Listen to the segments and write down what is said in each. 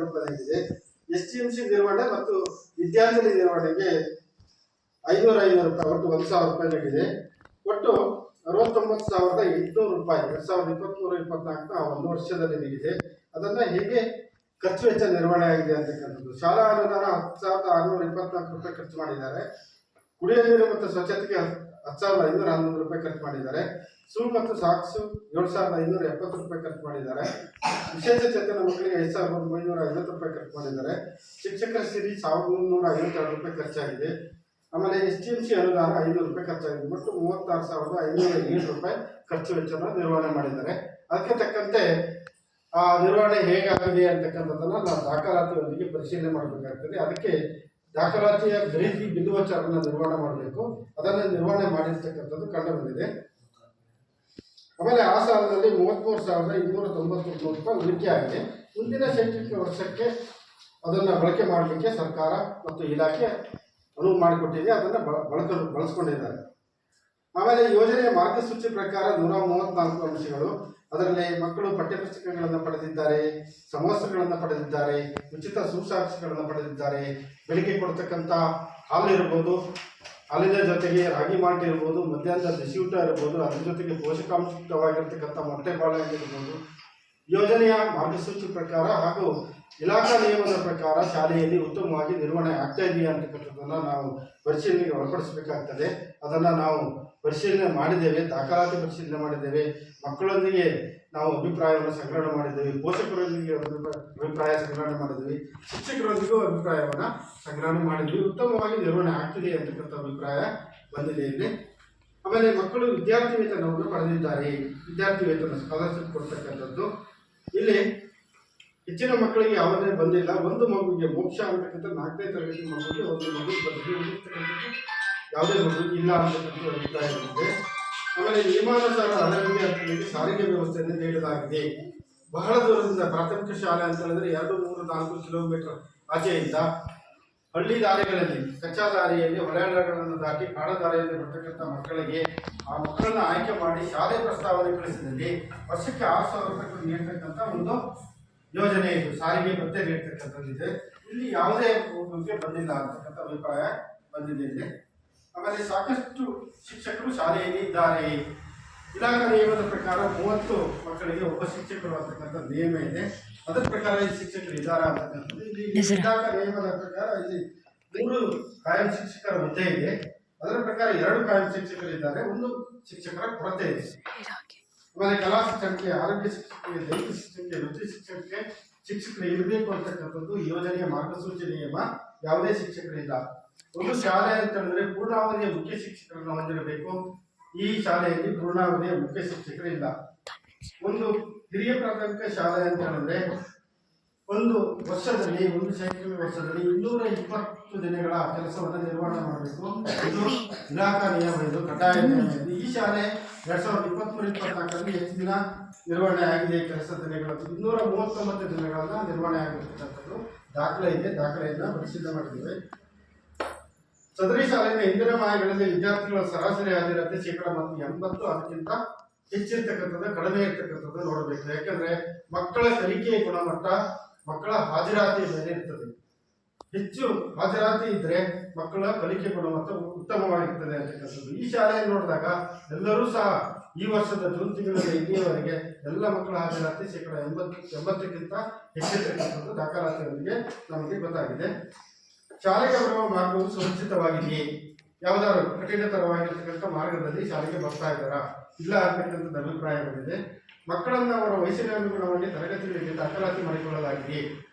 ರೂಪಾಯಿ ನೀಡಿದೆ. STMC ನಿರ್ವಹಣೆ ಮತ್ತು ವಿದ್ಯಾರ್ಥಿ ನಿರ್ವಹಣೆಗೆ 500 ರೂಪಾಯಿ, ಒಟ್ಟು 1,000 ರೂಪಾಯಿ ನೀಡಿದೆ. ಒಟ್ಟು 69,800 ರೂಪಾಯಿ 2023-24 ಒಂದು ವರ್ಷದಲ್ಲಿ ನೀಡಿದೆ. ಅದನ್ನ ಹೇಗೆ ಖರ್ಚು ವೆಚ್ಚ ನಿರ್ವಹಣೆ ಆಗಿದೆ ಅಂತಕ್ಕಂಥದ್ದು. ಶಾಲಾ ಅನುದಾನ 10,624 ರೂಪಾಯಿ ಖರ್ಚು ಮಾಡಿದ್ದಾರೆ. ಕುಡಿಯುವ ನೀರು ಮತ್ತು ಸ್ವಚ್ಛತೆಗೆ 10,511 ರೂಪಾಯಿ ಖರ್ಚು ಮಾಡಿದ್ದಾರೆ. ಸೂ ಮತ್ತು ಸಾಕ್ಸು 7,570 ರೂಪಾಯಿ ಖರ್ಚು ಮಾಡಿದ್ದಾರೆ. ವಿಶೇಷ ಚೇತನ ಮಕ್ಕಳಿಗೆ 5,350 ರೂಪಾಯಿ ಖರ್ಚು ಮಾಡಿದ್ದಾರೆ. ಶಿಕ್ಷಕರ ಸಿರಿ 1,352 ರೂಪಾಯಿ ಖರ್ಚಾಗಿದೆ. ಆಮೇಲೆ STMC ಅನುದಾನ 500 ರೂಪಾಯಿ ಖರ್ಚಾಗಿದೆ. ಒಟ್ಟು 36,507 ರೂಪಾಯಿ ಖರ್ಚು ವೆಚ್ಚವನ್ನು ನಿರ್ವಹಣೆ ಮಾಡಿದ್ದಾರೆ. ಅದಕ್ಕೆ ತಕ್ಕಂತೆ ಆ ನಿರ್ವಹಣೆ ಹೇಗಾಗಿದೆ ಅಂತಕ್ಕಂಥದ್ದನ್ನ ನಾವು ದಾಖಲಾತಿಯೊಂದಿಗೆ ಪರಿಶೀಲನೆ ಮಾಡಬೇಕಾಗ್ತದೆ. ಅದಕ್ಕೆ ದಾಖಲಾತಿಯ ಖರೀದಿ ಬಿಲ್ಲುವಚಾರನ್ನ ನಿರ್ವಹಣೆ ಮಾಡಬೇಕು. ಅದನ್ನು ನಿರ್ವಹಣೆ ಮಾಡಿರ್ತಕ್ಕಂಥದ್ದು ಕಂಡು ಬಂದಿದೆ. ಆಮೇಲೆ ಆ ಸಾಲದಲ್ಲಿ 33,293 ರೂಪಾಯಿ ಉಳಿಕೆ ಆಗಿದೆ. ಮುಂದಿನ ಶೈಕ್ಷಣಿಕ ವರ್ಷಕ್ಕೆ ಅದನ್ನು ಬಳಕೆ ಮಾಡಲಿಕ್ಕೆ ಸರ್ಕಾರ ಮತ್ತು ಇಲಾಖೆ ಅನುವು ಮಾಡಿಕೊಟ್ಟಿದೆ. ಅದನ್ನು ಬಳಸ್ಕೊಂಡಿದ್ದಾರೆ. ಆಮೇಲೆ ಯೋಜನೆಯ ಮಾರ್ಗಸೂಚಿ ಪ್ರಕಾರ 134 ಅಂಶಗಳು. ಅದರಲ್ಲಿ ಮಕ್ಕಳು ಪಠ್ಯಪುಸ್ತಕಗಳನ್ನು ಪಡೆದಿದ್ದಾರೆ, ಸಮವಸ್ತ್ರಗಳನ್ನು ಪಡೆದಿದ್ದಾರೆ, ಉಚಿತ ಸುಸಾಕ್ಷಿಗಳನ್ನು ಪಡೆದಿದ್ದಾರೆ, ಬೆಳಿಗ್ಗೆ ಕೊಡ್ತಕ್ಕಂಥ ಹಾಲು ಇರ್ಬೋದು, ಹಾಲಿನ ಜೊತೆಗೆ ರಾಗಿ ಮಾಲ್ಟ್ ಇರ್ಬೋದು, ಮಧ್ಯಾಹ್ನದ ಬಿಸಿಯೂಟ ಇರ್ಬೋದು, ಅದ್ರ ಜೊತೆಗೆ ಪೋಷಕಾಂಶಯುಕ್ತವಾಗಿರ್ತಕ್ಕಂಥ ಮೊಟ್ಟೆ ಬಾಳೆಹಣ್ಣು ಇರ್ಬೋದು. ಯೋಜನೆಯ ಮಾರ್ಗಸೂಚಿ ಪ್ರಕಾರ ಹಾಗೂ ಇಲಾಖಾ ನಿಯಮದ ಪ್ರಕಾರ ಶಾಲೆಯಲ್ಲಿ ಉತ್ತಮವಾಗಿ ನಿರ್ವಹಣೆ ಆಗ್ತಾ ಇದೆಯಾ ಅಂತಕ್ಕಂಥದ್ದನ್ನು ನಾವು ಪರಿಶೀಲನೆಗೆ ಒಳಪಡಿಸಬೇಕಾಗ್ತದೆ. ಅದನ್ನು ನಾವು ಪರಿಶೀಲನೆ ಮಾಡಿದ್ದೇವೆ, ದಾಖಲಾತಿ ಪರಿಶೀಲನೆ ಮಾಡಿದ್ದೇವೆ. ಮಕ್ಕಳೊಂದಿಗೆ ನಾವು ಅಭಿಪ್ರಾಯವನ್ನು ಸಂಗ್ರಹಣೆ ಮಾಡಿದ್ದೇವೆ, ಪೋಷಕರೊಂದಿಗೆ ಅಭಿಪ್ರಾಯ ಸಂಗ್ರಹಣೆ ಮಾಡಿದ್ವಿ, ಶಿಕ್ಷಕರೊಂದಿಗೂ ಅಭಿಪ್ರಾಯವನ್ನು ಸಂಗ್ರಹಣೆ ಮಾಡಿದ್ವಿ. ಉತ್ತಮವಾಗಿ ನಿರ್ವಹಣೆ ಆಗ್ತಿದೆ ಅಂತಕ್ಕಂಥ ಅಭಿಪ್ರಾಯ ಬಂದಿದೆ ಇಲ್ಲಿ. ಆಮೇಲೆ ಮಕ್ಕಳು ವಿದ್ಯಾರ್ಥಿ ವೇತನವನ್ನು ಪಡೆದಿದ್ದಾರೆ. ವಿದ್ಯಾರ್ಥಿ ವೇತನ ಸ್ಕಾಲರ್ಶಿಪ್ ಕೊಡ್ತಕ್ಕಂಥದ್ದು ಇಲ್ಲಿ ಹೆಚ್ಚಿನ ಮಕ್ಕಳಿಗೆ ಯಾವುದೇ ಬಂದಿಲ್ಲ. ಒಂದು ಮಗುವಿಗೆ ಮೋಕ್ಷ ಅಂತಕ್ಕಂಥ 4ನೇ ತರಗತಿ ಮಗುವಿಗೆ ಒಂದು ಮಗು ಬಂದಿರ್ತಕ್ಕಂಥದ್ದು ಯಾವುದೇ ಮಗುವಿಗೆ ಇಲ್ಲ ಅಂತಕ್ಕಂಥ ಅಭಿಪ್ರಾಯ ಬಂದಿದೆ. ಆಮೇಲೆ ನಿಯಮಾನುಸಾರ ಹಲವು ವಿದ್ಯಾರ್ಥಿಗಳಿಗೆ ಸಾರಿಗೆ ವ್ಯವಸ್ಥೆಯನ್ನು ನೀಡಲಾಗಿದೆ. ಬಹಳ ದೂರದಿಂದ ಪ್ರಾಥಮಿಕ ಶಾಲೆ ಅಂತ ಹೇಳಿದ್ರೆ 2, 3, 4 ಕಿಲೋಮೀಟರ್ ಆಚೆಯಿಂದ ಹಳ್ಳಿ ದಾರಿಗಳಲ್ಲಿ, ಕಚ್ಚಾ ದಾರಿಯಲ್ಲಿ, ಹೊಳೆಗಳನ್ನು ದಾಟಿ ಕಾಡ ದಾರಿಯಲ್ಲಿ ಬರ್ತಕ್ಕಂಥ ಮಕ್ಕಳಿಗೆ ಆ ಮಕ್ಕಳನ್ನು ಆಯ್ಕೆ ಮಾಡಿ ಶಾಲೆ ಪ್ರಸ್ತಾವನೆ ಕಳಿಸಿದಲ್ಲಿ ವರ್ಷಕ್ಕೆ 6,000 ರೂಪಾಯಿ ನೀಡ್ತಕ್ಕಂಥ ಒಂದು ಯೋಜನೆ ಇದು. ಸಾರಿಗೆ ಭತ್ಯೆ ನೀಡ್ತಕ್ಕಂಥದ್ದಿದೆ. ಇಲ್ಲಿ ಯಾವುದೇ ಬಗ್ಗೆ ಬಂದಿಲ್ಲ ಅಂತಕ್ಕಂಥ ಅಭಿಪ್ರಾಯ ಬಂದಿದೆ ಇಲ್ಲಿ. ಆಮೇಲೆ ಸಾಕಷ್ಟು ಶಿಕ್ಷಕರು ಶಾಲೆಯಲ್ಲಿ ಇದ್ದಾರೆ. ಇಲಾಖಾ ನಿಯಮದ ಪ್ರಕಾರ 30 ಮಕ್ಕಳಿಗೆ ಒಬ್ಬ ಶಿಕ್ಷಕರು ಅಂತಕ್ಕಂಥ ನಿಯಮ ಇದೆ. ಅದರ ಪ್ರಕಾರ ಈ ಶಿಕ್ಷಕರು ಇದ್ದಾರೆ ಅಂತಕ್ಕಂಥದ್ದು. ಇಲ್ಲಿ ಇಲಾಖಾ ನಿಯಮದ ಪ್ರಕಾರ ಇಲ್ಲಿ 3 ಕಾಯಂ ಶಿಕ್ಷಕರ ಹುದ್ದೆ ಇದೆ. ಅದರ ಪ್ರಕಾರ 2 ಕಾಯಂ ಶಿಕ್ಷಕರು ಇದ್ದಾರೆ, 1 ಶಿಕ್ಷಕರ ಕೊರತೆ ಇದೆ. ಆಮೇಲೆ ಕಲಾ ಶಿಕ್ಷಣಕ್ಕೆ, ಆರೋಗ್ಯ ಶಿಕ್ಷಕರಿಗೆ, ದೈಹಿಕ ಶಿಕ್ಷಣಕ್ಕೆ, ವೃತ್ತಿ ಶಿಕ್ಷಣಕ್ಕೆ ಶಿಕ್ಷಕರು ಇರಬೇಕು ಅಂತಕ್ಕಂಥದ್ದು ಯೋಜನೆಯ ಮಾರ್ಗಸೂಚಿ ನಿಯಮ. ಯಾವುದೇ ಶಿಕ್ಷಕರಿಲ್ಲ. ಒಂದು ಶಾಲೆ ಅಂತ ಹೇಳಿದ್ರೆ ಪೂರ್ಣಾವಧಿಯ ಮುಖ್ಯ ಶಿಕ್ಷಕರನ್ನು ಹೊಂದಿರಬೇಕು. ಈ ಶಾಲೆಯಲ್ಲಿ ಪೂರ್ಣಾವಧಿಯ ಮುಖ್ಯ ಶಿಕ್ಷಕರಿಲ್ಲ. ಒಂದು ಹಿರಿಯ ಪ್ರಾಥಮಿಕ ಶಾಲೆ ಅಂತ ಹೇಳಿದ್ರೆ ಒಂದು ವರ್ಷದಲ್ಲಿ, ಒಂದು ಶೈಕ್ಷಣಿಕ ವರ್ಷದಲ್ಲಿ 220 ದಿನಗಳ ಕೆಲಸವನ್ನು ನಿರ್ವಹಣೆ ಮಾಡಬೇಕು. ಇದು ಇಲಾಖಾ ನಿಯಮ, ಇದು ಕಡ್ಡಾಯ ನಿಯಮ ಇದೆ. ಈ ಶಾಲೆ 2023-24ರಲ್ಲಿ ಎಷ್ಟು ದಿನ ನಿರ್ವಹಣೆ ಆಗಿದೆ ಕೆಲಸ ದಿನಗಳು? 239 ದಿನಗಳನ್ನ ನಿರ್ವಹಣೆ ಆಗಿರ್ತಕ್ಕಂಥದ್ದು ದಾಖಲೆ ಇದೆ. ದಾಖಲೆಯನ್ನು ಪರಿಶೀಲನೆ ಮಾಡಿದ್ದೇವೆ. ಸದರಿ ಶಾಲೆಯ ಹಿಂದಿನ ಮಾಹಿತಿಗಳಲ್ಲಿ ವಿದ್ಯಾರ್ಥಿಗಳ ಸರಾಸರಿ ಹಾಜರಾತಿ 80%, ಅದಕ್ಕಿಂತ ಹೆಚ್ಚಿರ್ತಕ್ಕಂಥದ್ದು, ಕಡಿಮೆ ಇರ್ತಕ್ಕಂಥದ್ದು ನೋಡಬೇಕು. ಯಾಕಂದ್ರೆ ಮಕ್ಕಳ ಕಲಿಕೆಯ ಗುಣಮಟ್ಟ ಮಕ್ಕಳ ಹಾಜರಾತಿ ಮೇಲೆ ಇರ್ತದೆ. ಹೆಚ್ಚು ಹಾಜರಾತಿ ಇದ್ರೆ ಮಕ್ಕಳ ಕಲಿಕೆ ಗುಣಮಟ್ಟ ಉತ್ತಮವಾಗಿರ್ತದೆ ಅಂತಕ್ಕಂಥದ್ದು. ಈ ಶಾಲೆಯನ್ನು ನೋಡಿದಾಗ ಎಲ್ಲರೂ ಸಹ ಈ ವರ್ಷದ ಜೂನ್ ತಿಂಗಳಲ್ಲಿ ಇಲ್ಲಿಯವರೆಗೆ ಎಲ್ಲ ಮಕ್ಕಳ ಹಾಜರಾತಿ 80%ಕ್ಕಿಂತ ಹೆಚ್ಚಿರ್ತಕ್ಕಂಥದ್ದು ದಾಖಲಾತಿಯೊಂದಿಗೆ ನಮಗೆ ಗೊತ್ತಾಗಿದೆ. ಶಾಲೆಗೆ ಬರುವ ಮಾರ್ಗವು ಸುರಕ್ಷಿತವಾಗಿದೆಯೇ? ಯಾವುದಾದ್ರು ಕಠಿಣತರವಾಗಿರ್ತಕ್ಕಂಥ ಮಾರ್ಗದಲ್ಲಿ ಶಾಲೆಗೆ ಬರ್ತಾ ಇದ್ದಾರಾ? ಇಲ್ಲ ಅಂತಕ್ಕಂಥದ್ದು ಅಭಿಪ್ರಾಯ ಬಂದಿದೆ. ಮಕ್ಕಳನ್ನು ಅವರ ವಯಸ್ಸಿನ ಅನುಗುಣವಾಗಿ ತರಗತಿಗಳಿಗೆ ದಾಖಲಾತಿ ಮಾಡಿಕೊಳ್ಳಲಾಗಿದೆ.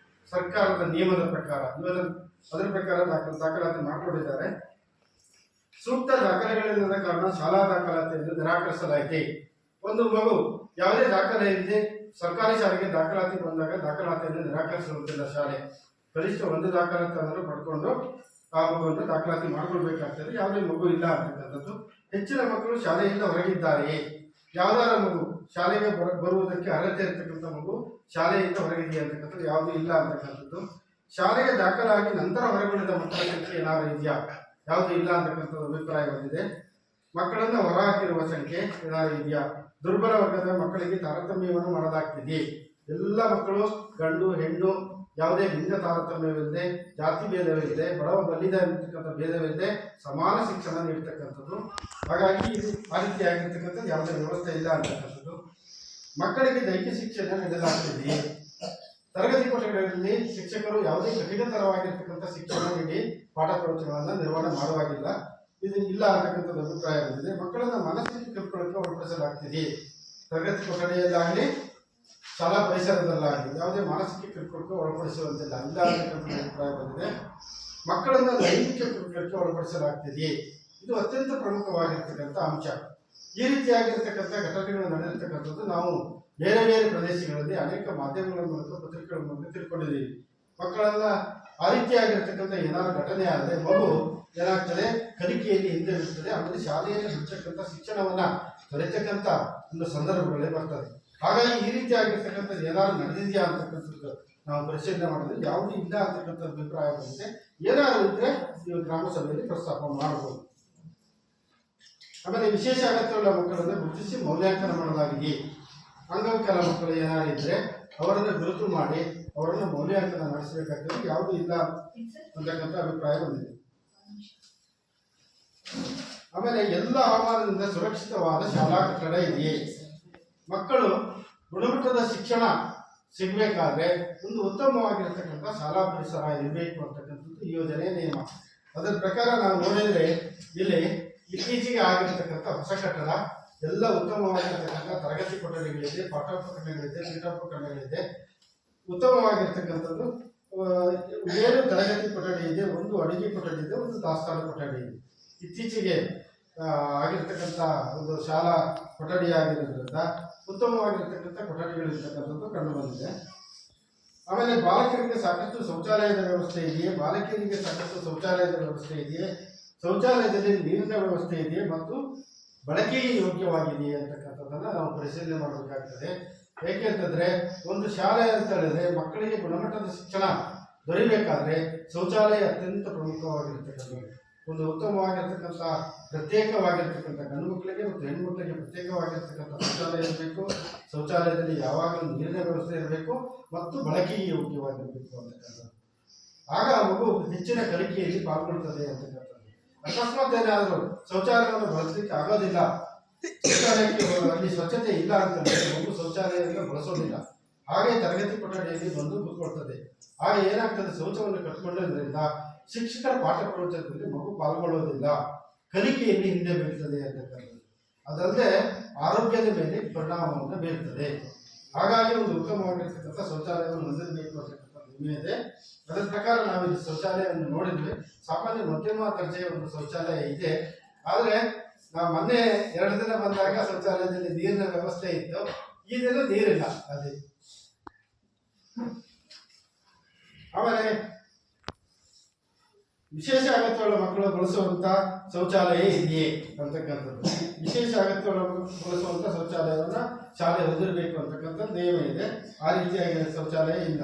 ಸರ್ಕಾರದ ನಿಯಮದ ಪ್ರಕಾರ ಅದರ ಪ್ರಕಾರ ದಾಖಲಾತಿ ಮಾಡಿಕೊಂಡಿದ್ದಾರೆ. ಸೂಕ್ತ ದಾಖಲೆಗಳಿಲ್ಲದ ಕಾರಣ ಶಾಲಾ ದಾಖಲಾತಿಯನ್ನು ನಿರಾಕರಿಸಲಾಗಿದೆ. ಒಂದು ಮಗು ಯಾವುದೇ ದಾಖಲೆ ಇಲ್ಲದೆ ಸರ್ಕಾರಿ ಶಾಲೆಗೆ ದಾಖಲಾತಿ ಬಂದಾಗ ದಾಖಲಾತಿಯನ್ನು ನಿರಾಕರಿಸುವುದಿಲ್ಲ ಶಾಲೆ. ಕನಿಷ್ಠ 1 ದಾಖಲಾತಿಯನ್ನು ಪಡ್ಕೊಂಡು ಆ ಮಗುವನ್ನು ದಾಖಲಾತಿ ಮಾಡಿಕೊಳ್ಬೇಕಾಗ್ತದೆ. ಯಾವುದೇ ಮಗು ಇಲ್ಲ ಅಂತಕ್ಕಂಥದ್ದು. ಹೆಚ್ಚಿನ ಮಕ್ಕಳು ಶಾಲೆಯಿಂದ ಹೊರಗಿದ್ದಾರೆಯೇ? ಯಾವುದಾರ ಮಗು ಶಾಲೆಗೆ ಬರುವುದಕ್ಕೆ ಅರ್ಹತೆ ಇರತಕ್ಕಂಥ ಮಗು ಶಾಲೆಯಿಂದ ಹೊರಗಿದೆಯಾ ಅಂತಕ್ಕಂಥದ್ದು ಯಾವುದೂ ಇಲ್ಲ ಅಂತಕ್ಕಂಥದ್ದು. ಶಾಲೆಗೆ ದಾಖಲಾಗಿ ನಂತರ ಹೊರಗುಳಿದ ಮಕ್ಕಳ ಸಂಖ್ಯೆ ಏನಾದರೂ ಇದೆಯಾ? ಯಾವುದೂ ಇಲ್ಲ ಅಂತಕ್ಕಂಥದ್ದು ಅಭಿಪ್ರಾಯ ಬಂದಿದೆ. ಮಕ್ಕಳನ್ನು ಹೊರ ಹಾಕಿರುವ ಸಂಖ್ಯೆ ಏನಾದರೂ ಇದೆಯಾ? ದುರ್ಬಲ ವರ್ಗದ ಮಕ್ಕಳಿಗೆ ತಾರತಮ್ಯವನ್ನು ಮಾಡಲಾಗ್ತಿದೆ. ಎಲ್ಲ ಮಕ್ಕಳು ಗಂಡು ಹೆಣ್ಣು ಯಾವುದೇ ಲಿಂಗ ತಾರತಮ್ಯವಿಲ್ಲದೆ, ಜಾತಿ ಭೇದವಿಲ್ಲದೆ, ಬಡವ ಬಲ್ಲಿದ ಇರತಕ್ಕಂಥ ಭೇದವಿಲ್ಲದೆ ಸಮಾನ ಶಿಕ್ಷಣ ನೀಡ್ತಕ್ಕಂಥದ್ದು. ಹಾಗಾಗಿ ಇದು ಆ ರೀತಿಯಾಗಿರ್ತಕ್ಕಂಥದ್ದು ಯಾವುದೇ ವ್ಯವಸ್ಥೆ ಇಲ್ಲ ಅಂತಕ್ಕಂಥದ್ದು. ಮಕ್ಕಳಿಗೆ ದೈಹಿಕ ಶಿಕ್ಷಣ ನೀಡಲಾಗ್ತಿದೆಯೇ? ತರಗತಿ ಕೊಠಡಿಗಳಲ್ಲಿ ಶಿಕ್ಷಕರು ಯಾವುದೇ ಕಠಿಣತರವಾಗಿರ್ತಕ್ಕಂಥ ಶಿಕ್ಷಣ ನೀಡಿ ಪಾಠ ಪ್ರವಚನಗಳನ್ನು ನಿರ್ವಹಣೆ ಮಾಡುವಾಗಿಲ್ಲ. ಇದು ಇಲ್ಲ ಅಂತಕ್ಕಂಥದ್ದು ಅಭಿಪ್ರಾಯ ಬಂದಿದೆ. ಮಕ್ಕಳನ್ನು ಮಾನಸಿಕ ಕಿರುಕುಳಕ್ಕೆ ಒಳಪಡಿಸಲಾಗ್ತಿದೆ. ತರಗತಿ ಕೊಠಡಿಯಲ್ಲಾಗಲಿ ಶಾಲಾ ಪರಿಸರದಲ್ಲಾಗಲಿ ಯಾವುದೇ ಮಾನಸಿಕ ಕಿರುಕುಳಕ್ಕೆ ಒಳಪಡಿಸುವಂತಿಲ್ಲ, ಇಲ್ಲ ಅಂತಕ್ಕಂಥ ಅಭಿಪ್ರಾಯ ಬಂದಿದೆ. ಮಕ್ಕಳನ್ನು ಲೈಂಗಿಕ ಕಿರುಕುಳಕ್ಕೆ ಒಳಪಡಿಸಲಾಗ್ತಿದೆಯೇ? ಇದು ಅತ್ಯಂತ ಪ್ರಮುಖವಾಗಿರ್ತಕ್ಕಂಥ ಅಂಶ. ಈ ರೀತಿಯಾಗಿರ್ತಕ್ಕಂಥ ಘಟನೆಗಳು ನಡೆದಿರ್ತಕ್ಕಂಥದ್ದು ನಾವು ಬೇರೆ ಬೇರೆ ಪ್ರದೇಶಗಳಲ್ಲಿ ಅನೇಕ ಮಾಧ್ಯಮಗಳ ಮೂಲಕ, ಪತ್ರಿಕೆಗಳ ಮೂಲಕ ತಿಳ್ಕೊಂಡಿದ್ದೀವಿ. ಮಕ್ಕಳೆಲ್ಲ ಆ ರೀತಿಯಾಗಿರ್ತಕ್ಕಂಥ ಏನಾದರೂ ಘಟನೆ ಆದರೆ ಮಗು ಏನಾಗ್ತದೆ, ಕಲಿಕೆಯಲ್ಲಿ ಹಿಂದೆ ಇರ್ತದೆ, ಆಮೇಲೆ ಶಾಲೆಯಲ್ಲಿ ಬಿಡ್ತಕ್ಕಂಥ ಶಿಕ್ಷಣವನ್ನ ಕಲಿತಕ್ಕಂಥ ಒಂದು ಸಂದರ್ಭಗಳೇ ಬರ್ತದೆ. ಹಾಗಾಗಿ ಈ ರೀತಿಯಾಗಿರ್ತಕ್ಕಂಥದ್ದು ಏನಾದ್ರು ನಡೆದಿದೆಯಾ ಅಂತಕ್ಕಂಥದ್ದು ನಾವು ಪರಿಶೀಲನೆ ಮಾಡಿದ್ರೆ ಯಾವುದೂ ಇಲ್ಲ ಅಂತಕ್ಕಂಥ ಅಭಿಪ್ರಾಯ ಬಂದಿದೆ. ಏನಾದ್ರು ಇದ್ರೆ ನೀವು ಗ್ರಾಮ ಸಭೆಯಲ್ಲಿ ಪ್ರಸ್ತಾಪ ಮಾಡಬಹುದು. ಆಮೇಲೆ ವಿಶೇಷ ಅಗತ್ಯವುಳ್ಳ ಮಕ್ಕಳನ್ನು ಗುರುತಿಸಿ ಮೌಲ್ಯಾಂಕನ ಮಾಡಲಾಗಿದೆ. ಅಂಗವಿಕಲ ಮಕ್ಕಳು ಏನಾದ್ರು ಇದ್ರೆ ಅವರನ್ನು ಗುರುತು ಮಾಡಿ ಅವರನ್ನು ಮೌಲ್ಯಾಂಕನ ನಡೆಸಬೇಕಾಗ್ತದೆ. ಯಾವುದೂ ಇಲ್ಲ ಅಂತಕ್ಕಂಥ ಅಭಿಪ್ರಾಯ ಬಂದಿದೆ. ಆಮೇಲೆ ಎಲ್ಲ ಹವಾಮಾನದಿಂದ ಸುರಕ್ಷಿತವಾದ ಶಾಲಾ ಕಟ್ಟಡ ಇದೆಯೇ? ಮಕ್ಕಳು ಗುಣಮಟ್ಟದ ಶಿಕ್ಷಣ ಸಿಗಬೇಕಾದ್ರೆ ಒಂದು ಉತ್ತಮವಾಗಿರ್ತಕ್ಕಂಥ ಶಾಲಾ ಪರಿಸರ ಇರಬೇಕು ಅಂತಕ್ಕಂಥದ್ದು ಈ ಯೋಜನೆಯ ನಿಯಮ. ಅದರ ಪ್ರಕಾರ ನಾವು ನೋಡಿದರೆ ಇಲ್ಲಿ ಇತ್ತೀಚೆಗೆ ಆಗಿರ್ತಕ್ಕಂಥ ಹೊಸ ಕಟ್ಟಡ ಎಲ್ಲ ಉತ್ತಮವಾಗಿರ್ತಕ್ಕಂಥ ತರಗತಿ ಕೊಠಡಿಗಳಿದೆ, ಪಾಠೋಪಕರಣಗಳಿದೆ, ಪೀಠೋಪಕರಣಗಳಿದೆ, ಉತ್ತಮವಾಗಿರ್ತಕ್ಕಂಥದ್ದು 7 ತರಗತಿ ಕೊಠಡಿ ಇದೆ, 1 ಅಡುಗೆ ಕೊಠಡಿ ಇದೆ, 1 ದಾಸ್ತಾನು ಕೊಠಡಿ ಇದೆ. ಇತ್ತೀಚೆಗೆ ಆಗಿರ್ತಕ್ಕಂಥ ಒಂದು ಶಾಲಾ ಕೊಠಡಿ ಆಗಿರೋದ್ರಿಂದ ಉತ್ತಮವಾಗಿರ್ತಕ್ಕಂಥ ಕೊಠಡಿಗಳಿರ್ತಕ್ಕಂಥದ್ದು ಕಂಡು ಬಂದಿದೆ. ಆಮೇಲೆ ಬಾಲಕರಿಗೆ ಸಾಕಷ್ಟು ಶೌಚಾಲಯದ ವ್ಯವಸ್ಥೆ ಇದೆಯೇ? ಬಾಲಕಿಯರಿಗೆ ಸಾಕಷ್ಟು ಶೌಚಾಲಯದ ವ್ಯವಸ್ಥೆ ಇದೆಯೇ? ಶೌಚಾಲಯದಲ್ಲಿ ನೀರಿನ ವ್ಯವಸ್ಥೆ ಇದೆಯೇ ಮತ್ತು ಬಳಕೆಗೆ ಯೋಗ್ಯವಾಗಿದೆಯೇ ಅಂತಕ್ಕಂಥದ್ದನ್ನು ನಾವು ಪರಿಶೀಲನೆ ಮಾಡಬೇಕಾಗ್ತದೆ. ಏಕೆಂತಂದರೆ ಒಂದು ಶಾಲೆ ಅಂತ ಹೇಳಿದ್ರೆ ಮಕ್ಕಳಿಗೆ ಗುಣಮಟ್ಟದ ಶಿಕ್ಷಣ ದೊರೆಯಬೇಕಾದ್ರೆ ಶೌಚಾಲಯ ಅತ್ಯಂತ ಪ್ರಮುಖವಾಗಿರ್ತಕ್ಕಂಥದ್ದು. ಒಂದು ಉತ್ತಮವಾಗಿರ್ತಕ್ಕಂಥ ಪ್ರತ್ಯೇಕವಾಗಿರ್ತಕ್ಕಂಥ ಗಂಡು ಮಕ್ಕಳಿಗೆ ಮತ್ತು ಹೆಣ್ಣು ಮಕ್ಕಳಿಗೆ ಪ್ರತ್ಯೇಕವಾಗಿರ್ತಕ್ಕಂಥ ಶೌಚಾಲಯ ಇರಬೇಕು. ಶೌಚಾಲಯದಲ್ಲಿ ಯಾವಾಗಲೂ ನೀರಿನ ವ್ಯವಸ್ಥೆ ಇರಬೇಕು ಮತ್ತು ಬಳಕೆಗೆ ಯೋಗ್ಯವಾಗಿರಬೇಕು ಅಂತಕ್ಕಂಥದ್ದು. ಆಗ ಮಗು ಹೆಚ್ಚಿನ ಕಲಿಕೆಯಲ್ಲಿ ಪಾಲ್ಗೊಳ್ತದೆ ಅಂತಕ್ಕಂಥದ್ದು. ಅಕಸ್ಮಾತ್ ಏನಾದರೂ ಶೌಚಾಲಯವನ್ನು ಬಳಸಲಿಕ್ಕೆ ಆಗೋದಿಲ್ಲ, ಶೌಚಾಲಯಕ್ಕೆ ಅಲ್ಲಿ ಸ್ವಚ್ಛತೆ ಇಲ್ಲ ಅಂತಂದರೆ ಮಗು ಶೌಚಾಲಯವನ್ನು ಬಳಸೋದಿಲ್ಲ, ಹಾಗೆ ತರಗತಿ ಕೊಠಡಿಯಲ್ಲಿ ಬಂದು ಕೂತ್ಕೊಳ್ತದೆ. ಆಗ ಏನಾಗ್ತದೆ, ಶೌಚವನ್ನು ಕಟ್ಕೊಳ್ಳೋದ್ರಿಂದ ಶಿಕ್ಷಕರ ಪಾಠ ಪ್ರವಚನದಲ್ಲಿ ಮಗು ಪಾಲ್ಗೊಳ್ಳೋದಿಲ್ಲ, ಕಲಿಕೆಯಲ್ಲಿ ಹಿಂದೆ ಬೀಳ್ತದೆ ಅಂತಕ್ಕಂಥದ್ದು. ಅದಲ್ಲದೆ ಆರೋಗ್ಯದ ಮೇಲೆ ಪರಿಣಾಮವನ್ನು ಬೀರ್ತದೆ. ಹಾಗಾಗಿ ಒಂದು ಉತ್ತಮವಾಗಿರ್ತಕ್ಕಂಥ ಶೌಚಾಲಯವನ್ನು ಹೊಂದಿರಬೇಕು ಅಂತಕ್ಕಂಥ ನಿಯಮ ಇದೆ. ಅದರ ಪ್ರಕಾರ ನಾವು ಇಲ್ಲಿ ಶೌಚಾಲಯವನ್ನು ನೋಡಿದ್ವಿ. ಸಾಮಾನ್ಯ ಮಧ್ಯಮ ದರ್ಜೆಯ ಒಂದು ಶೌಚಾಲಯ ಇದೆ. ಆದರೆ ನಾವು ಮೊನ್ನೆ 2 ದಿನ ಬಂದಾಗ ಶೌಚಾಲಯದಲ್ಲಿ ನೀರಿನ ವ್ಯವಸ್ಥೆ ಇತ್ತು, ಈ ದಿನ ನೀರಿಲ್ಲ ಅದೇ. ಆಮೇಲೆ ವಿಶೇಷ ಅಗತ್ಯವುಳ್ಳ ಮಕ್ಕಳು ಬಳಸುವಂತ ಶೌಚಾಲಯ ಇದೆಯೇ ಅಂತಕ್ಕಂಥದ್ದು. ವಿಶೇಷ ಅಗತ್ಯವುಳ್ಳ ಬಳಸುವಂತ ಶೌಚಾಲಯವನ್ನು ಶಾಲೆ ಹೊಂದಿರಬೇಕು ಅಂತಕ್ಕಂಥ ನಿಯಮ ಇದೆ. ಆ ರೀತಿಯಾಗಿ ಶೌಚಾಲಯ ಇಲ್ಲ.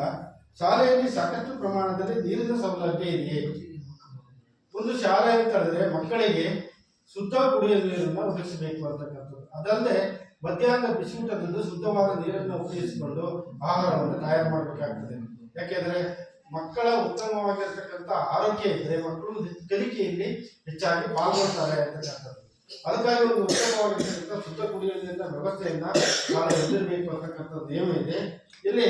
ಶಾಲೆಯಲ್ಲಿ ಸಾಕಷ್ಟು ಪ್ರಮಾಣದಲ್ಲಿ ನೀರಿನ ಸೌಲಭ್ಯ ಇದೆಯೇ? ಒಂದು ಶಾಲೆ ಅಂತ ಹೇಳಿದ್ರೆ ಮಕ್ಕಳಿಗೆ ಶುದ್ಧ ಕುಡಿಯುವ ನೀರನ್ನು ಒದಗಿಸಬೇಕು ಅಂತಕ್ಕಂಥದ್ದು. ಅದಲ್ಲದೆ ಮಧ್ಯಾಹ್ನ ಬಿಸಿಯೂಟದಿಂದ ಶುದ್ಧವಾದ ನೀರನ್ನು ಉಪಯೋಗಿಸಿಕೊಂಡು ಆಹಾರವನ್ನು ತಯಾರು ಮಾಡಬೇಕಾಗ್ತದೆ. ಯಾಕೆಂದ್ರೆ ಮಕ್ಕಳ ಉತ್ತಮವಾಗಿರ್ತಕ್ಕಂಥ ಆರೋಗ್ಯ ಇದ್ದರೆ ಮಕ್ಕಳು ಕಲಿಕೆಯಲ್ಲಿ ಹೆಚ್ಚಾಗಿ ಪಾಲ್ಗೊಳ್ತಾರೆ ಅಂತಕ್ಕಂಥದ್ದು. ಅದಕ್ಕಾಗಿ ಒಂದು ಉತ್ತಮವಾಗಿರ್ತಕ್ಕಂಥ ಶುದ್ಧ ಕುಡಿಯುವ ನೀರಿನ ವ್ಯವಸ್ಥೆಯನ್ನ ಶಾಲೆ ಹೊಂದಿರಬೇಕು ಅಂತಕ್ಕಂಥ ನಿಯಮ ಇದೆ. ಇಲ್ಲಿ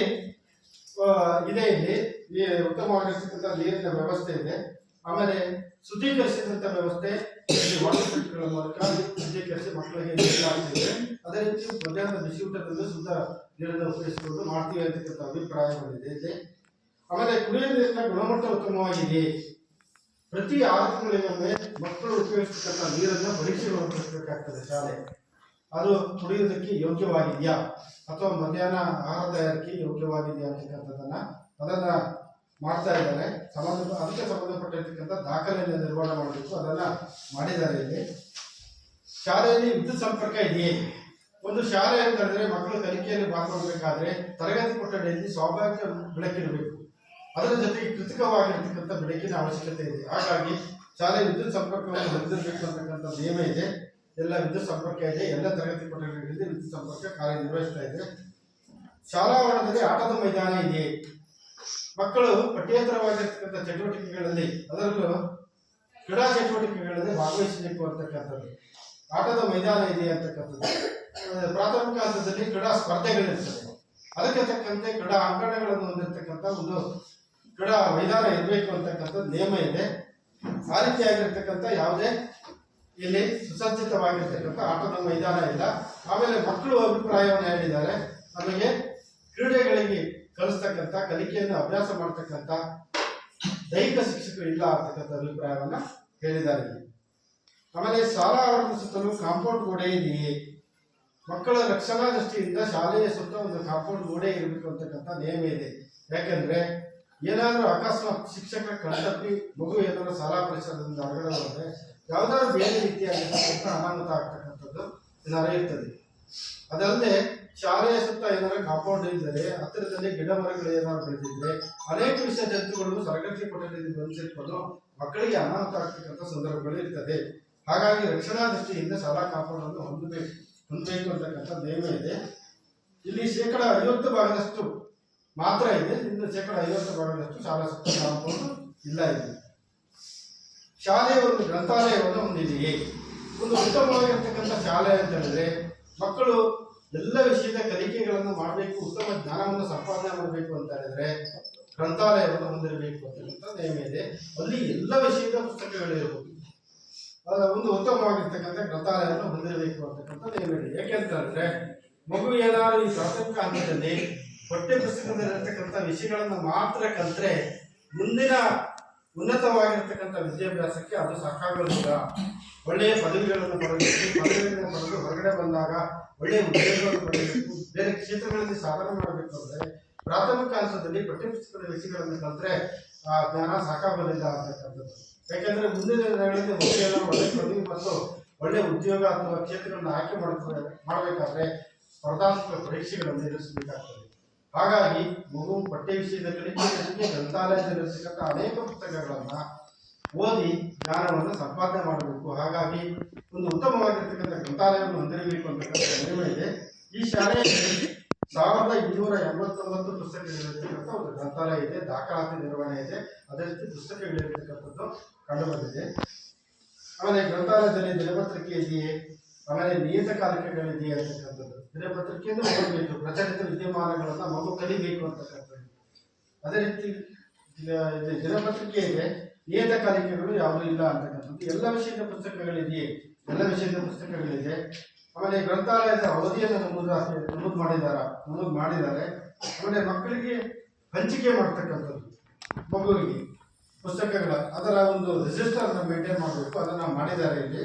ಇಲ್ಲಿ ಉತ್ತಮವಾಗಿರ್ತಕ್ಕಂಥ ನೀರಿನ ವ್ಯವಸ್ಥೆ ಇದೆ. ಆಮೇಲೆ ಶುದ್ಧೀಕರಿಸಿದಂಥ ವ್ಯವಸ್ಥೆ ವಾಟರ್ ಫಿಲ್ಟರ್ಗಳ ಮೂಲಕ ಶುದ್ಧೀಕರಿಸಿ ಮಕ್ಕಳಿಗೆ ನೀಡಲಾಗ್ತಿದೆ. ಅದೇ ರೀತಿ ಮಧ್ಯಾಹ್ನ ಬಿಸಿಯೂಟದಿಂದ ಶುದ್ಧ ನೀರನ್ನು ಉಪಯೋಗಿಸಿಕೊಂಡು ಮಾಡ್ತೀವಿ ಅಂತಕ್ಕಂಥ ಅಭಿಪ್ರಾಯ ಬಂದಿದೆ ಇಲ್ಲಿ. ಆಮೇಲೆ ಕುಡಿಯುವ ನೀರಿನ ಗುಣಮಟ್ಟ ಉತ್ತಮವಾಗಿದೆ. ಪ್ರತಿ 6 ತಿಂಗಳಿಗೊಮ್ಮೆ ಮಕ್ಕಳು ಉಪಯೋಗಿಸತಕ್ಕಂಥ ನೀರನ್ನು ಪರೀಕ್ಷೆಗೊಳಪಡಿಸಬೇಕಾಗ್ತದೆ ಶಾಲೆ. ಅದು ಕುಡಿಯುವುದಕ್ಕೆ ಯೋಗ್ಯವಾಗಿದೆಯಾ ಅಥವಾ ಮಧ್ಯಾಹ್ನ ಆಹಾರ ತಯಾರಿಕೆ ಯೋಗ್ಯವಾಗಿದೆಯಾ ಅಂತಕ್ಕಂಥದ್ದನ್ನ ಅದನ್ನ ಮಾಡ್ತಾ ಇದ್ದಾರೆ. ಅದಕ್ಕೆ ಸಂಬಂಧಪಟ್ಟಿರ್ತಕ್ಕಂಥ ದಾಖಲೆಯನ್ನು ನಿರ್ವಹಣೆ ಮಾಡಬೇಕು, ಅದನ್ನ ಮಾಡಿದ್ದಾರೆ ಇಲ್ಲಿ. ಶಾಲೆಯಲ್ಲಿ ವಿದ್ಯುತ್ ಸಂಪರ್ಕ ಇದೆಯೇ? ಒಂದು ಶಾಲೆ ಅಂತ ಹೇಳಿದ್ರೆ ಮಕ್ಕಳು ಕಲಿಕೆಯಲ್ಲಿ ಭಾಗವಹಿಸಬೇಕಾದ್ರೆ ತರಗತಿ ಕೊಠಡಿಯಲ್ಲಿ ಸ್ವಾಭಾವಿಕ ಬೆಳಕಿರಬೇಕು. ಅದರ ಜೊತೆಗೆ ಕೃತಕವಾಗಿರ್ತಕ್ಕಂಥ ಬೆಳಕಿನ ಅವಶ್ಯಕತೆ ಇದೆ. ಹಾಗಾಗಿ ಶಾಲೆ ವಿದ್ಯುತ್ ಸಂಪರ್ಕವನ್ನು ಹೊಂದಿರಬೇಕು ಅಂತಕ್ಕಂಥ ನಿಯಮ ಇದೆ. ಎಲ್ಲ ವಿದ್ಯುತ್ ಸಂಪರ್ಕ ಇದೆ. ಎಲ್ಲ ತರಗತಿ ಕೊಠಡಿಗಳಲ್ಲಿ ವಿದ್ಯುತ್ ಸಂಪರ್ಕ ಕಾರ್ಯನಿರ್ವಹಿಸ್ತಾ ಇದೆ. ಶಾಲಾ ಆವರಣದಲ್ಲಿ ಆಟದ ಮೈದಾನ ಇದೆಯೇ? ಮಕ್ಕಳು ಪಠ್ಯೇತರವಾಗಿರ್ತಕ್ಕಂಥ ಚಟುವಟಿಕೆಗಳಲ್ಲಿ ಅದರಲ್ಲೂ ಕ್ರೀಡಾ ಚಟುವಟಿಕೆಗಳಲ್ಲಿ ಭಾಗವಹಿಸಬೇಕು ಅಂತಕ್ಕಂಥದ್ದು. ಆಟದ ಮೈದಾನ ಇದೆ ಅಂತಕ್ಕಂಥದ್ದು. ಪ್ರಾಥಮಿಕ ಹಂತದಲ್ಲಿ ಕ್ರೀಡಾ ಸ್ಪರ್ಧೆಗಳಿರ್ತದೆ, ಅದಕ್ಕೆ ತಕ್ಕಂತೆ ಕ್ರೀಡಾ ಅಂಗಣಗಳನ್ನು ಹೊಂದಿರತಕ್ಕಂಥ ಒಂದು ಕ್ರೀಡಾ ಮೈದಾನ ಇರಬೇಕು ಅಂತಕ್ಕಂಥದ್ದು ನಿಯಮ ಇದೆ. ಆ ರೀತಿಯಾಗಿರ್ತಕ್ಕಂಥ ಯಾವುದೇ ಇಲ್ಲಿ ಸುಸಜ್ಜಿತವಾಗಿರ್ತಕ್ಕಂಥ ಆಟದ ಮೈದಾನ ಇಲ್ಲ. ಆಮೇಲೆ ಮಕ್ಕಳು ಅಭಿಪ್ರಾಯವನ್ನು ಹೇಳಿದ್ದಾರೆ, ನಮಗೆ ಕ್ರೀಡೆಗಳಿಗೆ ಕಲಿಸ್ತಕ್ಕಂಥ ಕಲಿಕೆಯನ್ನು ಅಭ್ಯಾಸ ಮಾಡ್ತಕ್ಕಂಥ ದೈಹಿಕ ಶಿಕ್ಷಕರು ಇಲ್ಲ ಅಂತಕ್ಕಂಥ ಅಭಿಪ್ರಾಯವನ್ನ ಹೇಳಿದ್ದಾರೆ. ಆಮೇಲೆ ಶಾಲಾ ಆವರಣದ ಸುತ್ತಲೂ ಕಾಂಪೌಂಡ್ ಗೋಡೆ ಇದೆಯೇ? ಮಕ್ಕಳ ರಕ್ಷಣಾ ದೃಷ್ಟಿಯಿಂದ ಶಾಲೆಯ ಸುತ್ತ ಒಂದು ಕಾಂಪೌಂಡ್ ಗೋಡೆ ಇರಬೇಕು ಅಂತಕ್ಕಂಥ ನಿಯಮ ಇದೆ. ಯಾಕೆಂದ್ರೆ ಏನಾದರೂ ಅಕಸ್ಮಾತ್ ಶಿಕ್ಷಕ ಕಣ್ತಪ್ಪಿ ಮಗು ಏನಾದರೂ ಶಾಲಾ ಪರಿಸರದಿಂದ ಹೊರಗಡೆ ಹೋದ್ರೆ ಯಾವ್ದಾದ್ರು ಬೇರೆ ರೀತಿಯಾಗಿರ್ತಕ್ಕಂಥ ಅನಾಹುತ ಆಗ್ತಕ್ಕಂಥದ್ದು ಏನಾರು ಇರ್ತದೆ. ಅದಲ್ಲದೆ ಶಾಲೆಯ ಸುತ್ತ ಏನಾದ್ರು ಕಾಂಪೌಂಡ್ ಇದ್ದರೆ ಹತ್ತಿರದಲ್ಲಿ ಗಿಡ ಮರಗಳು ಏನಾದ್ರು ಬೆಳೆದಿದ್ರೆ ಅನೇಕ ವಿಷ ಜಂತುಗಳು ಸರಕಾರಿ ಕೊಠಡಿಯಲ್ಲಿ ಬಂದಿಟ್ಕೊಂಡು ಮಕ್ಕಳಿಗೆ ಅನಾಹುತ ಆಗ್ತಕ್ಕಂಥ ಸಂದರ್ಭಗಳು ಇರ್ತದೆ. ಹಾಗಾಗಿ ರಕ್ಷಣಾ ದೃಷ್ಟಿಯಿಂದ ಶಾಲಾ ಕಾಂಪೌಂಡ್ ಅನ್ನು ಹೊಂದಬೇಕು ಅಂತಕ್ಕಂಥ ನಿಯಮ ಇದೆ. ಇಲ್ಲಿ 50% ಮಾತ್ರ ಇದೆ, ಇನ್ನು 50% ಶಾಲಾ ಸುತ್ತ ಕಾಂಪೌಂಡ್ ಇಲ್ಲ ಇದೆ. ಶಾಲೆಯ ಒಂದು ಗ್ರಂಥಾಲಯವನ್ನು ಹೊಂದಿದೆಯೇ? ಒಂದು ಉತ್ತಮವಾಗಿರ್ತಕ್ಕಂಥ ಶಾಲೆ ಅಂತ ಹೇಳಿದ್ರೆ ಮಕ್ಕಳು ಎಲ್ಲ ವಿಷಯದ ಕಲಿಕೆಗಳನ್ನು ಮಾಡಬೇಕು, ಉತ್ತಮ ಜ್ಞಾನವನ್ನು ಸಂಪಾದನೆ ಮಾಡಬೇಕು ಅಂತ ಹೇಳಿದ್ರೆ ಗ್ರಂಥಾಲಯವನ್ನು ಹೊಂದಿರಬೇಕು ಅಂತಕ್ಕಂಥ ನಿಯಮ ಇದೆ. ಅಲ್ಲಿ ಎಲ್ಲ ವಿಷಯದ ಪುಸ್ತಕಗಳಿರಬಹುದು. ಒಂದು ಉತ್ತಮವಾಗಿರ್ತಕ್ಕಂಥ ಗ್ರಂಥಾಲಯವನ್ನು ಹೊಂದಿರಬೇಕು ಅಂತಕ್ಕಂಥ ನಿಯಮ ಇದೆ. ಯಾಕೆಂತ ಹೇಳಿದ್ರೆ ಮಗು ಏನಾದ್ರು ಈ ಪ್ರಾಥಮಿಕ ಹಂತದಲ್ಲಿ ಪಠ್ಯ ಪುಸ್ತಕದಲ್ಲಿರ್ತಕ್ಕಂಥ ವಿಷಯಗಳನ್ನು ಮಾತ್ರ ಕಲಿತ್ರೆ ಮುಂದಿನ ಉನ್ನತವಾಗಿರ್ತಕ್ಕಂಥ ವಿದ್ಯಾಭ್ಯಾಸಕ್ಕೆ ಅದು ಸಾಕಾಗೋದಿಲ್ಲ. ಒಳ್ಳೆಯ ಪದವಿಗಳನ್ನು ಪಡೆಯಬೇಕು, ಪದವಿಗಳನ್ನು ಪಡೆದು ಹೊರಗಡೆ ಬಂದಾಗ ಒಳ್ಳೆಯ ಉದ್ಯೋಗಗಳನ್ನು ಪಡೆಯಬೇಕು, ಬೇರೆ ಕ್ಷೇತ್ರಗಳಲ್ಲಿ ಸಾಧನೆ ಮಾಡಬೇಕು ಅಂದರೆ ಪ್ರಾಥಮಿಕ ಹಂತದಲ್ಲಿ ಪಠ್ಯಪುಸ್ತಕದ ವಿಷಯಗಳನ್ನು ಕಲಿತ್ರೆ ಆ ಜ್ಞಾನ ಸಾಕಾಗೋದಿಲ್ಲ ಅಂತಕ್ಕಂಥದ್ದು. ಯಾಕೆಂದ್ರೆ ಮುಂದಿನ ದಿನಗಳಲ್ಲಿ ಮಕ್ಕಳೆಲ್ಲ ಒಳ್ಳೆ ಪದವಿ ಮತ್ತು ಒಳ್ಳೆ ಉದ್ಯೋಗ ಅಥವಾ ಕ್ಷೇತ್ರಗಳನ್ನು ಆಯ್ಕೆ ಮಾಡಬೇಕಾದ್ರೆ ಸ್ಪರ್ಧಾತ್ಮಕ ಪರೀಕ್ಷೆಗಳನ್ನು ಎದುರಿಸಬೇಕಾಗ್ತದೆ. ಹಾಗಾಗಿ ಮಗು ಪಠ್ಯ ವಿಷಯದ ಕಲಿಕೆಗೆ ಗ್ರಂಥಾಲಯದಲ್ಲಿರ್ತಕ್ಕಂಥ ಅನೇಕ ಪುಸ್ತಕಗಳನ್ನ ಓದಿ ಜ್ಞಾನವನ್ನು ಸಂಪಾದನೆ ಮಾಡಬೇಕು. ಹಾಗಾಗಿ ಒಂದು ಉತ್ತಮವಾಗಿರ್ತಕ್ಕಂಥ ಗ್ರಂಥಾಲಯವನ್ನು ಹೊಂದಿರಬೇಕು ಅಂತಕ್ಕಂಥ ನಿಯಮ ಇದೆ. ಈ ಶಾಲೆಯಲ್ಲಿ 1289 ಪುಸ್ತಕಗಳಿರ್ತಕ್ಕಂಥ ಒಂದು ಗ್ರಂಥಾಲಯ ಇದೆ, ದಾಖಲಾತಿ ನಿರ್ವಹಣೆ ಇದೆ, ಅದೇ ರೀತಿ ಪುಸ್ತಕಗಳಿರ್ತಕ್ಕಂಥದ್ದು ಕಂಡು ಬಂದಿದೆ. ಆಮೇಲೆ ಗ್ರಂಥಾಲಯದಲ್ಲಿ ದಿನಪತ್ರಿಕೆ ಇದೆಯೇ? ಆಮೇಲೆ ನಿಯತಕಾಲಿಕೆಗಳಿದೆಯೇ ಅಂತಕ್ಕಂಥದ್ದು. ದಿನಪತ್ರಿಕೆಯನ್ನು ಓದಬೇಕು, ಪ್ರಚಲಿತ ವಿದ್ಯಮಾನಗಳನ್ನ ಮಗು ಕಲಿಬೇಕು ಅಂತಕ್ಕಂಥದ್ದು. ಅದೇ ರೀತಿ ದಿನಪತ್ರಿಕೆ ಇದೆ, ನಿಯತಕಾಲಿಕೆಗಳು ಯಾವುದೂ ಇಲ್ಲ ಅಂತಕ್ಕಂಥದ್ದು. ಎಲ್ಲ ವಿಷಯದ ಪುಸ್ತಕಗಳಿದೆಯೇ? ಎಲ್ಲ ವಿಷಯದ ಪುಸ್ತಕಗಳಿದೆ. ಆಮೇಲೆ ಗ್ರಂಥಾಲಯದ ಅವಧಿಯನ್ನು ನಮೂದು ಮಾಡಿದ್ದಾರೆ. ಆಮೇಲೆ ಮಕ್ಕಳಿಗೆ ಹಂಚಿಕೆ ಮಾಡ್ತಕ್ಕಂಥದ್ದು, ಮಗುವಿಗೆ ಪುಸ್ತಕಗಳ ಅದರ ಒಂದು ರಿಜಿಸ್ಟರ್ ಮೇಂಟೈನ್ ಮಾಡಬೇಕು, ಅದನ್ನು ಮಾಡಿದ್ದಾರೆ. ಇಲ್ಲಿ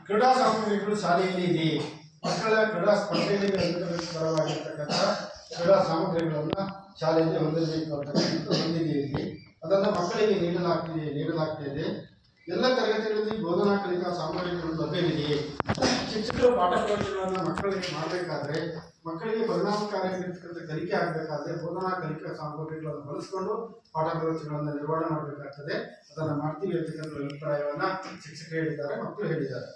ಕ್ರೀಡಾ ಸಾಮಗ್ರಿಗಳು ಶಾಲೆಯಲ್ಲಿ ಇದೆಯೇ? ಮಕ್ಕಳ ಕ್ರೀಡಾ ಸ್ಪರ್ಧೆಗಳಿಗೆ ಅನುಕೂಲಕರವಾಗಿರ್ತಕ್ಕಂಥ ಕ್ರೀಡಾ ಸಾಮಗ್ರಿಗಳನ್ನು ಶಾಲೆಯಲ್ಲಿ ಹೊಂದಿರಬೇಕು ಅಂತಕ್ಕಂಥದ್ದು ಹೊಂದಿದೆ. ಇಲ್ಲಿ ಅದನ್ನು ಮಕ್ಕಳಿಗೆ ನೀಡಲಾಗ್ತಿದೆ. ಎಲ್ಲ ತರಗತಿಗಳಲ್ಲಿ ಬೋಧನಾ ಕಲಿಕಾ ಸಾಮಗ್ರಿಗಳು ಲಭ್ಯವಿದೆಯೇ? ಶಿಕ್ಷಕರು ಪಾಠ ಪ್ರವಚನಗಳನ್ನು ಮಕ್ಕಳಿಗೆ ಮಾಡಬೇಕಾದ್ರೆ, ಮಕ್ಕಳಿಗೆ ಪರಿಣಾಮಕಾರಿಯಾಗಿರ್ತಕ್ಕಂಥ ಕಲಿಕೆ ಆಗಬೇಕಾದ್ರೆ ಬೋಧನಾ ಕಲಿಕಾ ಸಾಮಗ್ರಿಗಳನ್ನು ಬಳಸಿಕೊಂಡು ಪಾಠ ಪ್ರವಚನಗಳನ್ನು ನಿರ್ವಹಣೆ ಮಾಡಬೇಕಾಗ್ತದೆ. ಅದನ್ನು ಮಾಡ್ತೀವಿ ಅಂತಕ್ಕಂಥ ಅಭಿಪ್ರಾಯವನ್ನ ಶಿಕ್ಷಕರು ಹೇಳಿದ್ದಾರೆ, ಮಕ್ಕಳು ಹೇಳಿದ್ದಾರೆ.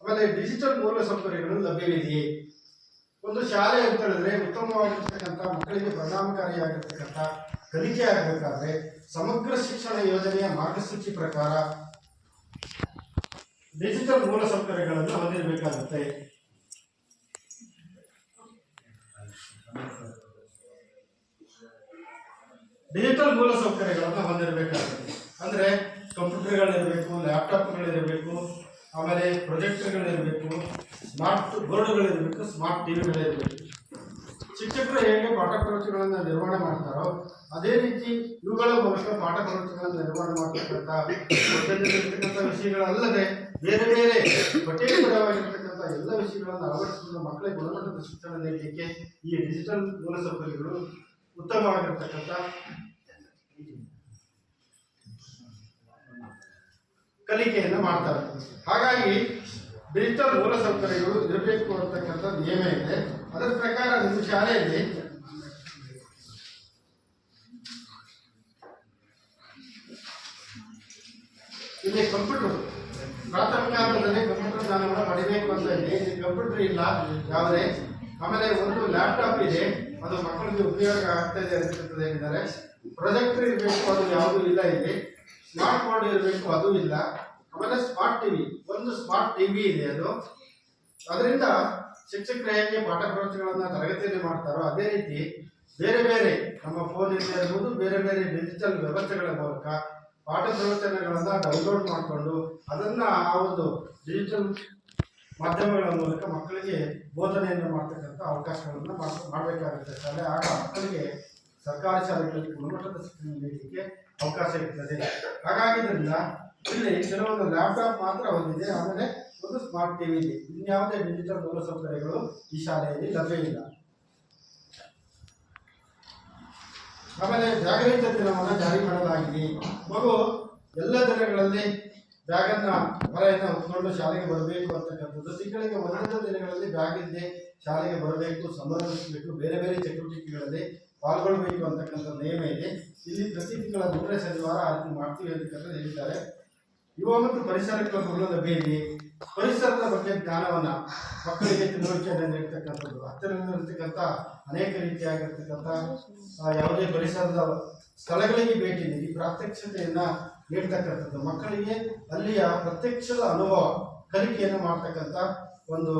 ಆಮೇಲೆ ಡಿಜಿಟಲ್ ಮೂಲ ಸೌಕರ್ಯಗಳು ಲಭ್ಯವಿದೆಯೇ? ಒಂದು ಶಾಲೆ ಅಂತ ಹೇಳಿದ್ರೆ ಉತ್ತಮವಾಗಿರ್ತಕ್ಕಂಥ ಮಕ್ಕಳಿಗೆ ಪರಿಣಾಮಕಾರಿಯಾಗಿರ್ತಕ್ಕಂಥ ಕಲಿಕೆ ಆಗಬೇಕಾದ್ರೆ ಸಮಗ್ರ ಶಿಕ್ಷಣ ಯೋಜನೆಯ ಮಾರ್ಗಸೂಚಿ ಪ್ರಕಾರ ಡಿಜಿಟಲ್ ಮೂಲ ಸೌಕರ್ಯಗಳನ್ನು ಹೊಂದಿರಬೇಕಾಗುತ್ತೆ. ಡಿಜಿಟಲ್ ಮೂಲ ಸೌಕರ್ಯಗಳನ್ನು ಹೊಂದಿರಬೇಕಾಗುತ್ತೆ ಅಂದ್ರೆ ಕಂಪ್ಯೂಟರ್ಗಳಿರಬೇಕು, ಲ್ಯಾಪ್ಟಾಪ್ಗಳಿರಬೇಕು, ಆಮೇಲೆ ಪ್ರೊಜೆಕ್ಟರ್ಗಳಿರಬೇಕು, ಸ್ಮಾರ್ಟ್ ಬೋರ್ಡ್ಗಳಿರಬೇಕು, ಸ್ಮಾರ್ಟ್ ಟಿವಿಗಳಿರಬೇಕು. ಶಿಕ್ಷಕರು ಹೇಗೆ ಪಾಠ ಪ್ರವಚನಗಳನ್ನು ನಿರ್ವಹಣೆ ಮಾಡ್ತಾರೋ ಅದೇ ರೀತಿ ಇವುಗಳ ಮೂಲಕ ಪಾಠ ಪ್ರವಚನಗಳನ್ನು ನಿರ್ವಹಣೆ ಮಾಡತಕ್ಕಂಥ ಪಠ್ಯದಲ್ಲಿರ್ತಕ್ಕಂಥ ವಿಷಯಗಳಲ್ಲದೆ ಬೇರೆ ಬೇರೆ ಪಠ್ಯೇತರವಾಗಿರ್ತಕ್ಕಂಥ ಎಲ್ಲ ವಿಷಯಗಳನ್ನು ಅಳವಡಿಸಿಕೊಂಡು ಮಕ್ಕಳಿಗೆ ಗುಣಮಟ್ಟದ ಶಿಕ್ಷಣ ನೀಡಲಿಕ್ಕೆ ಈ ಡಿಜಿಟಲ್ ಮೂಲಸೌಕರ್ಯಗಳು ಉತ್ತಮವಾಗಿರ್ತಕ್ಕಂಥ ಕಲಿಕೆಯನ್ನು ಮಾಡ್ತಾರೆ. ಹಾಗಾಗಿ ಡಿಜಿಟಲ್ ಮೂಲಸೌಕರ್ಯಗಳು ಇರಬೇಕು ಅಂತಕ್ಕಂಥ ನಿಯಮ ಇದೆ. ಅದರ ಪ್ರಕಾರ ನಿಮ್ಮ ಶಾಲೆಯಲ್ಲಿ ಇಲ್ಲಿ ಕಂಪ್ಯೂಟರ್ ಪ್ರಾಥಮಿಕ ಹಂತದಲ್ಲಿ ಕಂಪ್ಯೂಟರ್ ಜ್ಞಾನವನ್ನು ಪಡಿಬೇಕು ಅಂತ ಇದೆ. ಇಲ್ಲಿ ಕಂಪ್ಯೂಟರ್ ಇಲ್ಲ, ಯಾವುದೇ ಆಮೇಲೆ ಒಂದು ಲ್ಯಾಪ್ಟಾಪ್ ಇದೆ, ಅದು ಮಕ್ಕಳಿಗೆ ಉಪಯೋಗ ಆಗ್ತಾ ಇದೆ ಅಂತ ಹೇಳಿದ್ದಾರೆ. ಪ್ರೊಜೆಕ್ಟರ್ ಇರಬೇಕು, ಅದು ಯಾವುದೂ ಇಲ್ಲ ಇಲ್ಲಿ. ಸ್ಮಾರ್ಟ್ ಬೋರ್ಡ್ ಇರಬೇಕು, ಅದು ಇಲ್ಲ. ಆಮೇಲೆ ಸ್ಮಾರ್ಟ್ ಟಿವಿ, ಒಂದು ಸ್ಮಾರ್ಟ್ ಟಿವಿ ಇದೆ. ಅದರಿಂದ ಶಿಕ್ಷಕರು ಹೇಗೆ ಪಾಠ ಪ್ರವಚನಗಳನ್ನ ತರಗತಿಯಲ್ಲಿ ಮಾಡ್ತಾರೋ ಅದೇ ರೀತಿ ಬೇರೆ ಬೇರೆ ನಮ್ಮ ಫೋನಿಂದ ಇರ್ಬೋದು, ಬೇರೆ ಬೇರೆ ಡಿಜಿಟಲ್ ವ್ಯವಸ್ಥೆಗಳ ಮೂಲಕ ಪಾಠ ಪ್ರವಚನಗಳನ್ನ ಡೌನ್ಲೋಡ್ ಮಾಡಿಕೊಂಡು ಅದನ್ನ ಆ ಒಂದು ಡಿಜಿಟಲ್ ಮಾಧ್ಯಮಗಳ ಮೂಲಕ ಮಕ್ಕಳಿಗೆ ಬೋಧನೆಯನ್ನು ಮಾಡ್ತಕ್ಕಂಥ ಅವಕಾಶಗಳನ್ನು ಮಾಡಬೇಕಾಗುತ್ತೆ ಶಾಲೆ. ಆಗ ಮಕ್ಕಳಿಗೆ ಸರ್ಕಾರಿ ಶಾಲೆಗಳಲ್ಲಿ ಗುಣಮಟ್ಟದ ಶಿಕ್ಷಣ ನೀಡಲಿಕ್ಕೆ ಅವಕಾಶ ಇರ್ತದೆ. ಹಾಗಾಗಿದ್ದರಿಂದ ಇಲ್ಲಿ ಕೆಲವೊಂದು ಲ್ಯಾಪ್ಟಾಪ್ ಮಾತ್ರ ಹೊಂದಿದೆ, ಆಮೇಲೆ ಒಂದು ಸ್ಮಾರ್ಟ್ ಟಿವಿ ಇದೆ. ಇನ್ಯಾವುದೇ ಡಿಜಿಟಲ್ ಮೂಲಸೌಕರ್ಯಗಳು ಈ ಶಾಲೆಯಲ್ಲಿ ಲಭ್ಯವಿಲ್ಲ. ಆಮೇಲೆ ಜಾಗೃತ ದಿನವನ್ನು ಜಾರಿ ಮಾಡಲಾಗಿದೆ. ಮಗು ಎಲ್ಲ ದಿನಗಳಲ್ಲಿ ಬ್ಯಾಗನ್ನ ಹೊರೆಯನ್ನು ಹೊತ್ಕೊಂಡು ಶಾಲೆಗೆ ಬರಬೇಕು ಅಂತಕ್ಕಂಥದ್ದು. ತಿಂಗಳಿಗೆ ಒಂದೊಂದು ದಿನಗಳಲ್ಲಿ ಬ್ಯಾಗ್ ಇಲ್ಲದೆ ಶಾಲೆಗೆ ಬರಬೇಕು, ಸಂಬಂಧಿಸಬೇಕು, ಬೇರೆ ಬೇರೆ ಚಟುವಟಿಕೆಗಳಲ್ಲಿ ಪಾಲ್ಗೊಳ್ಬೇಕು ಅಂತಕ್ಕಂಥ ನಿಯಮ ಇದೆ. ಇಲ್ಲಿ ಪ್ರತಿ ತಿಂಗಳ 3ನೇ ಶನಿವಾರ ಆ ರೀತಿ ಮಾಡ್ತೀವಿ ಅಂತಕ್ಕಂಥ ಹೇಳಿದ್ದಾರೆ. ಯುವ ಮತ್ತು ಪರಿಸರಕ್ಕೆ ಮಗಳು ಲಭ್ಯ ಇದೆ. ಪರಿಸರದ ಬಗ್ಗೆ ಜ್ಞಾನವನ್ನ ಮಕ್ಕಳಿಗೆ ತಿಳುವಳಿಕೆಯನ್ನು ನೀಡ್ತಕ್ಕಂಥದ್ದು. ಹತ್ತಿರದಲ್ಲಿರ್ತಕ್ಕಂಥ ಅನೇಕ ರೀತಿಯಾಗಿರ್ತಕ್ಕಂಥ ಯಾವುದೇ ಪರಿಸರದ ಸ್ಥಳಗಳಿಗೆ ಭೇಟಿ ನೀಡಿ ಪ್ರಾತ್ಯಕ್ಷತೆಯನ್ನ ನೀಡ್ತಕ್ಕಂಥದ್ದು. ಮಕ್ಕಳಿಗೆ ಅಲ್ಲಿಯ ಪ್ರತ್ಯಕ್ಷದ ಅನುಭವ ಕಲಿಕೆಯನ್ನು ಮಾಡ್ತಕ್ಕಂಥ ಒಂದು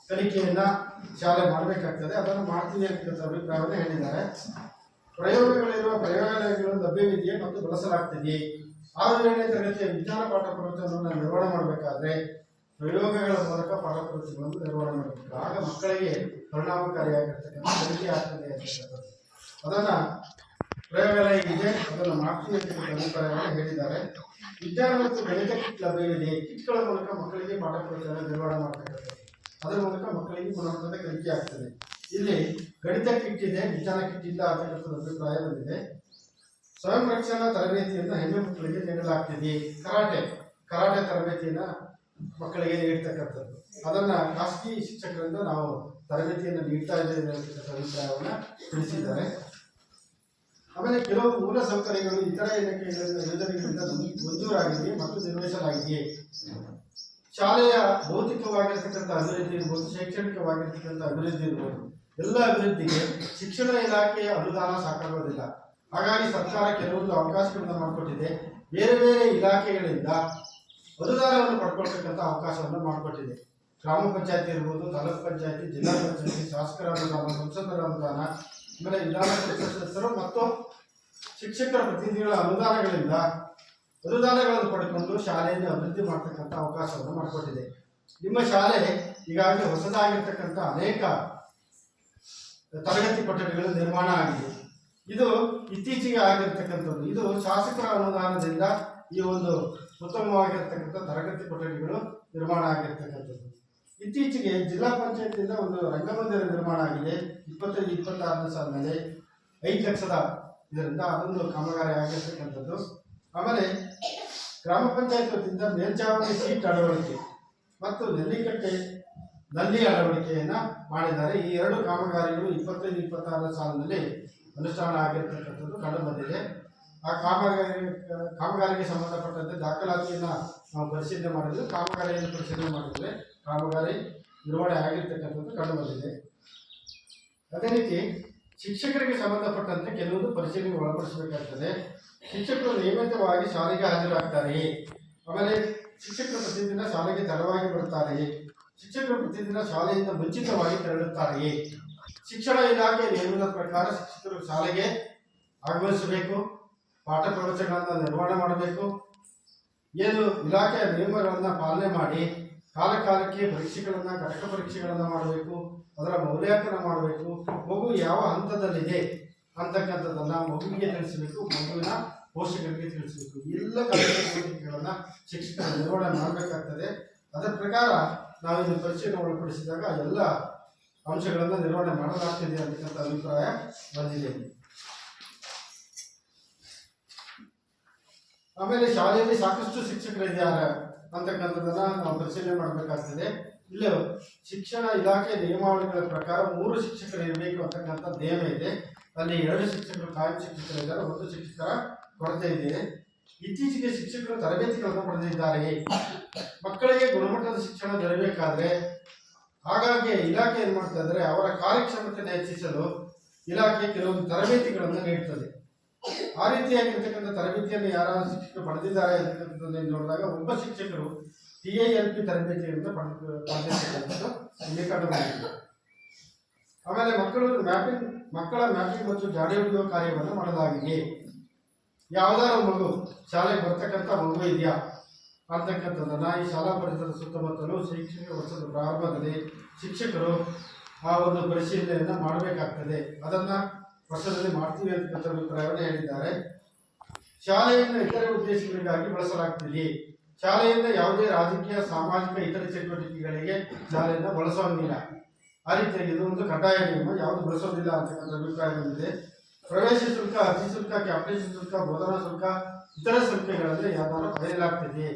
ಕಲಿಕೆಯನ್ನ ಶಾಲೆ ಮಾಡಬೇಕಾಗ್ತದೆ. ಅದನ್ನು ಮಾಡ್ತೀವಿ ಅಂತಕ್ಕಂಥ ಅಭಿಪ್ರಾಯವನ್ನು ಹೇಳಿದ್ದಾರೆ. ಪ್ರಯೋಗಗಳಿರುವ ಪ್ರಯೋಗಾಲಯಗಳು ಲಭ್ಯವಿದೆಯೇ ಮತ್ತು ಬಳಸಲಾಗ್ತಿದೆಯೇ? 6ನೇ ತರಗತಿಯ ವಿಜ್ಞಾನ ಪಾಠ ಪ್ರವಚನವನ್ನು ನಿರ್ವಹಣೆ ಮಾಡಬೇಕಾದ್ರೆ ಪ್ರಯೋಗಗಳ ಮೂಲಕ ಪಾಠ ಪ್ರವಚನವನ್ನು ನಿರ್ವಹಣೆ ಮಾಡಬೇಕು. ಆಗ ಮಕ್ಕಳಿಗೆ ಪರಿಣಾಮಕಾರಿಯಾಗಿರ್ತಕ್ಕಂಥ ಕಲಿಕೆ ಆಗ್ತದೆ ಅಂತಕ್ಕಂಥದ್ದು. ಅದನ್ನ ಪ್ರಯೋಗಾಲಯ ಇದೆ, ಅದನ್ನು ಮಾಡ್ತೀವಿ ಅಂತಕ್ಕಂಥ ಅಭಿಪ್ರಾಯವನ್ನು ಹೇಳಿದ್ದಾರೆ. ವಿಜ್ಞಾನ ಮತ್ತು ಗಣಿತ ಕಿಟ್ ಲಭ್ಯವಿದೆ. ಕಿಟ್ಗಳ ಮೂಲಕ ಮಕ್ಕಳಿಗೆ ಪಾಠ ಪ್ರವಚನ ನಿರ್ವಹಣೆ ಮಾಡತಕ್ಕಂಥದ್ದು. ಅದರ ಮೂಲಕ ಮಕ್ಕಳಿಗೆ ಗುಣಮಟ್ಟದ ಕಲಿಕೆ ಆಗ್ತದೆ. ಇಲ್ಲಿ ಗಣಿತ ಕಿಟ್ ಇದೆ, ವಿಜ್ಞಾನ ಕಿಟ್ ಇಲ್ಲ ಅಂತಕ್ಕಂಥ ಅಭಿಪ್ರಾಯ ಬಂದಿದೆ. ಸ್ವಯಂ ರಕ್ಷಣಾ ತರಬೇತಿಯನ್ನು ಹೆಣ್ಣು ಮಕ್ಕಳಿಗೆ ನೀಡಲಾಗ್ತಿದೆ. ಕರಾಟೆ ತರಬೇತಿಯನ್ನ ಮಕ್ಕಳಿಗೆ ನೀಡ್ತಕ್ಕಂಥದ್ದು. ಅದನ್ನ ಖಾಸಗಿ ಶಿಕ್ಷಕರಿಂದ ನಾವು ತರಬೇತಿಯನ್ನು ನೀಡ್ತಾ ಇದ್ದೇವೆ ಅಂತಕ್ಕಂಥ ಅಭಿಪ್ರಾಯವನ್ನು ತಿಳಿಸಿದ್ದಾರೆ. ಆಮೇಲೆ ಕೆಲವು ಮೂಲ ಸೌಕರ್ಯಗಳು ಇತರ ಯೋಜನೆಗಳಿಂದ ಮಂಜೂರಾಗಿದೆಯೇ ಮತ್ತು ನಿರ್ವಹಿಸಲಾಗಿದೆಯೇ? ಶಾಲೆಯ ಭೌತಿಕವಾಗಿರ್ತಕ್ಕಂಥ ಅಭಿವೃದ್ಧಿ ಇರ್ಬೋದು, ಶೈಕ್ಷಣಿಕವಾಗಿರ್ತಕ್ಕಂಥ ಅಭಿವೃದ್ಧಿ ಇರ್ಬೋದು, ಎಲ್ಲ ಅಭಿವೃದ್ಧಿಗೆ ಶಿಕ್ಷಣ ಇಲಾಖೆಯ ಅನುದಾನ ಸಾಕಾಗೋದಿಲ್ಲ. ಹಾಗಾಗಿ ಸರ್ಕಾರ ಕೆಲವೊಂದು ಅವಕಾಶಗಳನ್ನು ಮಾಡಿಕೊಟ್ಟಿದೆ. ಬೇರೆ ಬೇರೆ ಇಲಾಖೆಗಳಿಂದ ಅನುದಾನವನ್ನು ಪಡ್ಕೊಳ್ತಕ್ಕಂಥ ಅವಕಾಶವನ್ನು ಮಾಡಿಕೊಟ್ಟಿದೆ. ಗ್ರಾಮ ಪಂಚಾಯತಿ ಇರ್ಬೋದು, ತಾಲೂಕು ಪಂಚಾಯತಿ, ಜಿಲ್ಲಾ ಪಂಚಾಯತಿ, ಶಾಸಕರ ಅನುದಾನ, ಸಂಸದರ ಅನುದಾನ, ಆಮೇಲೆ ವಿಧಾನ ಪರಿಷತ್ ಸದಸ್ಯರು ಮತ್ತು ಶಿಕ್ಷಕರ ಪ್ರತಿನಿಧಿಗಳ ಅನುದಾನಗಳನ್ನು ಪಡೆದುಕೊಂಡು ಶಾಲೆಯನ್ನು ಅಭಿವೃದ್ಧಿ ಮಾಡ್ತಕ್ಕಂಥ ಅವಕಾಶವನ್ನು ಮಾಡಿಕೊಟ್ಟಿದೆ. ನಿಮ್ಮ ಶಾಲೆ ಈಗಾಗಲೇ ಹೊಸದಾಗಿರ್ತಕ್ಕಂಥ ಅನೇಕ ತರಗತಿ ಕೊಠಡಿಗಳು ನಿರ್ಮಾಣ ಆಗಿದೆ. ಇದು ಇತ್ತೀಚೆಗೆ ಆಗಿರ್ತಕ್ಕಂಥದ್ದು. ಇದು ಶಾಸಕರ ಅನುದಾನದಿಂದ ಈ ಒಂದು ಉತ್ತಮವಾಗಿರ್ತಕ್ಕಂಥ ತರಗತಿ ಕೊಠಡಿಗಳು ನಿರ್ಮಾಣ ಆಗಿರ್ತಕ್ಕಂಥದ್ದು. ಇತ್ತೀಚೆಗೆ ಜಿಲ್ಲಾ ಪಂಚಾಯತಿಯಿಂದ ಒಂದು ರಂಗಮಂದಿರ ನಿರ್ಮಾಣ ಆಗಿದೆ. 25-26ನೇ ಸಾಲಿನಲ್ಲಿ 5 ಲಕ್ಷದ ಇದರಿಂದ ಅದೊಂದು ಕಾಮಗಾರಿ ಆಗಿರ್ತಕ್ಕಂಥದ್ದು. ಆಮೇಲೆ ಗ್ರಾಮ ಪಂಚಾಯತ್ ವತಿಯಿಂದ ಮೇಲ್ಚಾವಣಿ ಸೀಟ್ ಅಳವಡಿಕೆ ಮತ್ತು ನೆಲ್ಲಿಕಟ್ಟೆ ನಲ್ಲಿ ಅಳವಡಿಕೆಯನ್ನ ಮಾಡಿದ್ದಾರೆ. ಈ 2 ಕಾಮಗಾರಿಗಳು 25-26ನೇ ಸಾಲಿನಲ್ಲಿ ಅನುಷ್ಠಾನ ಆಗಿರ್ತಕ್ಕಂಥದ್ದು ಕಂಡು ಬಂದಿದೆ. ಆ ಕಾಮಗಾರಿಗೆ ಸಂಬಂಧಪಟ್ಟಂತೆ ದಾಖಲಾತಿಯನ್ನು ನಾವು ಪರಿಶೀಲನೆ ಮಾಡಿದ್ವಿ. ಕಾಮಗಾರಿಯನ್ನು ಪರಿಶೀಲನೆ ಮಾಡಿದರೆ ಕಾಮಗಾರಿ ನಿರ್ವಹಣೆ ಆಗಿರ್ತಕ್ಕಂಥದ್ದು ಕಂಡು ಬಂದಿದೆ. ಅದೇ ರೀತಿ ಶಿಕ್ಷಕರಿಗೆ ಸಂಬಂಧಪಟ್ಟಂತೆ ಕೆಲವೊಂದು ಪರಿಶೀಲನೆಗೆ ಒಳಪಡಿಸಬೇಕಾಗ್ತದೆ. ಶಿಕ್ಷಕರು ನಿಯಮಿತವಾಗಿ ಶಾಲೆಗೆ ಹಾಜರಾಗ್ತಾರೆಯೇ? ಆಮೇಲೆ ಶಿಕ್ಷಕರು ಪ್ರತಿದಿನ ಶಾಲೆಗೆ ತಡವಾಗಿ ಬರುತ್ತಾರೆಯೇ? ಶಿಕ್ಷಕರು ಪ್ರತಿದಿನ ಶಾಲೆಯಿಂದ ಮುಂಚಿತವಾಗಿ ತೆರಳುತ್ತಾರೆಯೇ? ಶಿಕ್ಷಣ ಇಲಾಖೆ ನಿಯಮದ ಪ್ರಕಾರ ಶಿಕ್ಷಕರು ಶಾಲೆಗೆ ಆಗಮಿಸಬೇಕು, ಪಾಠ ಪ್ರವಚನಗಳನ್ನು ನಿರ್ವಹಣೆ ಮಾಡಬೇಕು. ಏನು ಇಲಾಖೆಯ ನಿಯಮಗಳನ್ನು ಪಾಲನೆ ಮಾಡಿ ಕಾಲಕಾಲಕ್ಕೆ ಪರೀಕ್ಷೆಗಳನ್ನು, ಘಟಕ ಪರೀಕ್ಷೆಗಳನ್ನು ಮಾಡಬೇಕು, ಅದರ ಮೌಲ್ಯಾಂಕನ ಮಾಡಬೇಕು. ಮಗು ಯಾವ ಹಂತದಲ್ಲಿದೆ ಅಂತಕ್ಕಂಥದ್ದನ್ನು ಮಗುವಿಗೆ ತಿಳಿಸಬೇಕು, ಮಗುವಿನ ಪೋಷಕರಿಗೆ ತಿಳಿಸಬೇಕು. ಎಲ್ಲ ಚಟುವಟಿಕೆಗಳನ್ನು ಶಿಕ್ಷಕರು ನಿರ್ವಹಣೆ ಮಾಡಬೇಕಾಗ್ತದೆ. ಅದರ ಪ್ರಕಾರ ನಾವು ಇದನ್ನು ಪರೀಕ್ಷೆಯನ್ನು ಒಳಪಡಿಸಿದಾಗ ಎಲ್ಲ ಅಂಶಗಳನ್ನು ನಿರ್ವಹಣೆ ಮಾಡಲಾಗ್ತಿದೆ ಅಂತಕ್ಕಂಥ ಅಭಿಪ್ರಾಯ ಬಂದಿದೆ. ಆಮೇಲೆ ಶಾಲೆಯಲ್ಲಿ ಸಾಕಷ್ಟು ಶಿಕ್ಷಕರಿದ್ದಾರೆ ಅಂತಕ್ಕಂಥದ್ದನ್ನ ನಾವು ಪರಿಶೀಲನೆ ಮಾಡಬೇಕಾಗ್ತದೆ. ಇಲ್ಲಿ ಶಿಕ್ಷಣ ಇಲಾಖೆ ನಿಯಮಾವಳಿಗಳ ಪ್ರಕಾರ 3 ಶಿಕ್ಷಕರು ಇರಬೇಕು ಅಂತಕ್ಕಂಥ ನಿಯಮ ಇದೆ. ಅಲ್ಲಿ 2 ಶಿಕ್ಷಕರು ಕಾಯಂ ಶಿಕ್ಷಕರಿದ್ದಾರೆ, 1 ಶಿಕ್ಷಕರ ಕೊರತೆ ಇದೆ. ಇತ್ತೀಚೆಗೆ ಶಿಕ್ಷಕರು ತರಬೇತಿಗಳನ್ನು ಪಡೆದಿದ್ದಾರೆ. ಮಕ್ಕಳಿಗೆ ಗುಣಮಟ್ಟದ ಶಿಕ್ಷಣ ದೊರೆಯಬೇಕಾದ್ರೆ ಹಾಗಾಗಿ ಇಲಾಖೆ ಏನು ಮಾಡ್ತಾ ಇದ್ದಾರೆ, ಅವರ ಕಾರ್ಯಕ್ಷಮತೆಯನ್ನು ಹೆಚ್ಚಿಸಲು ಇಲಾಖೆ ಕೆಲವೊಂದು ತರಬೇತಿಗಳನ್ನು ನೀಡುತ್ತದೆ. ಆ ರೀತಿಯಾಗಿರ್ತಕ್ಕಂಥ ತರಬೇತಿಯನ್ನು ಯಾರಾದರೂ ಶಿಕ್ಷಕರು ಪಡೆದಿದ್ದಾರೆ ಅಂತಕ್ಕಂಥದ್ದನ್ನು ನೋಡಿದಾಗ ಒಬ್ಬ ಶಿಕ್ಷಕರು TILP ತರಬೇತಿಯಿಂದ ಪಡೆದಿರ್ತಕ್ಕಂಥದ್ದು ಇಲ್ಲಿ ಕಂಡುಬಂದಿದೆ. ಆಮೇಲೆ ಮಕ್ಕಳ ಮ್ಯಾಪಿಂಗ್ ಮತ್ತು ಜಾಡಿ ಹಿಡಿಯುವ ಕಾರ್ಯವನ್ನು ಮಾಡಲಾಗಿದೆ. ಯಾವುದಾದ್ರು ಮಗು ಶಾಲೆಗೆ ಬರ್ತಕ್ಕಂಥ ಮಗು ಇದೆಯಾ ಅಂತಕ್ಕಂಥದ್ದನ್ನು ಈ ಶಾಲಾ ಪರಿಸರದ ಸುತ್ತಮುತ್ತಲು ಶೈಕ್ಷಣಿಕ ವರ್ಷದ ಪ್ರಾರಂಭದಲ್ಲಿ ಶಿಕ್ಷಕರು ಆ ಒಂದು ಪರಿಶೀಲನೆಯನ್ನು ಮಾಡಬೇಕಾಗ್ತದೆ. ಅದನ್ನು ವರ್ಷದಲ್ಲಿ ಮಾಡ್ತೀವಿ ಅಂತಕ್ಕಂಥ ಅಭಿಪ್ರಾಯವನ್ನು ಹೇಳಿದ್ದಾರೆ. ಶಾಲೆಯನ್ನು ಇತರೆ ಉದ್ದೇಶಗಳಿಗಾಗಿ ಬಳಸಲಾಗ್ತಿದೆ. ಶಾಲೆಯಿಂದ ಯಾವುದೇ ರಾಜಕೀಯ, ಸಾಮಾಜಿಕ, ಇತರೆ ಚಟುವಟಿಕೆಗಳಿಗೆ ಶಾಲೆಯನ್ನು ಬಳಸೋಂಗಿಲ್ಲ. ಆ ರೀತಿಯಾಗಿ ಇದು ಒಂದು ಕಡ್ಡಾಯ ನಿಯಮ, ಯಾವುದು ಬಳಸೋದಿಲ್ಲ ಅಂತಕ್ಕಂಥ ಅಭಿಪ್ರಾಯ ಬಂದಿದೆ. ಪ್ರವೇಶ ಶುಲ್ಕ, ಅರ್ಜಿ ಶುಲ್ಕ, ಕ್ಯಾಪ್ಟೇಷನ್ ಶುಲ್ಕ, ಬೋಧನಾ ಶುಲ್ಕ, ಇತರ ಶುಲ್ಕಗಳಲ್ಲಿ ಯಾವ್ದಾದ್ರು ಪಡೆಯಲಾಗ್ತಿದೆ.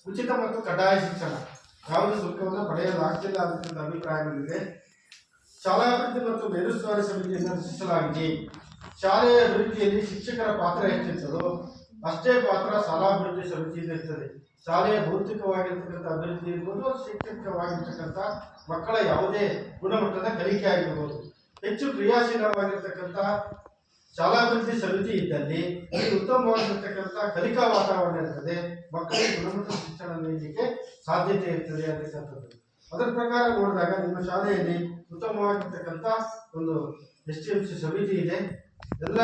ಉಚಿತ ಮತ್ತು ಕಡ್ಡಾಯ ಶಿಕ್ಷಣ, ಯಾವುದೇ ಶುಲ್ಕವನ್ನು ಪಡೆಯಲಾಗ್ತಿಲ್ಲ ಅಂತಕ್ಕಂಥ ಅಭಿಪ್ರಾಯ ಬಂದಿದೆ. ಶಾಲಾಭಿವೃದ್ಧಿ ಮತ್ತು ಮೇಲುಸ್ತುವಾರಿ ಸಮಿತಿಯನ್ನು ರಚಿಸಲಾಗಿದೆ. ಶಾಲೆಯ ಅಭಿವೃದ್ಧಿಯಲ್ಲಿ ಶಿಕ್ಷಕರ ಪಾತ್ರ ಎಷ್ಟಿರ್ತದೋ ಅಷ್ಟೇ ಪಾತ್ರ ಶಾಲಾಭಿವೃದ್ಧಿ ಸಮಿತಿಯಿಂದ ಇರ್ತದೆ. ಶಾಲೆಯ ಭೌತಿಕವಾಗಿರ್ತಕ್ಕಂಥ ಅಭಿವೃದ್ಧಿ ಇರ್ಬೋದು, ಶೈಕ್ಷಣಿಕವಾಗಿರ್ತಕ್ಕಂಥ ಮಕ್ಕಳ ಯಾವುದೇ ಗುಣಮಟ್ಟದ ಕಲಿಕೆ ಆಗಿರ್ಬೋದು, ಹೆಚ್ಚು ಕ್ರಿಯಾಶೀಲವಾಗಿರ್ತಕ್ಕಂಥ ಶಾಲಾಭಿವೃದ್ಧಿ ಸಮಿತಿ ಇದ್ದಲ್ಲಿ ಉತ್ತಮವಾಗಿರ್ತಕ್ಕಂಥ ಕಲಿಕಾ ವಾತಾವರಣ ಇರ್ತದೆ, ಮಕ್ಕಳಿಗೆ ಗುಣಮಟ್ಟದ ಶಿಕ್ಷಣ ನೀಡಲಿಕ್ಕೆ ಸಾಧ್ಯತೆ ಇರ್ತದೆ ಅಂತಕ್ಕಂಥದ್ದು. ಅದರ ಪ್ರಕಾರ ನೋಡಿದಾಗ ನಿಮ್ಮ ಶಾಲೆಯಲ್ಲಿ ಉತ್ತಮವಾಗಿರ್ತಕ್ಕಂಥ ಒಂದು STMC ಸಮಿತಿ ಇದೆ, ಎಲ್ಲ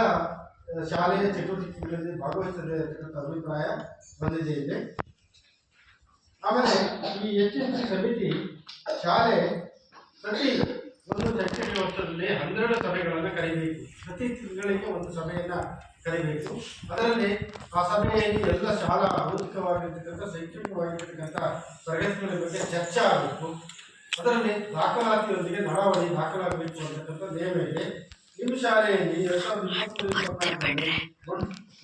ಶಾಲೆಯ ಚಟುವಟಿಕೆಗಳಲ್ಲಿ ಭಾಗವಹಿಸ್ತದೆ ಅಂತಕ್ಕಂಥ ಅಭಿಪ್ರಾಯ ಬಂದಿದೆ ಇಲ್ಲಿ. ಆಮೇಲೆ ಈ STMC ಸಮಿತಿ ಶಾಲೆ ಪ್ರತಿ ಒಂದು ಶೈಕ್ಷಣಿಕ ವರ್ಷದಲ್ಲಿ 12 ಸಭೆಗಳನ್ನು ಕರೆಯಬೇಕು. ಪ್ರತಿ ತಿಂಗಳಿಗೆ ಒಂದು ಸಭೆಯನ್ನು ಕರೆಯಬೇಕು. ಅದರಲ್ಲಿ ಆ ಸಭೆಯಲ್ಲಿ ಎಲ್ಲ ಶಾಲಾ ಭೌತಿಕವಾಗಿರ್ತಕ್ಕಂಥ, ಶೈಕ್ಷಣಿಕವಾಗಿರ್ತಕ್ಕಂಥ ತರಗತಿಗಳ ಬಗ್ಗೆ ಚರ್ಚೆ ಆಗಬೇಕು. ಅದರಲ್ಲಿ ದಾಖಲಾತಿಯೊಂದಿಗೆ ನಡಾವಳಿ ದಾಖಲಾಗಬೇಕು ಅಂತಕ್ಕಂಥ ನಿಯಮ ಇದೆ. ನಿಮ್ಮ ಶಾಲೆಯಲ್ಲಿ 2023-24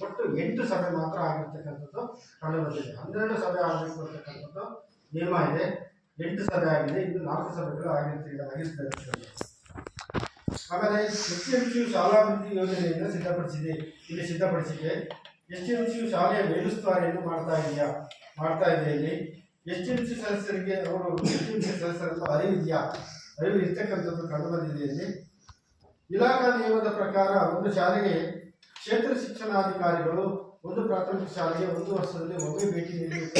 ಒಟ್ಟು 8 ಸಭೆ ಮಾತ್ರ ಆಗಿರ್ತಕ್ಕಂಥದ್ದು ಕಂಡುಬಂದಿದೆ. 12 ಸಭೆ ಆಗಬೇಕು ಅಂತಕ್ಕಂಥದ್ದು ನಿಯಮ ಇದೆ. 8 ಸಭೆ ಆಗಿದೆ, ಇನ್ನು 4 ಸಭೆಗಳು ಆಗಿರ್ತದೆ. ಆಮೇಲೆ STMC ಶಾಲಾಭಿವೃದ್ಧಿ ಯೋಜನೆಯನ್ನು ಸಿದ್ಧಪಡಿಸಿದೆ. STMC ಶಾಲೆಯ ಮೇಲುಸ್ತುವಾರಿಯನ್ನು ಮಾಡ್ತಾ ಇದೆ. ಇಲ್ಲಿ STMC ಸದಸ್ಯರಿಗೆ ಅವರು STMC ಸದಸ್ಯರನ್ನು ಅರಿವು ಇರ್ತಕ್ಕಂಥದ್ದು ಕಂಡುಬಂದಿದೆ. ಇಲ್ಲಿ ಇಲಾಖಾ ನಿಯಮದ ಪ್ರಕಾರ ಒಂದು ಶಾಲೆಗೆ ಕ್ಷೇತ್ರ ಶಿಕ್ಷಣಾಧಿಕಾರಿಗಳು ಒಂದು ಪ್ರಾಥಮಿಕ ಶಾಲೆಗೆ 1 ವರ್ಷದಲ್ಲಿ ಒಮ್ಮೆ ಭೇಟಿ ನೀಡಬೇಕು.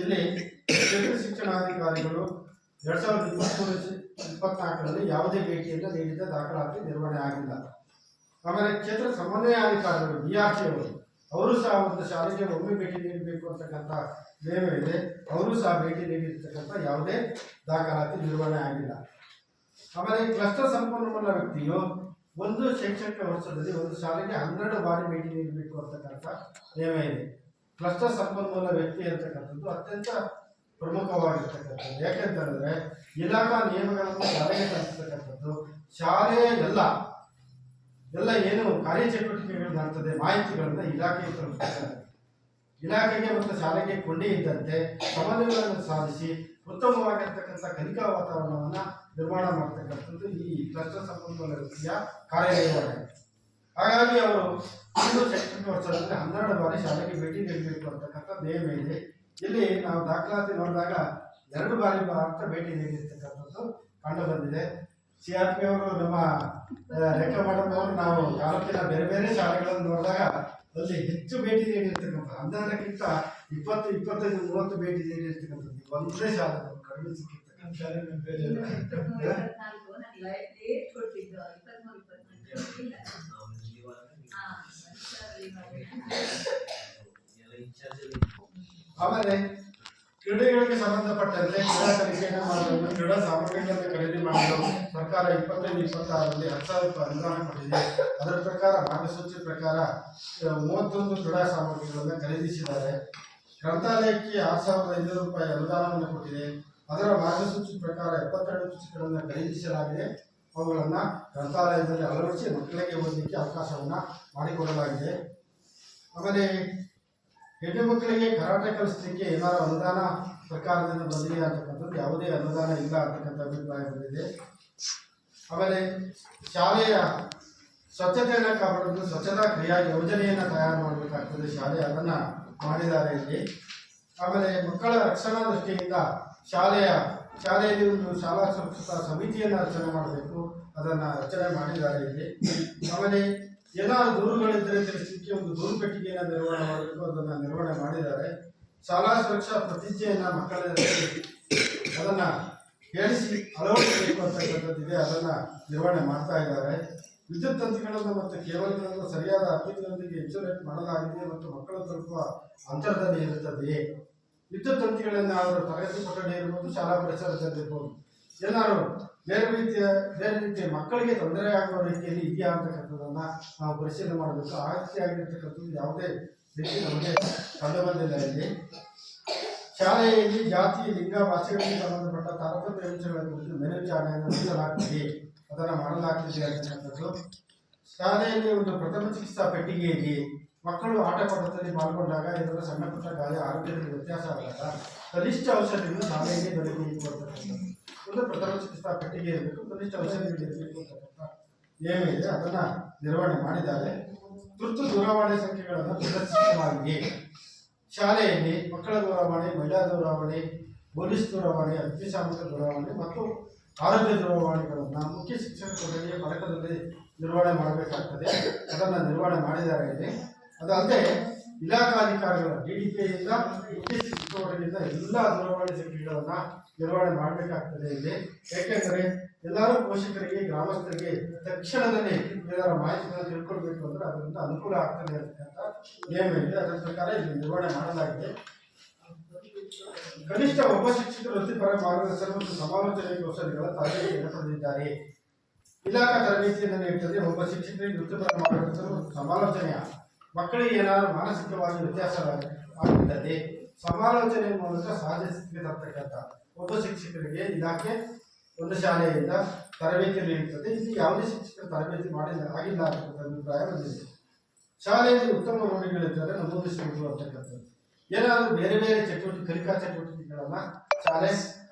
ಇಲ್ಲಿ ಕ್ಷೇತ್ರ ಶಿಕ್ಷಣಾಧಿಕಾರಿಗಳು 2023-24ರಲ್ಲಿ ಯಾವುದೇ ಭೇಟಿಯನ್ನು ನೀಡಿದ ದಾಖಲಾತಿ ನಿರ್ವಹಣೆ ಆಗಿಲ್ಲ. ಆಮೇಲೆ ಕ್ಷೇತ್ರ ಸಮನ್ವಯಾಧಿಕಾರಿಗಳು BRC ಅವರು ಸಹ ಒಂದು ಶಾಲೆಗೆ ಒಮ್ಮೆ ಭೇಟಿ ನೀಡಬೇಕು ಅಂತಕ್ಕಂಥ ನಿಯಮ ಇದೆ. ಅವರು ಸಹ ಭೇಟಿ ನೀಡಿರ್ತಕ್ಕಂಥ ಯಾವುದೇ ದಾಖಲಾತಿ ನಿರ್ವಹಣೆ ಆಗಿಲ್ಲ. ಆಮೇಲೆ ಕ್ಲಸ್ಟರ್ ಸಂಪನ್ಮೂಲ ವ್ಯಕ್ತಿಯು ಒಂದು ಶೈಕ್ಷಣಿಕ ವರ್ಷದಲ್ಲಿ ಒಂದು ಶಾಲೆಗೆ 12 ಬಾರಿ ಭೇಟಿ ನೀಡಬೇಕು ಅಂತಕ್ಕಂಥ ನಿಯಮ ಇದೆ. ಕ್ಲಸ್ಟರ್ ಸಂಪನ್ಮೂಲ ವ್ಯಕ್ತಿ ಅಂತಕ್ಕಂಥದ್ದು ಅತ್ಯಂತ ಪ್ರಮುಖವಾಗಿರ್ತಕ್ಕಂಥದ್ದು. ಯಾಕೆಂತಂದ್ರೆ ಇಲಾಖಾ ನಿಯಮಗಳನ್ನು ಶಾಲೆಗೆ ತರಿಸ್ತಕ್ಕಂಥದ್ದು, ಶಾಲೆಯ ಎಲ್ಲ ಏನು ಕಾರ್ಯಚಟುವಟಿಕೆಗಳು ಮಾಡ್ತದೆ ಮಾಹಿತಿಗಳನ್ನು ಇಲಾಖೆಗೆ ತಲುಪಿಸ್ತಾರೆ. ಇಲಾಖೆಗೆ ಮತ್ತು ಶಾಲೆಗೆ ಕೊಂಡಿ ಇದ್ದಂತೆ ಸಮನ್ವಯಗಳನ್ನು ಸಾಧಿಸಿ ಉತ್ತಮವಾಗಿರ್ತಕ್ಕಂಥ ಕಲಿಕಾ ವಾತಾವರಣವನ್ನು ನಿರ್ಮಾಣ ಮಾಡ್ತಕ್ಕಂಥದ್ದು ಈ ಕ್ಲಸ್ಟರ್ ಸಂಪನ್ಮೂಲ ವ್ಯಕ್ತಿಯ ಕಾರ್ಯನಿರ್ವಹಣೆ. ಹಾಗಾಗಿ ಅವರು ಒಂದು ಶೈಕ್ಷಣಿಕ ವರ್ಷದಲ್ಲಿ 12 ಬಾರಿ ಶಾಲೆಗೆ ಭೇಟಿ ನೀಡಬೇಕು ಅಂತಕ್ಕಂಥ ನಿಯಮ ಇದೆ. ಇಲ್ಲಿ ನಾವು ದಾಖಲಾತಿ ನೋಡಿದಾಗ 2 ಬಾರಿ ಮಾತ್ರ ಭೇಟಿ ನೀಡಿರ್ತಕ್ಕಂಥದ್ದು ಕಂಡು ಬಂದಿದೆ. CRP ಅವರು ನಮ್ಮ ರೇಖಾ ಮೇಡಮ್ ಅವರು ನಾವು ತಾಲೂಕಿನ ಬೇರೆ ಶಾಲೆಗಳನ್ನು ನೋಡಿದಾಗ ಅಲ್ಲಿ ಹೆಚ್ಚು ಭೇಟಿ ನೀಡಿರ್ತಕ್ಕಂಥ 12ಕ್ಕಿಂತ 20-25-30 ಭೇಟಿ ನೀಡಿರ್ತಕ್ಕಂಥದ್ದು ಒಂದೇ ಶಾಲೆ ಕಡಿಮೆ ಸಿಕ್ಕಿರ್ತಕ್ಕಂಥ ಶಾಲೆ ಆಮೇಲೆ ಕ್ರೀಡೆಗಳಿಗೆ ಸಂಬಂಧಪಟ್ಟಂತೆ ಕ್ರೀಡಾ ಕಲಿಕೆಯನ್ನು ಮಾಡಲು ಕ್ರೀಡಾ ಸಾಮಗ್ರಿಗಳನ್ನು ಖರೀದಿ ಮಾಡಲು ಸರ್ಕಾರ 25-26ರಲ್ಲಿ 10,000 ರೂಪಾಯಿ ಅನುದಾನ ಕೊಟ್ಟಿದೆ. ಅದರ ಪ್ರಕಾರ ಮಾರ್ಗಸೂಚಿ ಪ್ರಕಾರ 31 ಕ್ರೀಡಾ ಸಾಮಗ್ರಿಗಳನ್ನು ಖರೀದಿಸಿದ್ದಾರೆ. ಗ್ರಂಥಾಲಯಕ್ಕೆ 6,500 ರೂಪಾಯಿ ಅನುದಾನವನ್ನು ಕೊಟ್ಟಿದೆ. ಅದರ ಮಾರ್ಗಸೂಚಿ ಪ್ರಕಾರ 72 ಪುಸ್ತಕಗಳನ್ನು ಖರೀದಿಸಲಾಗಿದೆ. ಅವುಗಳನ್ನು ಗ್ರಂಥಾಲಯದಲ್ಲಿ ಅಳವಡಿಸಿ ಮಕ್ಕಳಿಗೆ ಓದಲಿಕ್ಕೆ ಅವಕಾಶವನ್ನು ಮಾಡಿಕೊಡಲಾಗಿದೆ. ಆಮೇಲೆ ಹೆಣ್ಣು ಮಕ್ಕಳಿಗೆ ಕರಾಟೆ ಕಲಿಸಲಿಕ್ಕೆ ಏನಾದರೂ ಅನುದಾನ ಸರ್ಕಾರದಿಂದ ಬಂದಿದೆ ಅಂತಕ್ಕಂಥದ್ದು ಯಾವುದೇ ಅನುದಾನ ಇಲ್ಲ ಅಂತಕ್ಕಂಥ ಅಭಿಪ್ರಾಯ ಬಂದಿದೆ. ಆಮೇಲೆ ಶಾಲೆಯ ಸ್ವಚ್ಛತೆಯನ್ನು ಕಾಪಾಡಲು ಸ್ವಚ್ಛತಾ ಕ್ರಿಯಾ ಯೋಜನೆಯನ್ನು ತಯಾರು ಮಾಡಬೇಕಾಗ್ತದೆ. ಶಾಲೆ ಅದನ್ನು ಮಾಡಿದ್ದಾರೆ ಇಲ್ಲಿ. ಆಮೇಲೆ ಮಕ್ಕಳ ರಕ್ಷಣಾ ದೃಷ್ಟಿಯಿಂದ ಶಾಲೆಯ ಶಾಲೆಯಲ್ಲಿ ಒಂದು ಶಾಲಾ ಸುರಕ್ಷತಾ ಸಮಿತಿಯನ್ನು ರಚನೆ ಮಾಡಬೇಕು, ಅದನ್ನು ರಚನೆ ಮಾಡಿದ್ದಾರೆ ಇಲ್ಲಿ. ಆಮೇಲೆ ಏನಾದ್ರು ದೂರುಗಳಿದ್ದರೆ ತಿಳಿಸಲಿಕ್ಕೆ ಒಂದು ದೂರು ಪೆಟ್ಟಿಗೆಯನ್ನು ನಿರ್ವಹಣೆ ಮಾಡಬೇಕು, ಅದನ್ನು ನಿರ್ವಹಣೆ ಮಾಡಿದ್ದಾರೆ. ಶಾಲಾ ಸುರಕ್ಷಾ ಪ್ರತಿಜ್ಞೆಯನ್ನು ಮಕ್ಕಳಲ್ಲಿ ಅದನ್ನು ಹೇಳಿಸಿ ಅಳವಡಿಸಬೇಕು ಅಂತಕ್ಕಂಥದ್ದಿದೆ, ಅದನ್ನು ನಿರ್ವಹಣೆ ಮಾಡ್ತಾ ಇದ್ದಾರೆ. ವಿದ್ಯುತ್ ತಂತಿಗಳನ್ನು ಮತ್ತು ಕೇಬಲ್ಗಳನ್ನು ಸರಿಯಾದ ಅರ್ಪಿಗಳೊಂದಿಗೆ ಇನ್ಸುಲೇಟ್ ಮಾಡಲಾಗಿದೆ ಮತ್ತು ಮಕ್ಕಳು ತಲುಪುವ ಅಂತರದಲ್ಲಿ ಇರುತ್ತದೆಯೇ. ವಿದ್ಯುತ್ ತಂತಿಗಳನ್ನು ಅವರು ತರಗತಿ ಕೊಠಡಿ ಇರ್ಬೋದು, ಶಾಲಾ ಪರಿಸರದಲ್ಲಿರ್ಬೋದು, ಏನಾದ್ರು ಬೇರೆ ರೀತಿಯ ಮಕ್ಕಳಿಗೆ ತೊಂದರೆ ಆಗುವ ರೀತಿಯಲ್ಲಿ ಇದೆಯಾ ಅಂತಕ್ಕಂಥದ್ದನ್ನು ನಾವು ಪರಿಶೀಲನೆ ಮಾಡಬೇಕು. ಆ ರೀತಿಯಾಗಿರ್ತಕ್ಕಂಥದ್ದು ಯಾವುದೇ ರೀತಿ ನಮಗೆ ಕಂಡು ಬಂದಿಲ್ಲ. ಇಲ್ಲಿ ಶಾಲೆಯಲ್ಲಿ ಜಾತಿ, ಲಿಂಗ, ಭಾಷೆಗಳಿಗೆ ಸಂಬಂಧಪಟ್ಟ ತಾರತಮ್ಯ ಅಂಶಗಳ ಕುರಿತು ಮೇಲ್ವಿಚಾರಣೆಯನ್ನು ನಡೆಸಲಾಗ್ತದೆ, ಅದನ್ನು ಮಾಡಲಾಗ್ತಿದೆ ಅಂತಕ್ಕಂಥದ್ದು. ಶಾಲೆಯಲ್ಲಿ ಒಂದು ಪ್ರಥಮ ಚಿಕಿತ್ಸಾ ಪೆಟ್ಟಿಗೆ ಇದೆ. ಮಕ್ಕಳು ಆಟ ಪಾಠದಲ್ಲಿ ಪಾಲ್ಗೊಂಡಾಗ ಇದರ ಸಣ್ಣ ಪುಟ್ಟ ಗಾಯ ಆರೋಗ್ಯದಲ್ಲಿ ವ್ಯತ್ಯಾಸ ಆದಾಗ ಕನಿಷ್ಠ ಔಷಧಿಗಳು ಶಾಲೆಯಲ್ಲಿ ದೊರೆಯಬೇಕು ಅಂತಕ್ಕಂಥದ್ದು. ಒಂದು ಪ್ರಥಮ ಚಿಕಿತ್ಸಾ ಪೆಟ್ಟಿಗೆ ಇರಬೇಕು, ಕನಿಷ್ಠ ಔಷಧಿಗಳು ಇರಬೇಕು ಅಂತಕ್ಕಂಥ ನಿಯಮ ಇದೆ, ಅದನ್ನು ನಿರ್ವಹಣೆ ಮಾಡಿದ್ದಾರೆ. ತುರ್ತು ದೂರವಾಣಿ ಸಂಖ್ಯೆಗಳನ್ನು ಪ್ರದರ್ಶಿಸಲಾಗಿದೆ. ಶಾಲೆಯಲ್ಲಿ ಮಕ್ಕಳ ದೂರವಾಣಿ, ಮಹಿಳಾ ದೂರವಾಣಿ, ಪೊಲೀಸ್ ದೂರವಾಣಿ, ಅಗ್ನಿಶಾಮಕ ದೂರವಾಣಿ ಮತ್ತು ಆರೋಗ್ಯ ದೂರವಾಣಿಗಳನ್ನು ಮುಖ್ಯ ಶಿಕ್ಷಕ ಕೊಠಡಿಯ ಫಲಕದಲ್ಲಿ ನಿರ್ವಹಣೆ ಮಾಡಬೇಕಾಗ್ತದೆ, ಅದನ್ನು ನಿರ್ವಹಣೆ ಮಾಡಿದ್ದಾರೆ ಇಲ್ಲಿ. ಅದಲ್ಲದೆ ಇಲಾಖಾಧಿಕಾರಿಗಳ DDPಯಿಂದ ಮುಖ್ಯ ಶಿಕ್ಷಕ ಕೊಠಡಿಯಿಂದ ಎಲ್ಲ ದೂರವಾಣಿ ಸಂಖ್ಯೆಗಳನ್ನು ನಿರ್ವಹಣೆ ಮಾಡಬೇಕಾಗ್ತದೆ ಇಲ್ಲಿ. ಏಕೆಂದರೆ ಎಲ್ಲರೂ ಪೋಷಕರಿಗೆ, ಗ್ರಾಮಸ್ಥರಿಗೆ ತಕ್ಷಣದಲ್ಲಿ ಏನಾರ ಮಾಹಿತಿಗಳನ್ನು ತಿಳ್ಕೊಳ್ಬೇಕು ಅಂದರೆ ಅದರಿಂದ ಅನುಕೂಲ ಆಗ್ತದೆ ಅಂತಕ್ಕಂಥ ನಿಯಮ ಇದೆ, ಅದರ ಪ್ರಕಾರ ಇಲ್ಲಿ ನಿರ್ವಹಣೆ ಮಾಡಲಾಗಿದೆ. ಕನಿಷ್ಠ ಒಬ್ಬ ಶಿಕ್ಷಕರು ವೃತ್ತಿಪರ ಮಾರ್ಗದರ್ಶನ ಮತ್ತು ಸಮಾಲೋಚನೆ ಕೌಶಲ್ಯಗಳ ತರಬೇತಿಯನ್ನು ಪಡೆದಿದ್ದಾರೆ. ಇಲಾಖಾ ತರಬೇತಿಯನ್ನು ನೀಡುತ್ತದೆ. ಒಬ್ಬ ಶಿಕ್ಷಕರಿಗೆ ವೃತ್ತಿಪರ ಮಾರ್ಗದರ್ಶನ ಮತ್ತು ಸಮಾಲೋಚನೆಯ ಮಕ್ಕಳಿಗೆ ಏನಾದರೂ ಮಾನಸಿಕವಾಗಿ ವ್ಯತ್ಯಾಸ ಆಗುತ್ತದೆ, ಸಮಾಲೋಚನೆ ಮೂಲಕ ಸಹಜ ಸ್ಥಿತಿಗೆ ತರ್ತಕ್ಕಂಥ ಒಬ್ಬ ಶಿಕ್ಷಕರಿಗೆ ಇಲಾಖೆ ಒಂದು ಶಾಲೆಯಿಂದ ತರಬೇತಿ ನೀಡುತ್ತದೆ. ಇಲ್ಲಿ ಯಾವುದೇ ಶಿಕ್ಷಕರು ತರಬೇತಿ ಆಗಿಲ್ಲ ಅಂತಕ್ಕಂಥ ಅಭಿಪ್ರಾಯ ಬಂದಿದೆ. ಶಾಲೆಯಲ್ಲಿ ಉತ್ತಮ ರೂಢಿಗಳಿದ್ದರೆ ನಮೂದಿಸಬೇಕು ಅಂತಕ್ಕಂಥದ್ದು. ಏನಾದರೂ ಬೇರೆ ಬೇರೆ ಕಲಿಕಾ ಚಟುವಟಿಕೆಗಳನ್ನು ಶಾಲೆ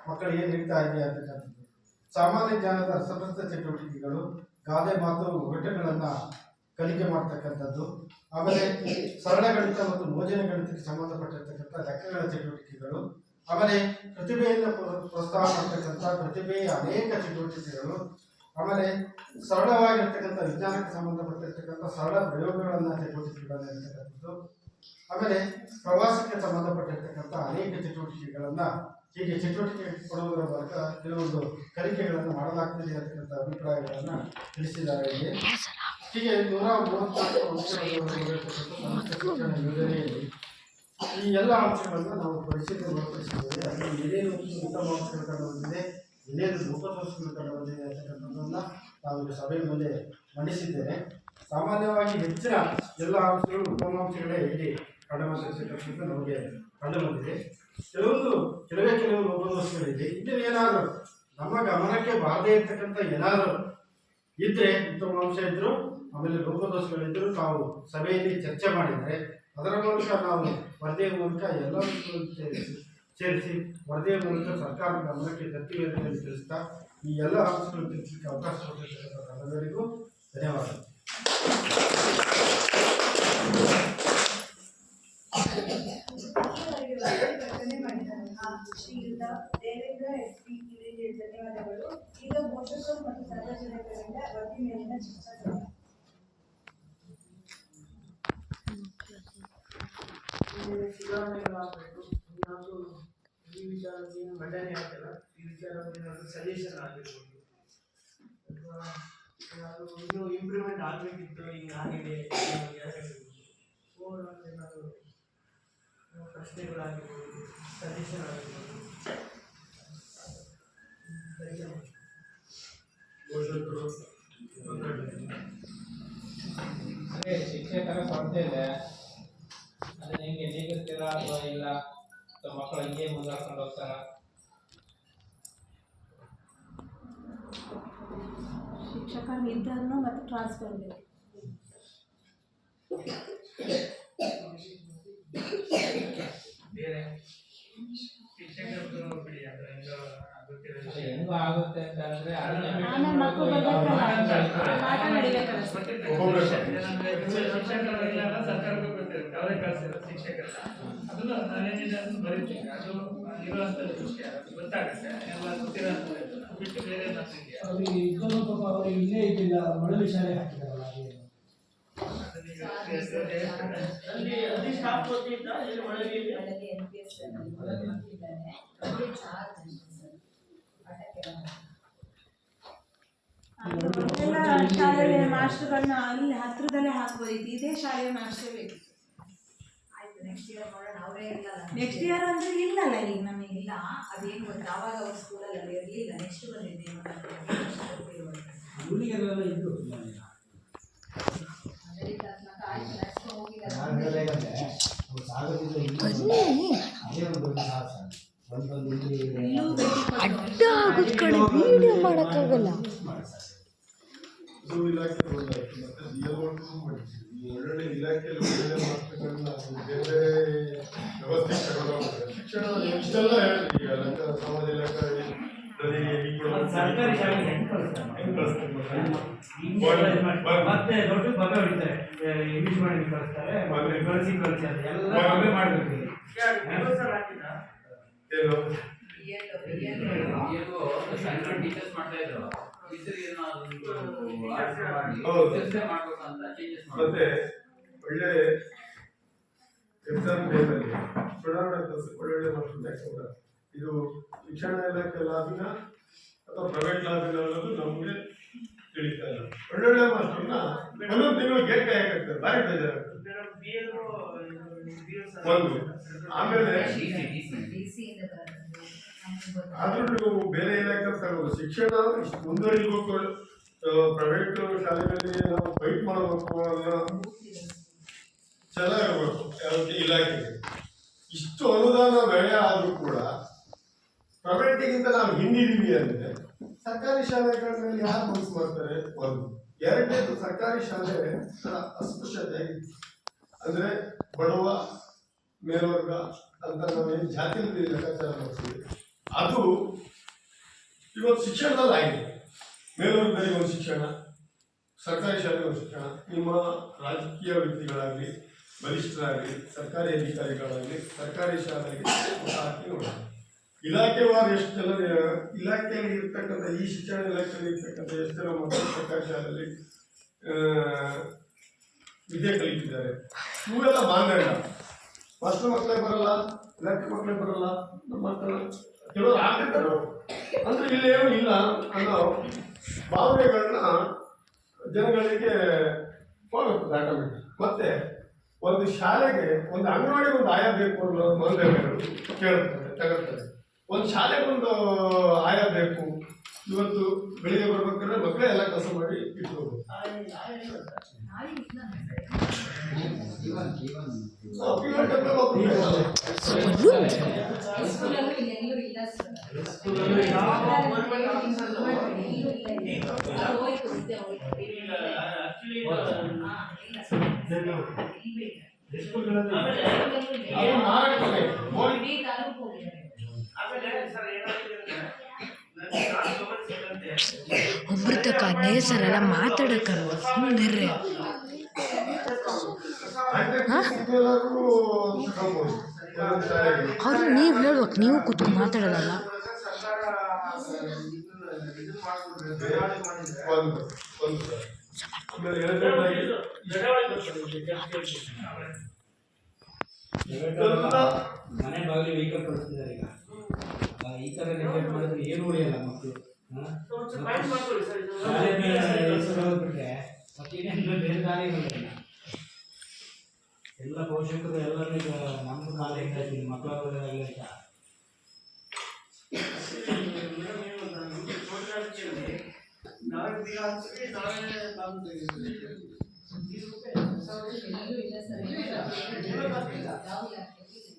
ಮಕ್ಕಳಿಗೆ ನೀಡ್ತಾ ಇದೆ ಅಂತಕ್ಕಂಥದ್ದು. ಸಾಮಾನ್ಯ ಜ್ಞಾನದ ರಸಪ್ರಸ್ತ ಚಟುವಟಿಕೆಗಳು, ಗಾದೆ ಮಾತು, ಒಗಟುಗಳನ್ನು ಕಲಿಕೆ ಮಾಡ್ತಕ್ಕಂಥದ್ದು, ಆಮೇಲೆ ಸರಳ ಗಣಿತ ಮತ್ತು ಮೋಜಿನ ಗಣಿತಕ್ಕೆ ಸಂಬಂಧಪಟ್ಟಿರ್ತಕ್ಕಂಥ ಲೆಕ್ಕಗಳ ಚಟುವಟಿಕೆಗಳು, ಆಮೇಲೆ ಪ್ರತಿಭೆಯನ್ನು ಪ್ರೋತ್ಸಾಹ ಮಾಡ್ತಕ್ಕಂಥ ಪ್ರತಿಭೆಯ ಅನೇಕ ಚಟುವಟಿಕೆಗಳು, ಆಮೇಲೆ ಸರಳವಾಗಿರ್ತಕ್ಕಂಥ ವಿಜ್ಞಾನಕ್ಕೆ ಸಂಬಂಧಪಟ್ಟಿರ್ತಕ್ಕಂಥ ಸರಳ ಪ್ರಯೋಗಗಳನ್ನು ಚಟುವಟಿಕೆಗಳನ್ನು ಇರ್ತಕ್ಕಂಥದ್ದು, ಆಮೇಲೆ ಪ್ರವಾಸಕ್ಕೆ ಸಂಬಂಧಪಟ್ಟಿರ್ತಕ್ಕಂಥ ಅನೇಕ ಚಟುವಟಿಕೆಗಳನ್ನು ಹೀಗೆ ಚಟುವಟಿಕೆ ಕೊಡುವುದರ ಮೂಲಕ ಕೆಲವೊಂದು ಕಲಿಕೆಗಳನ್ನು ಮಾಡಲಾಗ್ತದೆ ಅಂತಕ್ಕಂಥ ಅಭಿಪ್ರಾಯಗಳನ್ನು ತಿಳಿಸಿದ್ದಾರೆ. ಹೀಗೆ 134 ಅಂಶಗಳ ಯೋಜನೆಯಲ್ಲಿ ಈ ಎಲ್ಲ ಅಂಶಗಳನ್ನು ನಾವು ಒಳಪಡಿಸಿದ್ದೇವೆ. ಅದರಲ್ಲಿ ಏನೇನು ಉತ್ತಮ ಅಂಶಗಳು ಕಂಡು ಬಂದಿದೆ, ಏನೇನು ಲೋಪದೋಷಗಳು ಕಂಡು ಬಂದಿದೆ ಅಂತಕ್ಕಂಥದ್ದನ್ನು ನಾವು ಈಗ ಸಭೆಯ ಮುಂದೆ ಮಂಡಿಸಿದ್ದೇನೆ. ಸಾಮಾನ್ಯವಾಗಿ ಹೆಚ್ಚಿನ ಎಲ್ಲ ಅಂಶಗಳು ಉತ್ತಮ ಅಂಶಗಳೇ ಇಲ್ಲಿ ಕಂಡು ಬಂದಿರ್ತಕ್ಕಂಥ ನಮಗೆ ಕಂಡು ಬಂದಿದೆ. ಕೆಲವು ಲೋಪದೋಷಗಳಿದೆ. ಇಲ್ಲಿ ಏನಾದರೂ ನಮ್ಮ ಗಮನಕ್ಕೆ ಬಾರದೇ ಇರ್ತಕ್ಕಂಥ ಏನಾದರೂ ಇದ್ರೆ, ಉತ್ತಮ ಅಂಶ ಇದ್ರು, ಆಮೇಲೆ ಲೋಪದೋಷಗಳಿದ್ದರೂ ನಾವು ಸಭೆಯಲ್ಲಿ ಚರ್ಚೆ ಮಾಡಿದರೆ ಅದರ ಮೂಲಕ ನಾವು ವರದಿಯ ಮೂಲಕ ಎಲ್ಲರೂ ಸೇರಿಸಿ ವರದಿಯ ಮೂಲಕ ಸರ್ಕಾರದ ಗಮನಕ್ಕೆ ತರ್ತೀವಿ ಅಂತ ತಿಳಿಸ್ತಾ ಈ ಎಲ್ಲ ಅಂಶಗಳನ್ನು ತಿಳಿಸಲಿಕ್ಕೆ ಅವಕಾಶ ಕೊಟ್ಟಿರ್ತಕ್ಕಂಥ ಎಲ್ಲರಿಗೂ ಧನ್ಯವಾದ. ಶ್ರೀಯುತ ದೇವೇಂದ್ರ SP ಇವರಿಗೆ ಧನ್ಯವಾದಗಳು. ಈಗ ಪೋಷಕರು ಮತ್ತು ಸಾರ್ವಜನಿಕರಿಂದ ವರದಿ ಮೇಲಿನ ಚರ್ಚೆ. ಸುಧಾರಣೆಗಳಾಗಬೇಕು. ಏನಾದರೂ ಈ ವಿಚಾರಕ್ಕೆ ಏನು ಮಂಡನೆ ಆಗ್ತಲ್ಲ, ಈ ವಿಚಾರಕ್ಕೆ ಏನಾದರೂ ಸಜೆಷನ್ ಆಗಿರ್ಬೋದು, ಅಥವಾ ಏನಾದರೂ ಇನ್ನೂ ಇಂಪ್ರೂವ್ಮೆಂಟ್ ಆಗಬೇಕಿತ್ತು, ಹಿಂಗಾಗಿದೆ ಓವರ್ ಆಲ್ ಏನಾದರೂ ಪ್ರಶ್ನೆಗಳಾಗಿರ್ಬೋದು, ಸಜೆಷನ್ ಆಗಿರ್ಬೋದು. ಅದೇ ಶಿಕ್ಷಕರ ಕೊರತೆ ಇದೆ, ಅದನ್ನ ಹೆಂಗೆ ನೀಗಿಸ್ತೀರಾ ಅಥವಾ ಇಲ್ಲ, ಅಥವಾ ಮಕ್ಕಳು ಹಿಂಗೆ ಮುಂದುವರ್ಕೊಂಡು ಹೋಗ್ತಾರ? ಶಿಕ್ಷಕ ನಿರ್ಧಾರ ಮತ್ತು ಟ್ರಾನ್ಸ್ಫರ್ ಬೇಕು. ಬೇರೆ ಶಿಕ್ಷಕರು ಬಿಡಿ, ಅದು ಹೆಂಗೋ ಆಗುತ್ತೆ ಅಂತಂದ್ರೆ ಸರ್ಕಾರಕ್ಕೂ ಗೊತ್ತಿರುತ್ತೆ, ಅವರೇ ಕಳಿಸಿರೋ ಶಿಕ್ಷಕರ ಅದನ್ನು ನಾವೇನಿದೆ ಅದನ್ನು ಬರೀತೀವಿ. ಅದು ಇರುವಂಥದ್ದು ವಿಷಯ ಗೊತ್ತಾಗುತ್ತೆ, ಎಲ್ಲ ಗೊತ್ತಿರೋಂಥದ್ದು ಬಿಟ್ಟು ಬೇರೆ ಏನಾದ್ರು ಇದೆಯಾ? ಅವ್ರಿಗೆ ಇಬ್ಬರು ಪಾಪ ಅವ್ರಿಗೆ ಇಲ್ಲೇ ಇದ್ದಿಲ್ಲ, ಮಳಲಿ ಶಾಲೆ ಹಾಕಿದಾರಲ್ಲ ಅದೇನು. ಅಲ್ಲಿ ಸ್ಟಾಫ್ ಗೊತ್ತಿದ್ದ ಇಲ್ಲಿ ಒಳಗೆ ಒಳಗೆ NPS ಅಲ್ಲಿ ಹಾಕಿದ್ದಾರೆ. ಅಲ್ಲಿ ಚಾರ್ಜ್ ಉಂಟು ಸರ್. ಎಲ್ಲ ಶಾಲೆಯ ಮಾಸ್ಟರ್ಗಳನ್ನ ಅಲ್ಲಿ ಹತ್ರದಲ್ಲೇ ಹಾಕ್ಬೋದು. ಇದೇ ಶಾಲೆಯ ಮಾಸ್ಟರ್ ಬೇಕು. ಆಯ್ತು, ನೆಕ್ಸ್ಟ್ ಇಯರ್ ಮಾಡೋಣ. ಅವರೇ ಇಲ್ಲಲ್ಲ, ನೆಕ್ಸ್ಟ್ ಇಯರ್ ಅಂದ್ರೆ ಇಲ್ಲಲ್ಲ ಈಗ ನಮಗೆ. ಇಲ್ಲ ಅದೇನು ಗೊತ್ತಾ, ಆವಾಗ ಅವ್ರ ಸ್ಕೂಲಲ್ಲಿ ಇರಲಿಲ್ಲ, ನೆಕ್ಸ್ಟ್ ಬಂದಿದ್ದೆ ಹುಡುಗಿಯರೆಲ್ಲ ಇದ್ದು ಮನೆಯ. ಅಮೆರಿಕ ತನಕ ಆಯ್ತು, ನೆಕ್ಸ್ಟ್ ಹೋಗಿಲ್ಲ. ನಾನು ಹೇಳಬೇಕಂದ್ರೆ ಅವ್ರು ಸಾಗೋದಿಲ್ಲ, ಅದೇ ಒಂದು ದೊಡ್ಡ ಸಾಹಸ. ಒಂದೊಂದು ಇಲ್ಲಿ ಇಲ್ಲೂ ಬೇಕು. ಅಡ್ಡ ಆಗೋದ್ ಕಡೆ ವಿಡಿಯೋ ಮಾಡಕ್ಕಾಗಲ್ಲ. ಇದು ಇಲಾಖೆ ಹೋದಾಯ್ತು, ಮತ್ತೆ DLO ಮಾಡಿದ್ವಿ. ಈ ಒಳ್ಳೊಳ್ಳೆ ಇಲಾಖೆಯಲ್ಲಿ ಒಳ್ಳೊಳ್ಳೆ ಮಾತುಗಳನ್ನ ಬೇರೆ ಬೇರೆ ವ್ಯವಸ್ಥೆ ತಗೊಂಡೋಗ್ತಾರೆ. ಶಿಕ್ಷಣ ಇಷ್ಟೆಲ್ಲ ಹೇಳಿದ್ರಿ, ಈಗ ಲಂಕ ಸಮಾಜ ಇಲಾಖೆ ಸರ್ಕಾರಿ ಶಾಲೆಗೆ ಹೆಂಗೆ ಮತ್ತೆ ದೊಡ್ಡ ಮಗ ಹೊಡಿತಾರೆ, ಇಂಗ್ಲೀಷ್ ಮಾಡಿ ಕಳಿಸ್ತಾರೆ, ಕಳಿಸಿ ಅಂತ ಎಲ್ಲ ಮಗ ಮಾಡಬೇಕು. ಟೀಚರ್ಸ್ ಮಾಡ್ತಾ ಇದ್ರು, ಮತ್ತೆ ಒಳ್ಳೆ ಎಕ್ಸಾಮ್ ಟೈಮಲ್ಲಿ ಚುನಾವಣಾ ಕೆಲಸಕ್ಕೆ ಒಳ್ಳೊಳ್ಳೆ ಮಾಸ್ಟರ್. ಇದು ಶಿಕ್ಷಣ ಇಲಾಖೆ ಲಾಭಿನ ಅಥವಾ ಪ್ರೈವೇಟ್ ಲಾಭಿನ ಅನ್ನೋದು ನಮಗೆ ತಿಳಿತಾ ಇಲ್ಲ. ಒಳ್ಳೊಳ್ಳೆ ಮಾಸ್ಟರ್ನ ಒಂದೊಂದು ತಿಂಗಳು ಗೇಟ್ ಕಾಯಕಾಗ್ತದೆ, ಭಾರಿ ಬೇಜಾರಾಗ್ತದೆ. ಒಂದು ಆಮೇಲೆ ಆದ್ರೂ ನೀವು ಬೇರೆ ಇಲಾಖೆ ತಗೋದು ಶಿಕ್ಷಣ ಇಷ್ಟು ಮುಂದುವರಿಬೇಕು, ಪ್ರೈವೇಟ್ ಶಾಲೆಗಳಲ್ಲಿ ನಾವು ಫೈಟ್ ಮಾಡಬೇಕು ಅನ್ನೋ ಛಲ ಇರಬೇಕು ಇಲಾಖೆಗೆ. ಇಷ್ಟು ಅನುದಾನ ವ್ಯಯ ಆದ್ರೂ ಕೂಡ ಪ್ರೈವೇಟಿಗಿಂತ ನಾವು ಹಿಂದಿದ್ದೀವಿ ಅಂದ್ರೆ ಸರ್ಕಾರಿ ಶಾಲೆಗಳಲ್ಲಿ ಯಾರು ಮನಸ್ಸು ಮಾಡ್ತಾರೆ? ಒಂದು. ಎರಡನೇದು, ಸರ್ಕಾರಿ ಶಾಲೆ ಅಸ್ಪೃಶ್ಯತೆ ಆಗಿದೆ. ಅಂದ್ರೆ ಬಡವ ಮೇಲ್ವರ್ಗ ಅಂತ ನಾವೇನು ಜಾತಿಯಲ್ಲಿ ಲೆಕ್ಕಾಚಾರ ಮಾಡ್ತೀವಿ, ಅದು ಇವತ್ತು ಶಿಕ್ಷಣದಲ್ಲಿ ಆಗಿದೆ. ಮೇಲ್ವರ್ಗದಲ್ಲಿ ಒಂದು ಶಿಕ್ಷಣ, ಸರ್ಕಾರಿ ಶಾಲೆ ಒಂದು ಶಿಕ್ಷಣ. ನಿಮ್ಮ ರಾಜಕೀಯ ವ್ಯಕ್ತಿಗಳಾಗಲಿ, ಬಲಿಷ್ಠರಾಗಲಿ, ಸರ್ಕಾರಿ ಅಧಿಕಾರಿಗಳಾಗಲಿ ಸರ್ಕಾರಿ ಶಾಲೆಗೆ ಹಾಕಿ ನೋಡಿ. ಇಲಾಖೆವಾರು ಎಷ್ಟು ಜನ ಇಲಾಖೆಯಲ್ಲಿ ಇರ್ತಕ್ಕಂಥ, ಈ ಶಿಕ್ಷಣ ಇಲಾಖೆಯಲ್ಲಿ ಇರ್ತಕ್ಕಂಥ ಎಷ್ಟು ಜನ ಮಕ್ಕಳು ಸರ್ಕಾರಿ ಶಾಲೆಯಲ್ಲಿ ವಿದ್ಯೆ ಕಲಿತಿದ್ದಾರೆ. ಇವೆಲ್ಲ ಮಾನದಂಡ. ಮಾಸ್ಟರ್ ಮಕ್ಕಳೇ ಬರಲ್ಲ, ಇಲಾಖೆ ಮಕ್ಕಳೇ ಬರಲ್ಲ, ನಮ್ಮ ಮಕ್ಕಳು ಕೆಲವರು ಆಗ್ತಿರ್ತಾರೆ. ಅಂದ್ರೆ ಇಲ್ಲೇನು ಇಲ್ಲ ಅನ್ನೋ ಭಾವನೆಗಳನ್ನ ಜನಗಳಿಗೆ ಹೋಗುತ್ತೆ ಆಟೋಮೆಟಿಕ್. ಮತ್ತೆ ಒಂದು ಶಾಲೆಗೆ, ಒಂದು ಅಂಗನವಾಡಿ ಒಂದು ಆಯಾ ಬೇಕು ಅನ್ನೋ ಮೌಲ್ಯಗಳು ಕೇಳುತ್ತಾರೆ, ತಗೊಳ್ತಾರೆ. ಒಂದು ಶಾಲೆಗೆ ಒಂದು ಆಯಾ ಬೇಕು. ಇವತ್ತು ಬೆಳಿಗ್ಗೆ ಬರ್ಬೇಕಾದ್ರೆ ಮಕ್ಕಳೇ ಎಲ್ಲ ಕೆಲಸ ಮಾಡಿ ಇಟ್ಟು ಹೋಗ್ಬೇಕು. ಒಬ್ರ ತಕ ನೇಸರೆಲ್ಲ ಮಾತಾಡಕ್ಕಲ್ಲ, ಸುಮ್ಮನೆ ಅವ್ರು ನೀವು ಹೇಳ್ಬೇಕು, ನೀವು ಕೂತ್ಕೊಂಡು ಮಾತಾಡೋದಲ್ಲ. ಮನೆ ಬಾಗಿಲು ವೆಹಿಕಲ್ ಕಳಿಸ್ತಿದ್ದಾರೆ ಈಗ. ಈ ಥರ ನೆಗ್ಲೆಕ್ಟ್ ಮಾಡಿದ್ರೆ ಏನು ಉಳಿಯಲ್ಲ ಮಕ್ಕಳು. ಬಿಟ್ರೆ ಮತ್ತೇನೇನು ಬೇರೆ ದಾರಿ ಇರೋದಿಲ್ಲ. ಎಲ್ಲ ಪೋಷಕರು ಎಲ್ಲರೂ ಈಗ ನಮ್ದು ಕಾಲ ಹೆಂಗಾಯ್ತು, ಮಕ್ಕಳಾಗಲಿ ಅಂತ.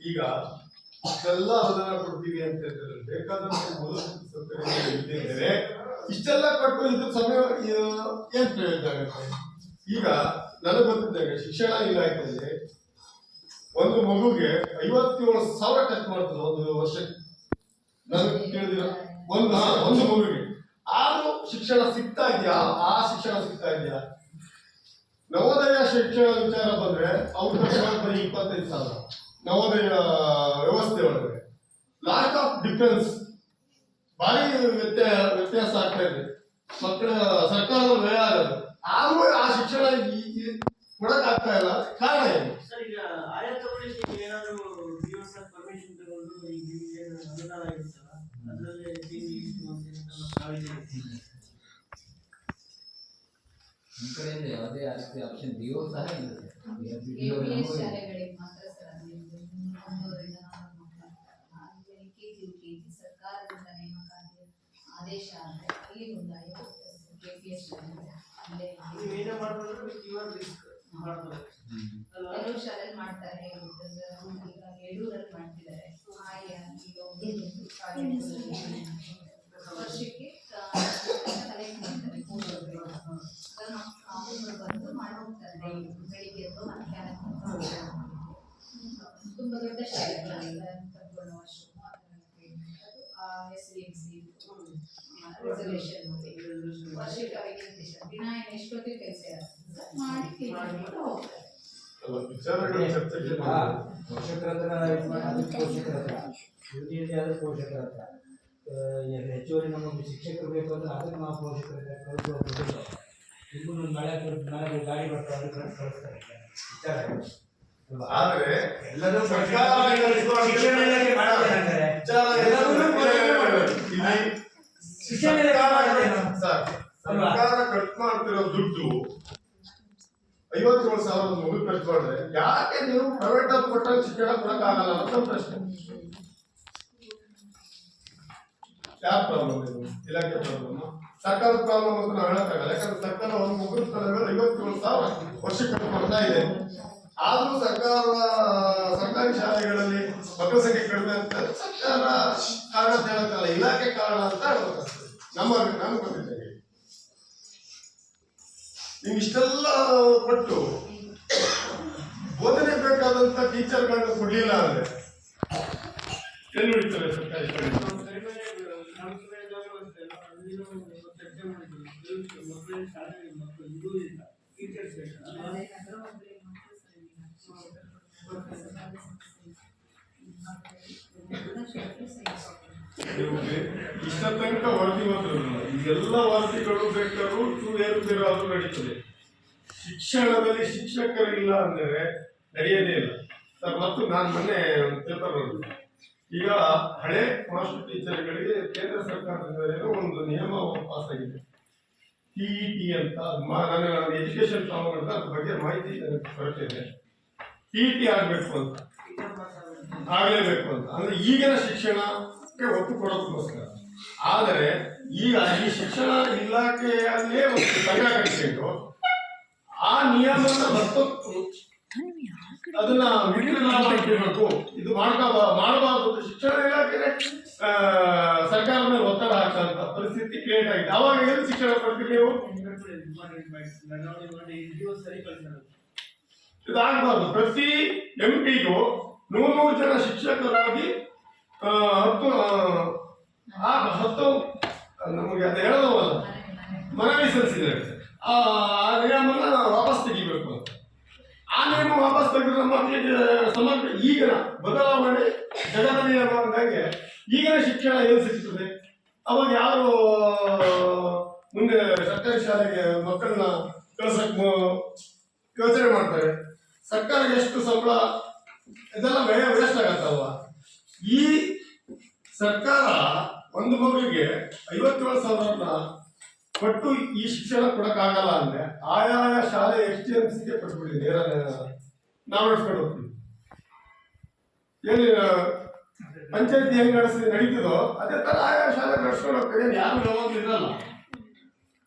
ಈಗ ಇಷ್ಟೆಲ್ಲ ಅನುದಾನ ಕೊಡ್ತೀವಿ ಅಂತ ಹೇಳಿದ್ರೆ ಬೇಕಾದಂತ ಮೂಲಭೂತ ಸೌಕರ್ಯಗಳು ಇದ್ದಿದ್ದರೆ ಇಷ್ಟೆಲ್ಲ ಕೊಟ್ಟು ಇದ್ರ ಸಮಯ ಏನ್ ಪ್ರಯೋಜನ ಆಗುತ್ತೆ? ಈಗ ನನಗೆ ಗೊತ್ತಿದ್ದಾಗ ಶಿಕ್ಷಣ ಇಲಾಖೆಯಲ್ಲಿ ಒಂದು ಮಗುಗೆ 57,000 ಖರ್ಚು ಮಾಡ್ತದೆ ಒಂದು ವರ್ಷಕ್ಕೆ. ನನಗೆ ತಿಳಿದಿರೋ ಒಂದು ಮಗುಗೆ. ಆದ್ರೂ ಶಿಕ್ಷಣ ಸಿಗ್ತಾ ಇದೆಯಾ? ಆ ಶಿಕ್ಷಣ ಸಿಗ್ತಾ ಇದೆಯಾ? ನವೋದಯ ಶಿಕ್ಷಣ ವಿಚಾರ ಬಂದ್ರೆ ಅವ್ರ ಖರ್ಚು ಬರೀ 25,000 ನವೋದಯ ವ್ಯವಸ್ಥೆ ಒಳಗಡೆ. ಲಾಕ್ ಆಫ್ ಡಿಫರೆನ್ಸ್ ಭಾರಿ ವ್ಯತ್ಯಾಸ ಆಗ್ತಾ ಇದೆ. ಮಕ್ಕಳ ಸರ್ಕಾರದ ವ್ಯಯ ಆಗೋದು ಆದ್ರೂ ಆ ಶಿಕ್ಷಣ ಕೊಡಕ್ ಆಗ್ತಾ ಇಲ್ಲ. ಕಾರಣ ಏನು? ಸರ್, ಈಗ ಆಯಾ ತಗೊಳ್ಳಿಕ್ಕೆ ಏನಾದ್ರು ದಿವಸ ಪರ್ಮಿಷನ್ ತಗೊಂಡು ಈಗ ನಿಮ್ಗೆ ಏನು ಅನುದಾನ ಇರುತ್ತಲ್ಲ ಅದರಲ್ಲೇ ನಮ್ಮ ಕಡೆಯಿಂದ ಯಾವುದೇ ಆಪ್ಷನ್ ಡಿಒ ಸಹ ಇರುತ್ತೆ. KPS ಶಾಲೆಗಳಿಗೆ ಮಾತ್ರ ಸರ್ ಅದು ಇರೋದು. 300ರಿಂದ 400 ಮಕ್ಕಳು LKG UKG ಸರ್ಕಾರದಿಂದ ನೇಮಕ ಆದೇಶ ಆದರೆ ಅಲ್ಲಿ ಒಂದು KPS ಶಾಲೆ ಅಲ್ಲೇ ನೀವೇನೇ ಮಾಡ್ಬೋದು ಇವರ್ ರಿಸ್ಕ್ ಮಾಡ್ಬೋದು ಅಲ್ವಾ? ಕೆಲವು ಶಾಲೆಯಲ್ಲಿ ಮಾಡ್ತಾರೆ. ಈಗ ಯಡೂರಲ್ಲಿ ಮಾಡ್ತಿದ್ದಾರೆ. ವರ್ಷಕ್ಕೆ ಕಲೆಕ್ಟ್ ಮಾಡ್ತಾರೆ 300 ಅದನ್ನು ಅವರು ಬಂದು ಮಾಡಿ ಹೋಗ್ತಾರೆ. ಬೆಳಿಗ್ಗೆ ಎದ್ದು ಮಧ್ಯಾಹ್ನ ತುಂಬ ದೊಡ್ಡ ಶಾಲೆಗಳೆಲ್ಲ ಕರ್ಕೊಂಡು SVMC ರೆಸಲ್ಯೂಷನ್ ಮಾಡಿ ವರ್ಷಕ್ಕೆ ಅವರಿಗೆ ದಿನ ಎಷ್ಟೊತ್ತಿಗೆ ಕೆಲಸ ಮಾಡಿ ಹೋಗ್ತಾರೆ. ವಿಚಾರಗಳ ಚರ್ಚೆಗೆ ಪೋಷಕರ ಹತ್ರ ಇದು ಮಾಡಿ ಅದಕ್ಕೆ ಪೋಷಕರ ಹತ್ರ ಯುಟಿಲಿಟಿ ಆದ್ರೆ ಪೋಷಕರ ಹತ್ರ ಹೆಚ್ಚುವರಿ ನಮಗೆ ಶಿಕ್ಷಕರು ಬೇಕು ಅಂದ್ರೆ ಅದಕ್ಕೆ ನಾವು ಪೋಷಕರ ಹತ್ರ ಕಳಿಸೋದು. ಇನ್ನೂ ಮಳೆ ಗಾಡಿ ಬರ್ತಾರೆ ಅದಕ್ಕೆ ಕಳಿಸ್ತಾರೆ ವಿಚಾರ ಅಲ್ವಾ? ಆದ್ರೆ ಎಲ್ಲರೂ ಸರ್ಕಾರ ಶಿಕ್ಷಣ ಇಲಾಖೆ ಮಾಡ್ತಾರೆ ಅಂದ್ರೆ ಶಿಕ್ಷಣ ಇಲಾಖೆ ಮಾಡ್ತಾರೆ ಸರ್ಕಾರ ಖರ್ಚು ಮಾಡ್ತಿರೋ ದುಡ್ಡು 57,000 ಮಗು ಖರ್ಚು ಮಾಡಿದ್ರೆ ಯಾಕೆ ನೀವು ಪ್ರೈವೇಟ್ ಅಲ್ಲಿ ಕೊಟ್ಟಾಗ ಶಿಕ್ಷಣ ಕೊಡಕ್ಕಾಗಲ್ಲ ಅಂತ ಪ್ರಶ್ನೆ. ಯಾರ ಪ್ರಾಬ್ಲಮ್ ಇದು? ಇಲಾಖೆ ಪ್ರಾಬ್ಲಮ್, ಸರ್ಕಾರದ ಪ್ರಾಬ್ಲಮ್ ಅಂತ ನಾವು ಹೇಳಕ್ಕಾಗಲ್ಲ. ಯಾಕಂದ್ರೆ ಸರ್ಕಾರ ಒಂದು ಮಗು ತಲೆ ಮೇಲೆ 57,000 ವರ್ಷಕ್ಕೆ ಕೊಡ್ತಾ ಇದೆ. ಆದ್ರೂ ಸರ್ಕಾರಿ ಶಾಲೆಗಳಲ್ಲಿ ಮಕ್ಕಳ ಸಂಖ್ಯೆ ಕಡಿಮೆ ಅಂತ ಸರ್ಕಾರ ಕಾರಣ ಅಂತ ಹೇಳಕ್ಕಾಗಲ್ಲ, ಇಲಾಖೆ ಕಾರಣ ಅಂತ ಹೇಳ್ಬೇಕಾಗ್ತದೆ. ನಮ್ಗೆ ಬಂದಿದ್ದೇನೆ ನೀವು ಇಷ್ಟೆಲ್ಲ ಕೊಟ್ಟು ಬೋಧನೆ ಬೇಕಾದಂತ ಟೀಚರ್ಗಳನ್ನ ಕೊಡ್ಲಿಲ್ಲ ಅಂದ್ರೆ ಎಲ್ಲಿ ಉಳಿತಾರೆ ಸರ್ಕಾರಿ ಶಾಲೆ? ಚರ್ಚೆ ಮಾಡಿದ್ರು ಮಕ್ಕಳ ಶಾಲೆ ಮಕ್ಕಳು ಇದು ಇಲ್ಲ ಟೀಚರ್ಸ್ ಇಷ್ಟ ತನಕ ವರದಿ ಬಂದಿರಲಿಲ್ಲ. ಈಗೆಲ್ಲ ವರದಿಗಳು ಬೇಕಾದ್ರೂ ಏರುಪೇರಾದ್ರೂ ನಡೀತದೆ. ಶಿಕ್ಷಣದಲ್ಲಿ ಶಿಕ್ಷಕರಿಲ್ಲ ಅಂದ್ರೆ ನಡೆಯೋದೇ ಇಲ್ಲ ಸರ್. ಮತ್ತು ನಾನು ಮೊನ್ನೆ ಪೇಪರ್ ನೋಡಿದೆ. ಈಗ ಹಳೆ ಮಾಸ್ಟರ್ ಟೀಚರ್ಗಳಿಗೆ ಕೇಂದ್ರ ಸರ್ಕಾರದಿಂದ ಒಂದು ನಿಯಮ ಪಾಸ್ ಆಗಿದೆ, TET ಅಂತ. ನಾನು ಎಜುಕೇಶನ್ ಫಾರ್ಮ್ ಅದ್ರ ಬಗ್ಗೆ ಮಾಹಿತಿ ಬರ್ತೇನೆ. TET ಆಗ್ಬೇಕು ಅಂತ, ಆಗ್ಲೇಬೇಕು ಅಂತ. ಅಂದ್ರೆ ಈಗಿನ ಶಿಕ್ಷಣಕ್ಕೆ ಒತ್ತು ಕೊಡೋದಕ್ಕೋಸ್ಕರ. ಆದರೆ ಈಗ ಈ ಶಿಕ್ಷಣ ಇಲಾಖೆಯಲ್ಲೇ ಒಂದು ಸಂಘ ಕಟ್ಟಿಕೊಂಡು ಆ ನಿಯಮನ ಮತ್ತೊತ್ತು ಅದನ್ನ ವಿಕ್ರಯ ಮಾಡಿರ್ಬೇಕು. ಇದು ಮಾಡಬಾರ್ದು. ಶಿಕ್ಷಣ ಇಲಾಖೆ ಸರ್ಕಾರದ ಮೇಲೆ ಒತ್ತಡ ಹಾಕಂತ ಪರಿಸ್ಥಿತಿ ಕ್ರಿಯೇಟ್ ಆಗಿದೆ. ಅವಾಗ ಏನು ಶಿಕ್ಷಣ ಕೊಡ್ತೀವಿ ನೀವು? ಇದಾಗಬಾರ್ದು. ಪ್ರತಿ MP ಗೂ 100 ಜನ ಶಿಕ್ಷಕರಾಗಿ 10 ನಮಗೆ ಅದು ಹೇಳೋದವಲ್ಲ ಮನವಿ ಸಲ್ಲಿಸಿದ್ದಾರೆ. ಆ ನಿಯಮನ ವಾಪಸ್ ತೆಗಿಬೇಕು ಅಂತ. ಆ ನಿಯಮ ವಾಪಸ್ ತೆಗೆದ್ರೆ ಮಕ್ಕಳಿಗೆ ಸಮಗ್ರ ಈಗಿನ ಬದಲಾವಣೆ ಜಗದ ನಿಯಮ ಅಂದಂಗೆ ಈಗಿನ ಶಿಕ್ಷಣ ಏನು ಸಿಗ್ತದೆ? ಅವಾಗ ಯಾರು ಮುಂದೆ ಸರ್ಕಾರಿ ಶಾಲೆಗೆ ಮಕ್ಕಳನ್ನ ಯೋಚನೆ ಮಾಡ್ತಾರೆ? ಸರ್ಕಾರ ಎಷ್ಟು ಸಂಬಳ ಇದೆಲ್ಲ ವೇಸ್ಟ್ ಆಗತ್ತಲ್ವಾ? ಈ ಸರ್ಕಾರ ಒಂದು ಮಗುವಿಗೆ 57,000 ಕೊಟ್ಟು ಈ ಶಿಕ್ಷಣ ಕೊಡಕ್ಕಾಗಲ್ಲ ಅಂದ್ರೆ ಆಯಾಯ ಶಾಲೆ STMCಗೆ ಕೊಟ್ಬಿಡಿ. ನೇರ ನಾವು ನಡ್ಸ್ಕೊಂಡು ಹೋಗ್ತೀವಿ. ಏನು ಪಂಚಾಯತಿ ಹೆಂಗ್ ನಡೀತದೋ ಅದೇ ತರ ಆಯಾ ಶಾಲೆ ನಡ್ಸ್ಕೊಂಡು ಹೋಗ್ತಾರೆ. ಯಾರು ಯಾವಾಗಲೂ ಇರಲ್ಲ.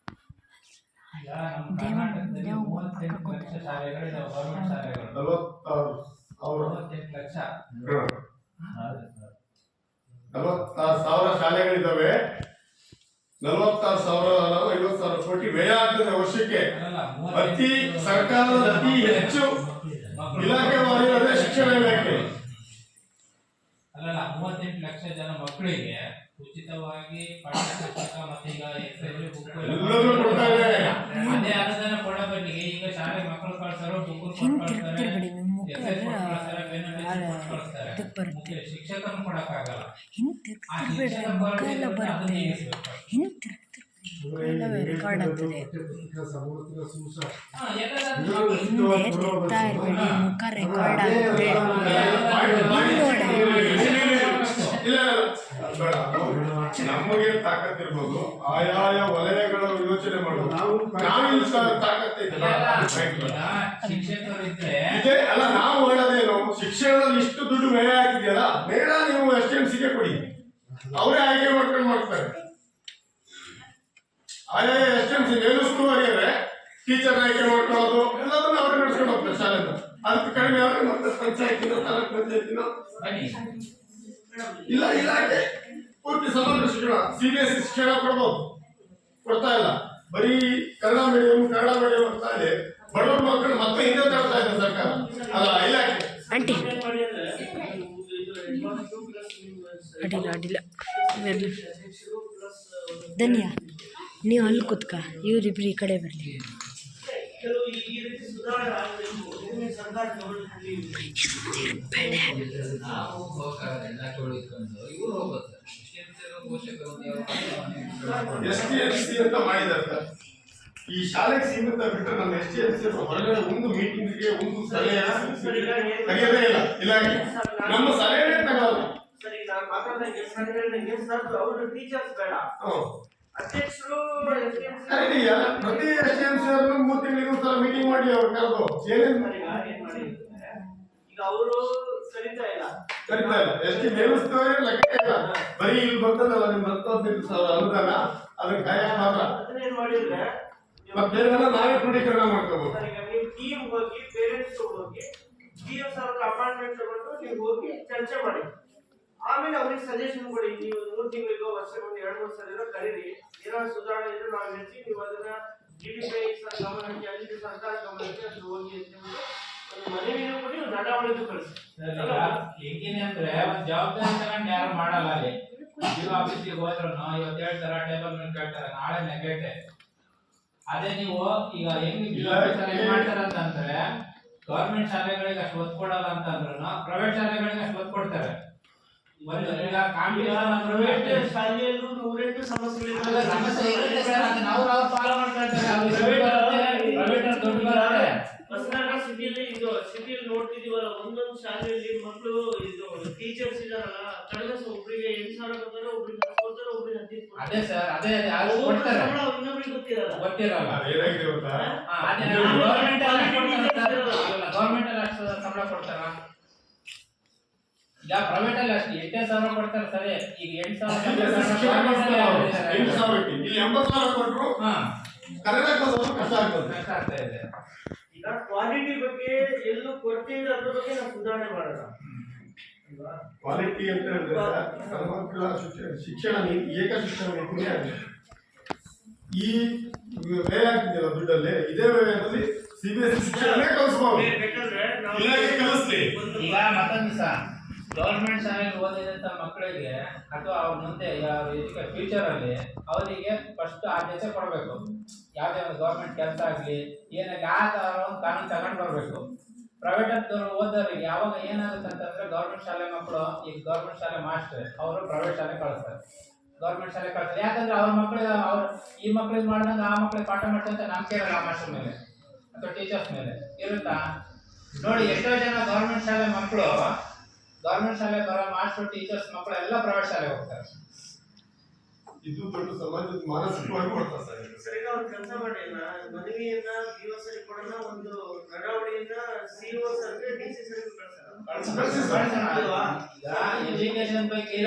ಈಗ ನಮ್ಮ ಕರ್ನಾಟಕದಲ್ಲಿ 38 ಲಕ್ಷ ಶಾಲೆಗಳಿದಾವೆ, ಗೌರ್ಮೆಂಟ್ ಶಾಲೆಗಳು. 48 ಲಕ್ಷ 46,000 ಶಾಲೆಗಳಿದ್ದಾವೆ. 46,000 50,000 ಕೋಟಿ ವ್ಯಯ ಆಗ್ತದೆ ವರ್ಷಕ್ಕೆ. ಅತಿ ಸರ್ಕಾರದ ಅತಿ ಹೆಚ್ಚು ಇಲಾಖೆ ಮಾಡಿರೋದೇ ಶಿಕ್ಷಣ ಇಲಾಖೆ. ಅಲ್ಲಲ್ಲ 38 ಲಕ್ಷ ಜನ ಮಕ್ಕಳಿಗೆ ಉಚಿತವಾಗಿ ಪಠ್ಯ ಪುಸ್ತಕ ಮತ್ತೆ ಈಗ ಎಲ್ಲರೂ ಕೊಡ್ತಾ ಇದೆ. ಅದೇ ಅದೇ ಅನುದಾನ ಕೊಡೋ ಬದಲಿಗೆ ಈಗ ಶಾಲೆಗೆ ಮಕ್ಕಳು ಕಳ್ಸೋರು ಬುಕ್ ಹಿಂತಿರ್ತಿರ್ಬಿಡಿ ನಿಮ್ಮ ಮುಖ ಕಳಿಸ್ತಾರೆ. ಇದಕ್ಕೆ ಬರುತ್ತೆ. ಶಿಕ್ಷಕರನ್ನು ಕೊಡಕ್ಕಾಗಲ್ಲ. ಹಿಂತಿರ್ತಿರ್ಬೇಡ್ರಿ, ಮುಖ ಎಲ್ಲ ಬರುತ್ತೆ. ಹಿಂತಿರ್ತಿರ್ಬೇಡಿ, ಎಲ್ಲ ರೆಕಾರ್ಡ್ ಆಗ್ತದೆ. ಹಿಂದೆ ತಿರ್ತಾ ಇರಬೇಡಿ, ಮುಖ ರೆಕಾರ್ಡ್ ಆಗುತ್ತೆ. ನಮಗೆ ತಾಕತ್ತಿರ್ಬೋದು, ಆಯಾಯ ವಲಯಗಳ ಯೋಚನೆ ಮಾಡೋದು. ನಾವು ಶಿಕ್ಷಕರು ಇದ್ರೆ ಇದೇ ಅಲ್ಲ, ನಾವು ಹೇಳೋದೇನು, ಶಿಕ್ಷಣದಲ್ಲಿ ಇಷ್ಟು ದುಡ್ಡು ವ್ಯಯ ಆಗಿದೆಯಲ್ಲ, ಬೇಡ ನೀವು STMCಗೆ ಕೊಡಿ, ಅವರೇ ಆಯ್ಕೆ ಮಾಡ್ಕೊಂಡು ಮಾಡ್ತಾರೆ. ಆಯಾಯ STMC ಮೇಲುಸ್ತುವಾರಿಯರೇ ಟೀಚರ್ ಆಯ್ಕೆ ಮಾಡ್ಕೊಳ್ಳೋದು ಎಲ್ಲದನ್ನ ಅವ್ರಿಗೆ ನಡ್ಸ್ಕೊಂಡು ಹೋಗ್ತಾರೆ ಶಾಲೆನ. ಅದಕ್ಕೆ ಕಡಿಮೆ ಅವ್ರಿಗೆ ಮತ್ತೆ ಪಂಚಾಯತಿನೋ ತಾಲೂಕ್ ಪಂಚಾಯತಿನೋ ಇಲ್ಲ ಇಲಾಖೆ ಪೂರ್ತಿ ಸಮಗ್ರ ಶಿಕ್ಷಣ CBSE ಶಿಕ್ಷಣ ಕೊಡ್ತಾ ಇಲ್ಲ. ಬರೀ ಕನ್ನಡ ಮೀಡಿಯಂ ಅಂತ ಇದೆ. ಬಡವ್ರ ಮಕ್ಕಳು ಮತ್ತೆ ಹಿಂದೆ ತರ್ತಾ ಇದೆ ಸರ್ಕಾರ, ಅಲ್ಲ ಇಲಾಖೆ. ಆಂಟಿ ಅಡ್ಡಿಲ್ಲ ಬರಲಿ. ಧನ್ಯ, ನೀವು ಅಲ್ಲಿ ಕೂತ್ಕ, ಇವರಿಬ್ರು ಈ ಕಡೆ ಬರಲಿ. ಕೆಲವು ಈ ರೀತಿ ಸುಧಾರಣೆ ಆಗಬೇಕು. ಸರ್ಕಾರ ನಾವು ಹೋಗಕ್ಕಾಗಲ್ಲ, ಎಲ್ಲ ಇಟ್ಕೊಂಡು ಇವ್ರು ಹೋಗ್ಬೋದು. ಪೋಷಕರು STMC ಅಂತ ಮಾಡಿದ್ದಾರೆ ಸರ್. ಈ ಶಾಲೆಗೆ ಸೀಮಿತ ಬಿಟ್ಟರೆ ನಮ್ಮ STMC ಹೊರಗಡೆ ಒಂದು ಮೀಟಿಂಗ್ಗೆ ಒಂದು ಸಲಹೆ ತೆಗೆಯೋದೇ ಇಲ್ಲ ಇಲಾಖೆ. ನಮ್ಮ ಸಲಹೆನೇ ತಗೊಳ್ಳೋದು. ಸರಿ, ನಾನು ಮಾತಾಡ್ದಂಗೆ ಸರ್ ಅವರು ಟೀಚರ್ಸ್ ಬೇಡ, ಅಧ್ಯಕ್ಷರು ಪ್ರತಿ STMC ಅವ್ರನ್ನ 3 ತಿಂಗಳಿಗೆ ಒಂದ್ಸಲ ಮೀಟಿಂಗ್ ಮಾಡಿ ಅವ್ರು ಕರೆದು ಏನೇನು ಏನ್ ಮಾಡಿ ಈಗ ಅವರು ಕರೀತಾ ಇಲ್ಲ ಎಷ್ಟು ಮೇಲಿಸ್ತವ್ರೆ ಲೆಕ್ಕ ಇಲ್ಲ. ಬರೀ ಇಲ್ಲಿ ಬರ್ತದಲ್ಲ ನಿಮ್ 10,000 ಅನುದಾನ, ಅದನ್ನ ಕಾಯಕ್ ಮಾತ್ರ. ಅದನ್ನೇನ್ ಮಾಡಿದ್ರೆ ಮತ್ತೆ ನಾವೇ ಕ್ರೋಢೀಕರಣ ಮಾಡ್ಕೋಬಹುದು. ಈಗ ನೀವು ಟೀಮ್ ಹೋಗಿ, ಪೇರೆಂಟ್ಸ್ ಹೋಗಿ, GS ಅವ್ರ ಅಪಾಯಿಂಟ್ಮೆಂಟ್ ತಗೊಂಡು ನೀವು ಹೋಗಿ ಚರ್ಚೆ ಮಾಡಿ, ಆಮೇಲೆ ಅವ್ರಿಗೆ ಸಜೆಷನ್ ಕೊಡಿ. ನೀವು 3 ತಿಂಗಳಿಗೋ ವರ್ಷಕ್ಕೊಂದು 2-3 ಸಲ ಕರೀರಿ, ಏನಾದ್ರು ಸುಧಾರಣೆ ಇದ್ರೆ ನಾವು ಹೇಳ್ತೀವಿ, ನೀವು ಅದನ್ನ DDPI ಗಮನಕ್ಕೆ, ಅಲ್ಲಿ ಸರ್ಕಾರ ಗಮನಕ್ಕೆ ಅದು ಹೋಗಿ ಅಂತ ಒಂದು ಮನವಿನೂ ಕೊಡಿ, ಒಂದು ನಡವಳಿಕೆ ಕಳಿಸಿ. ಹೆಂಗಿದೆ ಅಂದ್ರೆ ಒಂದ್ ಜವಾಬ್ದಾರಿ ತಗೊಂಡು ಯಾರು ಮಾಡಲ್ಲ. ಅಲ್ಲಿ ಆಫೀಸಿಗೆ ಹೋದ್ರು ಇವತ್ತು ಹೇಳ್ತಾರ, ಟೇಬಲ್ ಮೇಲೆ ಕೇಳ್ತಾರೆ, ನಾಳೆ ನೆಗೆಟೆ. ಅದೇ ನೀವು ಈಗ ಹೆಂಗ್ ಮಾಡ್ತಾರ ಅಂತಂದ್ರೆ, ಗೌರ್ಮೆಂಟ್ ಶಾಲೆಗಳಿಗೆ ಅಷ್ಟು ಒತ್ತು ಕೊಡಲ್ಲ ಅಂತಂದ್ರು ಪ್ರೈವೇಟ್ ಶಾಲೆಗಳಿಗೆ ಅಷ್ಟು ಒತ್ತು ಕೊಡ್ತಾರೆ. ಪ್ರೈವೇಟ್ ಶಾಲೆಯಲ್ಲೂ 108 ಸಮಸ್ಯೆಗಳಿವೆ. ಹೊಸನಗರ ಸಿಟಿಯಲ್ಲಿ ಸಿಟಿಯಲ್ಲಿ ನೋಡ್ತಿದೀವಲ್ಲ, ಒಂದೊಂದು ಶಾಲೆಯಲ್ಲಿ ಮಕ್ಕಳು ಟೀಚರ್ಸ್ ಇದಾರಲ್ಲ, ಕಡಿಮೆ ಒಬ್ರಿಗೆ 8,000 ಕೊಡ್ತಾರೆ, ಒಬ್ರಿಗೆ 10 ಕೊಡ್ತಾರೆ, ಒಬ್ರಿಗೆ 15 ಕೊಡ್ತಾರೆ. ಅದೇ ಸರ್, ಅದೇ ಇನ್ನೊಬ್ರಿಗೆ ಗೊತ್ತಿರಲ್ಲ. ಏನಾಗಿದೆ ಗೊತ್ತಾ, ಗೌರ್ಮೆಂಟ್ ಅಲ್ಲಿ ಅಷ್ಟು ಸಂಬಳ ಕೊಡ್ತಾರ, ಈಗ ಪ್ರೈವೇಟ್ ಅಲ್ಲಿ ಅಷ್ಟು 8,000 ಕೊಡ್ತಾರೆ. ಸರಿ, ಈಗ 8,000 ಇಲ್ಲಿ 80,000 ಕೊಟ್ಟರು ಕಷ್ಟ ಆಗ್ತಾ ಇದೆ. ಈಗ ಕ್ವಾಲಿಟಿ ಬಗ್ಗೆ ಎಲ್ಲೂ ಕೊರತೆ ಇದೆ, ಅದ್ರ ಬಗ್ಗೆ ನಾವು ಸುಧಾರಣೆ ಮಾಡೋಣ. ಕ್ವಾಲಿಟಿ ಅಂತ ಹೇಳಿದ್ರೆ ಸಮಗ್ರ ಶಿಕ್ಷಣ ನೀತಿ, ಏಕ ಶಿಕ್ಷಣ ನೀತಿನೇ ಆಗಿದೆ. ಈ ವ್ಯಯ ಆಗ್ತಿದೆಯಲ್ಲ ದುಡ್ಡಲ್ಲಿ, ಇದೇ ವ್ಯಯದಲ್ಲಿ CBSE ಶಿಕ್ಷಣನೇ ಕಲಿಸಬಹುದು. ಇಲಾಖೆ ಕಲಿಸ್ಲಿ. ಈಗ ಮತ್ತೊಂದು ದಿವಸ ಗೌರ್ಮೆಂಟ್ ಶಾಲೆಗೆ ಓದಿದಂತ ಮಕ್ಕಳಿಗೆ ಅಥವಾ ಅವ್ರ ಮುಂದೆ ಫ್ಯೂಚರ್ ಅಲ್ಲಿ ಅವರಿಗೆ ಫಸ್ಟ್ ಆದ್ಯತೆ ಕೊಡಬೇಕು. ಯಾವುದೇ ಒಂದು ಗೌರ್ಮೆಂಟ್ ಕೆಲಸ ಆಗಲಿ ಏನಾಗಲಿ ಆ ಥರ ಒಂದು ಕಾನೂನು ತಗೊಂಡು ಬರಬೇಕು. ಪ್ರೈವೇಟ್ ಓದೋರಿಗೆ ಯಾವಾಗ ಏನಾಗುತ್ತೆ ಅಂತಂದ್ರೆ, ಗೌರ್ಮೆಂಟ್ ಶಾಲೆ ಮಕ್ಕಳು ಈಗ ಗೌರ್ಮೆಂಟ್ ಶಾಲೆ ಮಾಸ್ಟರ್ ಅವರು ಪ್ರೈವೇಟ್ ಶಾಲೆ ಕಳಿಸ್ತಾರೆ, ಗೌರ್ಮೆಂಟ್ ಶಾಲೆ ಕಳಿಸ್ತಾರೆ. ಯಾಕಂದ್ರೆ ಅವ್ರ ಮಕ್ಕಳಿಗೆ ಅವ್ರು ಈ ಮಕ್ಳಿಗೆ ಮಾಡ್ದಂಗೆ ಆ ಮಕ್ಳಿಗೆ ಪಾಠ ಮಾಡ್ತಂತ ನಂಬಿಕೆ ಇರಲ್ಲ ಆ ಮಾಸ್ಟರ್ ಮೇಲೆ ಅಥವಾ ಟೀಚರ್ಸ್ ಮೇಲೆ ಇರುತ್ತಾ. ನೋಡಿ, ಎಷ್ಟೋ ಜನ ಗೌರ್ಮೆಂಟ್ ಶಾಲೆ ಮಕ್ಕಳು, ಗೌರ್ಮೆಂಟ್ ಶಾಲೆ ಬರೋ ಮಾಸ್ಟರ್ ಟೀಚರ್ಸ್ ಮಕ್ಕಳು ಎಲ್ಲ ಪ್ರೈವೇಟ್ ಶಾಲೆ ಹೋಗ್ತಾರೆ. ಇದು ದೊಡ್ಡ ಸಮಾಜದ ಮಾನಸಿಕವಾಗಿ ಕೊಡ್ತಾರೆ ಸರ್. ಸರಿ, ಅವ್ರು ಕೆಲಸ ಮಾಡಿ ಮನವಿಯನ್ನ BO ಸರಿ ಕೊಡೋಣ, ಒಂದು ನಡವಳಿಕೆಯನ್ನ CO ಸರ್ಗೆ DC ಸರ್ಗೆ ಎಜುಕೇಶನ್ ಬಗ್ಗೆ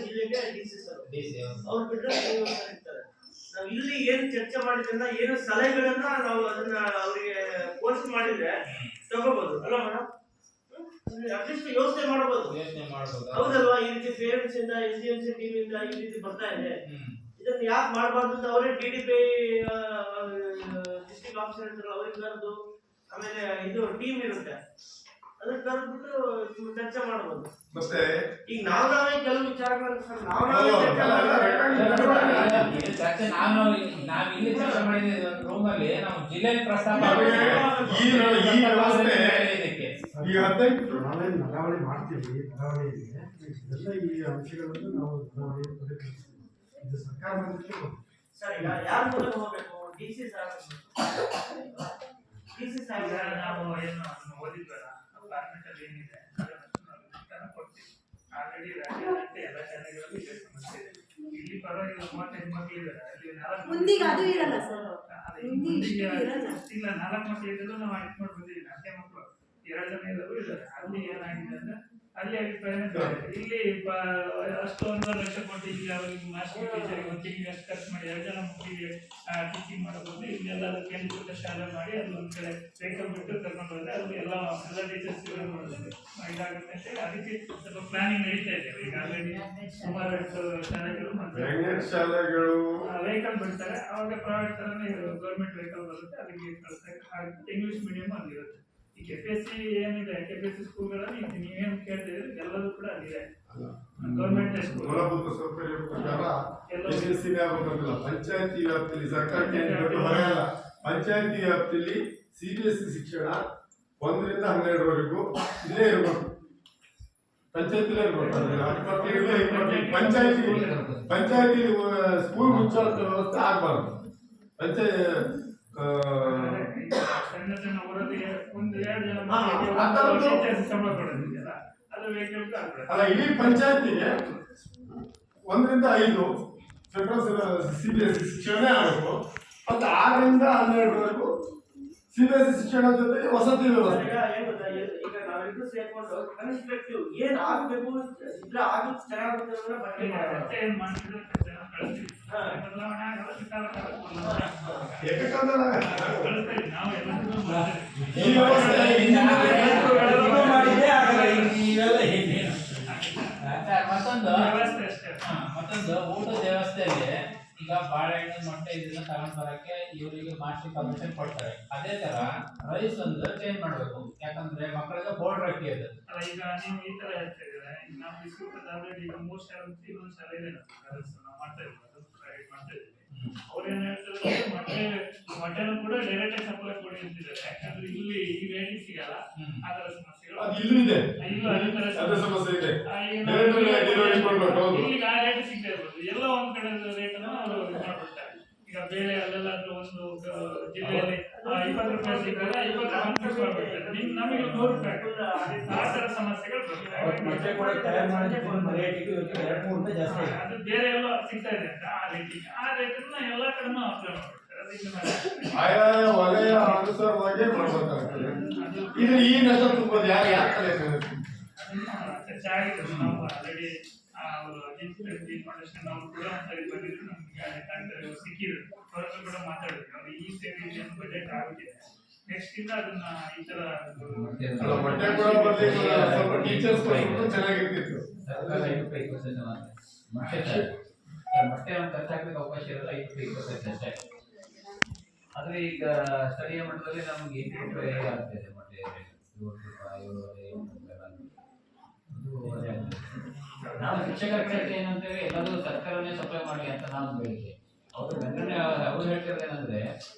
ಜಿಲ್ಲೆಗೆ DC ಸರ್ ಅವ್ರು ಬಿಟ್ಟರೆ CO ಸರ್ ಇರ್ತಾರೆ. ನಾವು ಇಲ್ಲಿ ಏನು ಚರ್ಚೆ ಮಾಡಿದ್ರನ್ನ, ಏನು ಸಲಹೆಗಳನ್ನ ನಾವು ಅದನ್ನ ಅವರಿಗೆ ಪೋಸ್ಟ್ ಮಾಡಿದ್ರೆ ತಗೋಬಹುದು ಅಲ್ಲ ಮೇಡಮ್? ಅಟ್ಲೀಸ್ಟ್ ಯೋಚನೆ ಮಾಡಬಹುದು. ಹೌದಲ್ವಾ? ಈ ರೀತಿ ಪೇರೆಂಟ್ಸ್ ಇಂದ, SDMC ಟೀಮ್ ಇಂದ ಈ ರೀತಿ ಬರ್ತಾ ಇದೆ, ಇದನ್ನ ಯಾಕೆ ಮಾಡಬಾರ್ದು ಅಂತ ಅವರೇ DDPI ಡಿಸ್ಟ್ರಿಕ್ಟ್ ಆಫೀಸರ್ ಇರ್ತಾರಲ್ಲ ಅವ್ರಿಗೆ ಕರೆದು, ಆಮೇಲೆ ಇದು ಟೀಮ್ ಇರುತ್ತೆ, ಅದನ್ನ ಕರೆದ್ಬಿಟ್ಟು ಚರ್ಚೆ ಮಾಡ್ಬೋದು. ಮತ್ತೆ ಈಗ ನಾವೇ ಕೆಲವು ವಿಚಾರಗಳನ್ನ ಸರ್ ನಾವೇ ಚರ್ಚೆ ಮಾಡಿದ್ರೆ ಇದು ಚರ್ಚೆ ನಾವು ಇಲ್ಲಿ ಚರ್ಚೆ ಮಾಡಿದ ರೂಮ್ ಅಲ್ಲಿ ನಾವು ಜಿಲ್ಲೆಯಲ್ಲಿ ಪ್ರಸ್ತಾಪ ಈ ವ್ಯವಸ್ಥೆ ಇದಕ್ಕೆ ಈ 15 ನಾವೇನು ಬದಲಾವಣೆ ಮಾಡ್ತೀವಿ, ಬದಲಾವಣೆಗೆ ಇದೆಲ್ಲ ಈ ಅಂಶಗಳನ್ನು ನಾವು ಬದಲಾವಣೆ ಪರಿಗಣಿಸ್ತೀವಿ. ಇದು ಸರ್ಕಾರ ಮಾಡಲಿಕ್ಕೆ ಸರ್ ಈಗ ಯಾರ ಮೂಲಕ ಹೋಗ್ಬೇಕು? ಡಿಸಿ ಸಾಹೇಬ್ ನಾವು ಏನು ಓದಿದ್ವಲ್ಲ ಪಾರ್ಲಿಮೆಂಟ್ ಅಲ್ಲಿ ಏನಿದೆ ಅದನ್ನ ಕೊಡ್ತೀವಿ. ಆಲ್ರೆಡಿ ರಾಜ್ಯಾದ್ಯಂತ ಎಲ್ಲ ಶಾಲೆಗಳಲ್ಲಿ ಇದೇ ಸಮಸ್ಯೆ ಇದೆ. ಇಲ್ಲಿ ಪರವಾಗಿಲ್ಲ 35 ಮಕ್ಕಳು ಇದ್ದಾರೆ, ಅಲ್ಲಿ 4 ಮುಂದಿಗೆ ಅದು ಇರಲ್ಲ ಸರ್. ಮುಂದಿಗೆ ಇಲ್ಲ 4 ಮಕ್ಕಳು ಇದ್ದರೂ ನಾವು ಅಡ್ಮಿಟ್ ಮಾಡಿ ಬಂದಿದ್ದೀವಿ. 4 ಮಕ್ಕಳು 2 ಜನ ಇರೋರು ಇದ್ದಾರೆ. ಅಲ್ಲಿ ಏನಾಗಿದೆ ಅಂದ್ರೆ ಅಲ್ಲಿ ಅಭಿಪ್ರಾಯನೇ ಬೇರೆ. ಇಲ್ಲಿ ಅಷ್ಟು 1.5 ಲಕ್ಷ ಕೊಟ್ಟು ಇಲ್ಲಿ ಅವ್ರಿಗೆ ಮಾಸ್ಟರ್ ಟೀಚರ್ಗೆ ಒಂದು ತಿಂಗಳಿಗೆ ಅಷ್ಟು ಖರ್ಚು ಮಾಡಿ 2 ಜನ ಮಕ್ಕಳಿಗೆ ಟೀಚಿಂಗ್ ಮಾಡೋದು. ಇಲ್ಲೆಲ್ಲ ಕೇಂದ್ರೀಕೃತ ಶಾಲೆ ಮಾಡಿ ಅಲ್ಲಿ ಒಂದು ಕಡೆ ವೆಹಿಕಲ್ ಬಿಟ್ಟು ಕರ್ಕೊಂಡು ಹೋದ್ರೆ ಅಲ್ಲಿ ಎಲ್ಲ ಟೀಚರ್ಸ್ ಇದಾಗುತ್ತೆ ಅಂತ ಹೇಳಿ ಅದಕ್ಕೆ ಸ್ವಲ್ಪ ಪ್ಲಾನಿಂಗ್ ನಡೀತಾ ಇದೆ. ಈಗ ಆಲ್ರೆಡಿ ಸುಮಾರು ಶಾಲೆಗಳು ವೆಹಿಕಲ್ ಬಿಡ್ತಾರೆ, ಅವಾಗ ಪ್ರೈವೇಟ್ ತರನೇ ಗೌರ್ಮೆಂಟ್ ವೆಹಿಕಲ್ ಬರುತ್ತೆ, ಅದಕ್ಕೆ ಕಳಿಸ್ತಾರೆ. ಇಂಗ್ಲಿಷ್ ಮೀಡಿಯಂ ಅಲ್ಲಿರುತ್ತೆ. ಈ KPSC ಏನಿದೆ, KPSC ಸ್ಕೂಲ್ಗಳಲ್ಲಿ ನೀವೇನು ಕೇಳ್ತಿದ್ರೆ ಎಲ್ಲದೂ ಕೂಡ ಅಲ್ಲಿದೆ. ಗೌರ್ಮೆಂಟ್ ಸ್ಕೂಲ್ ಮೂಲಭೂತ ಸೌಕರ್ಯ ಪ್ರಕಾರ SSC ಆಗೋದಿಲ್ಲ. ಪಂಚಾಯತಿ ವ್ಯಾಪ್ತಿಯಲ್ಲಿ ಸರ್ಕಾರಕ್ಕೆ ಹೊರೆಯಲ್ಲ. ಪಂಚಾಯತಿ ವ್ಯಾಪ್ತಿಯಲ್ಲಿ CBSE ಶಿಕ್ಷಣ 1 ರಿಂದ 12ವರೆಗೂ ಇಲ್ಲೇ ಇರಬೇಕು. ಪಂಚಾಯತಿಲೇ ಇರಬೇಕು. ಪಂಚಾಯತಿ ಸ್ಕೂಲ್ ಮುಚ್ಚುವಂತ ವ್ಯವಸ್ಥೆ ಆಗಬಾರ್ದು. ಸಣ್ಣ ಸಣ್ಣ ಊರಲ್ಲಿ 1-2 ಜನ ಸಂಬಳ ಕೊಡೋದಿದೆಯಲ್ಲ, ಅದು ವೆಹಿಕಲ್ ಅಲ್ಲ, ಇಡೀ ಪಂಚಾಯತಿಗೆ 1 ರಿಂದ 5 ಸೆಂಟ್ರಲ್ CBSE ಶಿಕ್ಷಣ ಆಗಬೇಕು. ಮತ್ತೆ 6 ರಿಂದ 12ವರೆಗೂ CBSE ಶಿಕ್ಷಣ ಜೊತೆಗೆ ವಸತಿ ವ್ಯವಸ್ಥೆ. ಈಗ ನಾವಿಬ್ರು ಸೇರ್ಕೊಂಡು ಕನ್ಸ್ಟ್ರಕ್ಟಿವ್ ಏನ್ ಆಗ್ಬೇಕು ಇದ್ರೆ ಆಗುತ್ತೆ ಚೆನ್ನಾಗುತ್ತೆ ಅನ್ನೋದನ್ನ ಬಗ್ಗೆ ಚರ್ಚೆ ಏನ್ ಮಾಡ್ತಿದ್ರೆ ಕಳಿಸ್ತೀವಿ. ಬದಲಾವಣೆ ಆಗಲ್ಲ, ಕಳಿಸ್ತೀವಿ ನಾವು ಎಲ್ಲರಿಗೂ ಮಾಡ್ತೀವಿ. ಈ ವ್ಯವಸ್ಥೆ ಮತ್ತೊಂದು ವ್ಯವಸ್ಥೆ ಅಷ್ಟೇ. ಮತ್ತೊಂದು ಊಟದ ವ್ಯವಸ್ಥೆಯಲ್ಲಿ ಈಗ ಬಾಳೆಹಣ್ಣು ಮೊಟ್ಟೆ ಇದನ್ನ ತಗೊಂಡ್ ಬರಕ್ಕೆ ಇವರಿಗೆ ಮಾಸ್ಟರ್ ಪರ್ಮಿಷನ್ ಕೊಡ್ತಾರೆ. ಅದೇ ತರ ರೈಸ್ ಒಂದು ಚೇಂಜ್ ಮಾಡ್ಬೇಕು, ಯಾಕಂದ್ರೆ ಮಕ್ಕಳಿಗೆ ಬೋರ್ಡ್ ಅಕ್ಕಿ ಅದು. ಅಲ್ಲ, ಈಗ ನೀವು ಈ ತರ ಹೇಳ್ತಾ ಇದ್ದೀರಾ, ಈಗ ನಾವು ಬಿಸ್ಕೂಟ್ ಆಲ್ರೆಡಿ ಈಗ 3 ಶಾಲೆ ಇನ್ನೊಂದು ಶಾಲೆ ಇದೆ ನಾವು ಮಾಡ್ತಾ ಇದ್ದೀವಿ, ಅದು ಪ್ರೈವೇಟ್ ಮಾಡ್ತಾ ಇದ್ದೀವಿ. ಅವ್ರು ಏನ್ ಹೇಳ್ತಾರೆ, ಮೊಟ್ಟೆನೂ ಕೂಡ ಡೈರೆಕ್ಟ್ ಸಪ್ಲೈ ಕೊಡಿ ಅಂತಿದ್ದಾರೆ. ಯಾಕಂದ್ರೆ ಇಲ್ಲಿ ಈ ರೇಟ್ ಸಿಗಲ್ಲ, ಆ ತರ ಸಮಸ್ಯೆಗಳು ಅದು ಇಲ್ಲೂ ಇದೆ. ಇಲ್ಲೂ ಅದೇ ತರ ಅದೇ ಸಮಸ್ಯೆ ಇದೆ. ಇಲ್ಲಿಗೆ ಆ ರೇಟ್ ಸಿಗ್ತಾ ಇರ್ಬೋದು. ಎಲ್ಲ ಒಂದ್ ಕಡೆ ರೇಟ್ ಅನ್ನು ಅವರು ಮಾಡ್ಬಿಡ್ತಾರೆ. ಈಗ ಬೇರೆ ಅಲ್ಲೆಲ್ಲಾದ್ರೂ ಒಂದು ಜಿಲ್ಲೆಯಲ್ಲಿ 20 ರೂಪಾಯಿ ಸಿಗ್ತದೆ, 20 ಫಿಕ್ಸ್ ಮಾಡ್ಬಿಡ್ತಾರೆ. ನಮಗೆ 100 ರೂಪಾಯಿ. ಆ ತರ ಸಮಸ್ಯೆಗಳು ಅದು ಬೇರೆ ಎಲ್ಲ ಸಿಗ್ತಾ ಇದೆ ಅಂತ ಆ ರೇಟಿಗೆ, ಆ ರೇಟನ್ನ ಎಲ್ಲ ಕಡೆನೂ ಅಪ್ಲೈ ಮಾಡ್ಬಿಡ್ತಾರೆ. ಆಯಾ ವಲಯ ಅನುಸಾರವಾಗಿ ಮಾಡ್ಬೇಕಾಗ್ತದೆ. ಇದು ಈ ನಷ್ಟ ತುಂಬೋದು ಯಾರು ಚರ್ಚೆ ಆಗಿದೆ. ನಾವು ಆಲ್ರೆಡಿ ಅವರು ಅಜಿತ್ ಫೌಂಡೇಶನ್ ಅವರು ಕೂಡ ಒಂದ್ಸರಿ ಬಂದಿದ್ರು, ನಮ್ಗೆ ಸಿಕ್ಕಿದ್ರು. ಅವ್ರ ಕೂಡ ಮಾತಾಡಿದ್ರು. ಅವ್ರು ಈ ಸ್ಟೇಜ್ ಬಜೆಟ್ ಆಗಿದೆ, ನೆಕ್ಸ್ಟ್ ಇಂದ ಅದನ್ನ ಈ ತರ ಮೊಟ್ಟೆ ಕೂಡ ಬರ್ಲಿಕ್ಕೆ ಸ್ವಲ್ಪ ಟೀಚರ್ಸ್ ಚೆನ್ನಾಗಿರ್ತಿತ್ತು. ಮೊಟ್ಟೆ ಒಂದು ಖರ್ಚಾಗ್ಲಿಕ್ಕೆ ಅವಕಾಶ ಇರಲ್ಲ, 20% ಅಷ್ಟೇ. ಆದ್ರೆ ಈಗ ಸ್ಥಳೀಯ ಮಟ್ಟದಲ್ಲಿ ನಮಗೆ 8 ಆಗ್ತದೆ ಮೊಟ್ಟೆ ರೇಟ್. 7 ರೂಪಾಯಿ 7 ನಾವು ಶಿಕ್ಷಕರ ಕ್ಷೇತ್ರ ಏನಂತೇಳಿ ಎಲ್ಲರೂ ಸರ್ಕಾರನೇ ಸಪ್ಲೈ ಮಾಡಿ ಅಂತ ನಾವು ಬೇಡಿಕೆ. ಅವರು ಅವ್ರು ಹೇಳ್ತಿರೋದು ಏನಂದ್ರೆ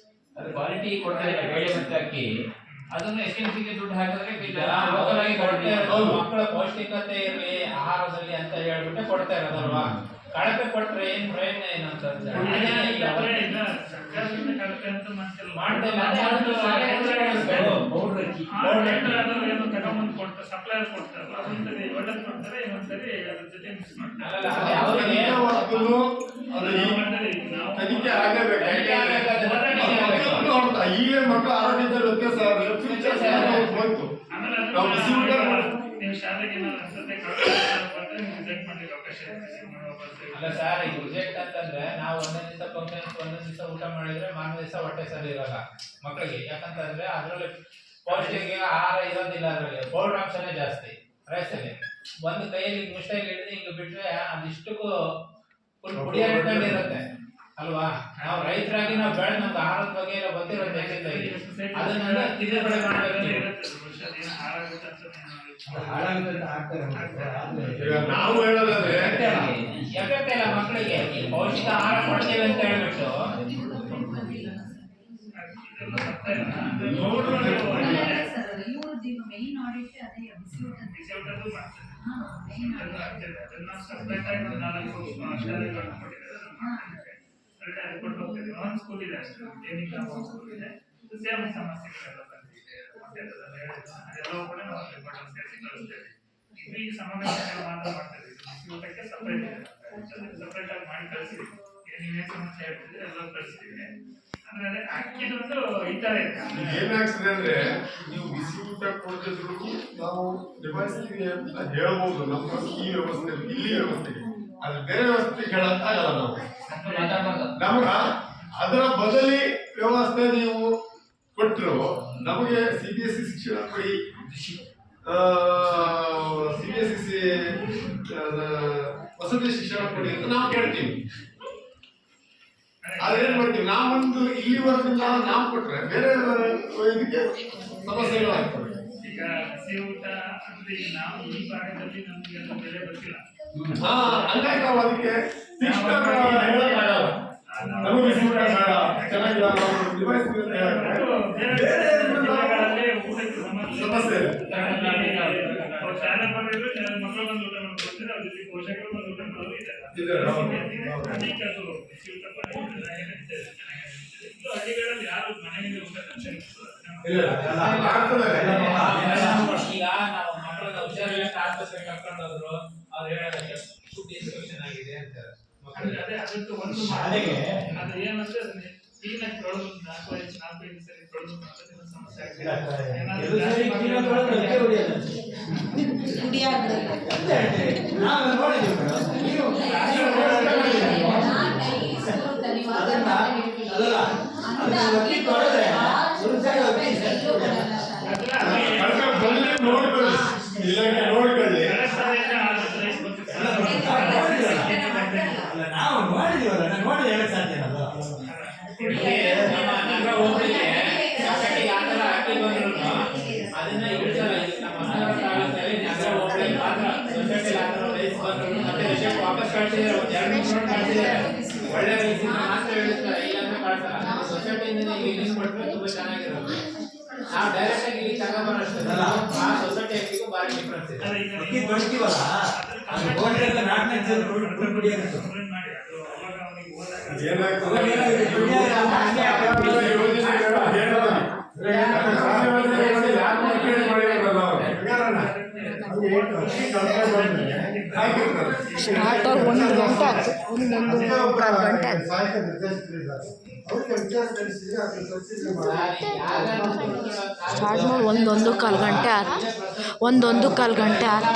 ಅದು ಕ್ವಾಲಿಟಿ ಕೊಡ್ತಾ ಇಲ್ಲ, ಬೇಳೆ ಮತ್ತೆ ಅಕ್ಕಿ ಅದನ್ನು SMCಗೆ ದುಡ್ಡು ಹಾಕಿದ್ರೆ ಲೋಕಲ್ ಆಗಿ ಮಕ್ಕಳ ಪೌಷ್ಟಿಕತೆ ಇರಲಿ ಆಹಾರದಲ್ಲಿ ಅಂತ ಹೇಳ್ಬಿಟ್ಟು ಕೊಡ್ತಾ ಇರೋದಲ್ವಾ. ಕಳಪೆ ಕೊಟ್ರೆ ಏನ್ ಪ್ರಯೋಜನ ಏನು ಅಂತ ಸರ್ಕಾರದಿಂದ ಕಳಪೆ ಅಂತ ಮಾಡ್ತಾ ತಗೊಂಬಂದು ಕೊಡ್ತಾರೆ, ಸಪ್ಲೈಯರ್ ಕೊಡ್ತಾರಲ್ಲ, ಅದೊಂದ್ಸರಿ ಒಳ್ಳೆದು ಕೊಡ್ತಾರೆ, ಇನ್ನೊಂದ್ಸರಿ ಅದ್ರ ಜೊತೆ ಮಿಕ್ಸ್ ಮಾಡ್ತಾರೆ. ತನಿಖೆ ಆಗಲೇಬೇಕು. ಈಗಲೇ ಮಕ್ಕಳ ಆರೋಗ್ಯದಲ್ಲಿ ವ್ಯತ್ಯಾಸ ಹೋಯ್ತು. ನೀವು ಶಾಲೆಗೆ ಏನಾದ್ರು ಅನ್ಸುತ್ತೆ ರಿಜೆಕ್ಟ್ ಮಾಡ್ಲಿಕ್ಕೆ ಅವಕಾಶ ಇದೆ. ಅಲ್ಲ ಸರ್, ಈಗ ರಿಜೆಕ್ಟ್ ಅಂತಂದ್ರೆ ನಾವು ಒಂದೊಂದ್ ದಿವಸ ಫಂಕ್ಷನ್ ಒಂದೊಂದ್ ದಿವಸ ಊಟ ಮಾಡಿದ್ರೆ ಮಾರನೇ ದಿವಸ ಹೊಟ್ಟೆ ಸರಿ ಇರಲ್ಲ ಮಕ್ಕಳಿಗೆ. ಯಾಕಂತಂದ್ರೆ ಅದ್ರಲ್ಲಿ ಪೌಷ್ಟಿಕ ಆಹಾರ ಇರೋದಿಲ್ಲ, ಅದ್ರಲ್ಲಿ ಪೌಡರ್ ಅಂಶನೇ ಜಾಸ್ತಿ ರೈಸಲ್ಲಿ. ಒಂದು ಕೈಯಲ್ಲಿ ಮಿಸ್ಟೇಕ್ ಹಿಡಿದು ಹಿಂಗೆ ಬಿಟ್ರೆ ಅದಿಷ್ಟಕ್ಕೂ ಫುಲ್ ಪುಡಿಯಾಗಿರುತ್ತೆ. ಅಲ್ವಾ? ನಾವು ರೈತರಾಗಿ ನಾವು ಬೆಳೆದ ನಮ್ಗೆ ಆಹಾರದ ಬಗ್ಗೆ ಎಲ್ಲ ಗೊತ್ತಿರೋ ದೇಶದಲ್ಲಿ ಅದನ್ನೆಲ್ಲ ತಿದ್ದುಪಡಿ ಮಾಡಬೇಕು. ಹಾಳಾಗುತ್ತೆ ಆಗ್ತಾರೆ ಈಗ ನಾವು ಹೇಳೋದಾದ್ರೆ ಎಫೆಕ್ಟ್ ಇಲ್ಲ ಮಕ್ಕಳಿಗೆ. ಈ ಪೌಷ್ಟಿಕ ಆಹಾರ ಕೊಡ್ತೇವೆ ಅಂತ ಹೇಳ್ಬಿಟ್ಟು ಇವ್ರದ್ದು ಮೈನ್ ಆಡಿಟ್ ಅದೇ ಬಿಸಿಯೂಟ ಸ್ಕೂಲ್ ಇದೆ ಅಷ್ಟೇ, ಸ್ಕೂಲ್ ಇದೆ, ಸೇಮ್ ಸಮಸ್ಯೆಗಳೆಲ್ಲ ಬಂದಿದೆ. ಎಲ್ಲವೂ ಕೂಡ ನಾವು ಸೇರಿಸಿ ಕಳಿಸ್ತೇವೆ. ಇದು ಈ ಸಮಾವೇಶ ಮಾತ್ರ ಮಾಡ್ತೇವೆ. ಊಟಕ್ಕೆ ಸಪ್ರೇಟ್ ಆಗಿ ಮಾಡಿ ಕಳಿಸಿದ್ವಿ. ನೀವೇನು ಸಮಸ್ಯೆ ಹೇಳ್ತಿದ್ರೆ ಎಲ್ಲ ಕಳಿಸ್ತೀವಿ. ಅಂದ್ರೆ ಅಕ್ಕಿದೊಂದು ಈ ತರ ಇದೆ. ಏನಾಗ್ತದೆ ಅಂದ್ರೆ ನೀವು ಬಿಸಿ ಊಟ ಕೊಡದಿದ್ರು ನಾವು ನಿಭಾಯಿಸ್ತೀವಿ ಅಂತ ಹೇಳ್ಬೋದು. ನಮ್ಮ ಈ ವ್ಯವಸ್ಥೆ ಇಲ್ಲಿ ವ್ಯವಸ್ಥೆಗೆ ಅದು ಬೇರೆ ವ್ಯವಸ್ಥೆ ಹೇಳಕ್ಕಾಗಲ್ಲ ನಾವು. ನಮಗ ಅದರ ಬದಲಿ ವ್ಯವಸ್ಥೆ ನೀವು ಕೊಟ್ಟರು ನಮಗೆ CBSE ಶಿಕ್ಷಣ ಕೊಡಿ, CBSE ವಸತಿ ಶಿಕ್ಷಣ ಕೊಡಿ ಅಂತ ನಾವು ಕೇಳ್ತೀವಿ. ಅದೇನ್ ಮಾಡ್ತೀವಿ, ನಾವೊಂದು ಇಲ್ಲಿವರೆಗೂ ನಾವು ಕೊಟ್ರೆ ಬೇರೆ ಇದಕ್ಕೆ ಸಮಸ್ಯೆಗಳಾಗ್ತವೆ. ಈಗ ಬಿಸಿ ಊಟ ಅಂದ್ರೆ ಈಗ ನಾವು ಈ ಭಾಗದಲ್ಲಿ ನಮ್ಗೆ ಅದು ಬೆಲೆ ಗೊತ್ತಿಲ್ಲ. ಹಂಗಾಗಿ ನಾವು ಅದಕ್ಕೆ ಹೇಳಕ್ಕಾಗಲ್ಲ. ನಮಗೆ ಬಿಸಿ ಊಟ ಬೇಡ, ಚೆನ್ನಾಗಿಲ್ಲ, ನಾವು ನಿಭಾಯಿಸ್ತೀವಿ ಅಂತ ಜಿಲ್ಲೆಗಳಲ್ಲಿ ಊಟಕ್ಕೆ ಸಮಸ್ಯೆ ಇದೆ. ಶಾಲೆ ಬಂದಿದ್ರು ಮಕ್ಕಳು ಬಂದು ಊಟ ಮಾಡ್ಕೊಡ್ತಾರೆ, ಅವ್ರ ಜೊತೆ ಪೋಷಕರು ಬಂದು ಊಟ ಮಾಡೋರು ಇದ್ದಾರೆ. ಅದಕ್ಕೆ ಅದು ಬಿಸಿ ಊಟ ಹಳ್ಳಿಗಳಲ್ಲಿ ಯಾರು ಮನೆಯಿಂದ ಊಟ ಈಗ ನಾವು ಮಕ್ಕಳನ್ನ ಹುಷಾರಿಲ್ಲ ಆಸ್ಪತ್ರೆಗೆ ಕರ್ಕೊಂಡು ಹೋದ್ರು, ಅವ್ರು ಹೇಳೋದಕ್ಕೆ ಫುಡ್ ಇನ್ಸ್ಪೆಕ್ಷನ್ ಆಗಿದೆ ಅಂತಾರೆ. ಅದೇ ಅದಕ್ಕೆ ಒಂದು ಶಾಲೆಗೆ ಅದು ಏನಂದ್ರೆ ಕ್ಲೀನ್ ಆಗಿ ತೊಳೆದು 4 ಸರಿ ತೊಳೆದು ಮಾಡೋದು ಸಮಸ್ಯೆ ನೋಡ್ಕೊಳ್ಳಿ. ನಾವು ಮಾಡಿದೀವಲ್ಲ, ನಾನು ನೋಡಿ ಹೇಳಕ್ ಸಾಧ್ಯ ಅಲ್ಲ. ನಗರ ಹೋಗ್ಲಿಕ್ಕೆ ಯಾವ ತರ ಹಾಕಿ ಬಂದ್ರು ಅದನ್ನ ಇಳಿಸಲ್ಲ. ನಮ್ಮ ನಗರ ತಾಲೂಕಲ್ಲಿ ನಗರ ಹೋಗ್ಲಿ ಮಾತ್ರ ಸೊಸೈಟಿಲಿ ಆ ತರ ರೈಸ್ ಬಂದ್ರು ಮತ್ತೆ ವಿಷಯಕ್ಕೆ ವಾಪಸ್ ಕಳ್ಸಿದ್ದಾರೆ. 2-3 ನೋಟ್ ಕಳ್ಸಿದ್ದಾರೆ. ಒಳ್ಳೆ ರೈಸಿಂದ ಮಾತ್ರ ಇಳಿಸ್ತಾರೆ, ಇಲ್ಲಾಂದ್ರೆ ಕಳ್ಸಲ್ಲ. ನಮ್ಮ ಸೊಸೈಟಿಯಿಂದ ಈಗ ಇಲ್ಲಿ ಕೊಟ್ಟರೆ ತುಂಬಾ ಚೆನ್ನಾಗಿರೋದು. ನಾವು ಡೈರೆಕ್ಟ್ ಆಗಿ ಇಲ್ಲಿ ತಗೊಂಡ್ಬರೋಷ್ಟಲ್ಲ ಆ ಸೊಸೈಟಿ ಹಾಕಿಗೂ ಭಾರಿ ಡಿಫ್ರೆನ್ಸ್ ಇದೆ. ಅಕ್ಕಿ ಬೆಳಿತೀವಲ್ಲ, ಅದು ಹೋಟೆಲ್ 4 ಜನ ಕುಡಿಯೋದು ಸ್ಟಾರ್ಟ್ ಆಗಿ 1 ಗಂಟೆ ಆಯ್ತು, 1-1.25 ಗಂಟೆ ಆಯ್ತು. ಸ್ಟಾರ್ಟ್ ಮಾಡಿ 1-1.25 ಗಂಟೆ ಆಯ್ತು, 1-1.25 ಗಂಟೆ ಆಯ್ತು.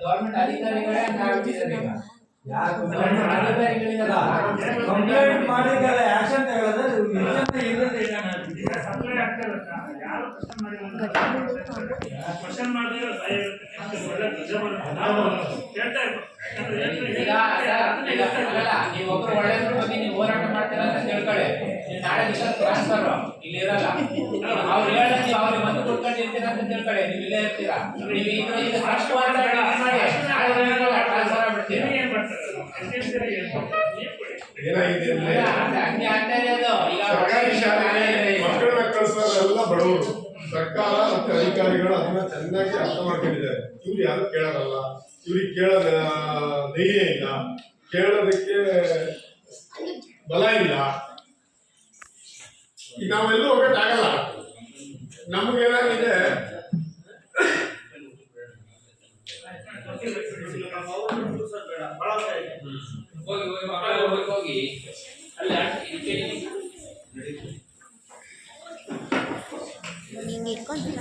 ಗೌರ್ಮೆಂಟ್ ಅಧಿಕಾರಿಗಳೇ ಕಂಪ್ಲೇಂಟ್ ಮಾಡಿದ್ದಾರೆ, ಆಕ್ಷನ್ ತಗೊಳ್ಳೋದು ಕ್ವಶನ್ ಮಾಡಿದ್ರೆ ಒಳ್ಳೆ ನಿಜ ಬರುತ್ತೆ. ಕೇಳ್ತಾ ನೀವು ಒಬ್ರು ಒಳ್ಳೆದ್ರ ಬಗ್ಗೆ ನೀವು ಹೋರಾಟ ಮಾಡ್ತೀರ ಅಂತ ತಿಳ್ಕೊಳ್ಳಿ. ನೀವು ನಾಳೆ ದಿವಸ ಟ್ರಾನ್ಸ್ಫರ್ ಇಲ್ಲಿ ಇರಲ್ಲ. ಅವ್ರು ಹೇಳ ನೀವು ಅವ್ರಿಗೆ ಮತ್ತೆ ಕೊಡ್ಕೊಂಡಿರ್ತೀರ ಅಂತ ತಿಳ್ಕೊಳ್ಳಿ, ನೀವು ಇಲ್ಲೇ ಇರ್ತೀರಾ. ನೀವು ಈಗ ಫಸ್ಟ್ ವಾರ ಮಾಡಿ ಟ್ರಾನ್ಸ್ಫರ್ ಆಗ್ಬಿಡ್ತೀರ. ಏನಾಗಿದೆ ಅಂದ್ರೆ ಹಂಗೆ ಆಗ್ತಾ ಇರೋದು. ಈಗ ಸರ್ಕಾರಿ ಶಾಲೆಗೆ ಮಕ್ಕಳನ್ನ ಕಳಿಸೋರೆಲ್ಲ ಬಡವರು. ಸರ್ಕಾರ ಮತ್ತೆ ಅಧಿಕಾರಿಗಳು ಅದನ್ನ ಚೆನ್ನಾಗಿ ಅರ್ಥ ಮಾಡ್ಕೊಂಡಿದ್ದಾರೆ. ಇವ್ರು ಯಾರು ಕೇಳೋರಲ್ಲ, ಇವ್ರಿಗೆ ಕೇಳೋದ ಧೈರ್ಯ ಇಲ್ಲ, ಕೇಳೋದಕ್ಕೆ ಬಲ ಇಲ್ಲ. ಈಗ ನಾವೆಲ್ಲೂ ಹೋಗಕ್ಕಾಗಲ್ಲ. ನಮ್ಗೇನಾಗಿದೆ, ಹೋಗಿ ಅಲ್ಲಿ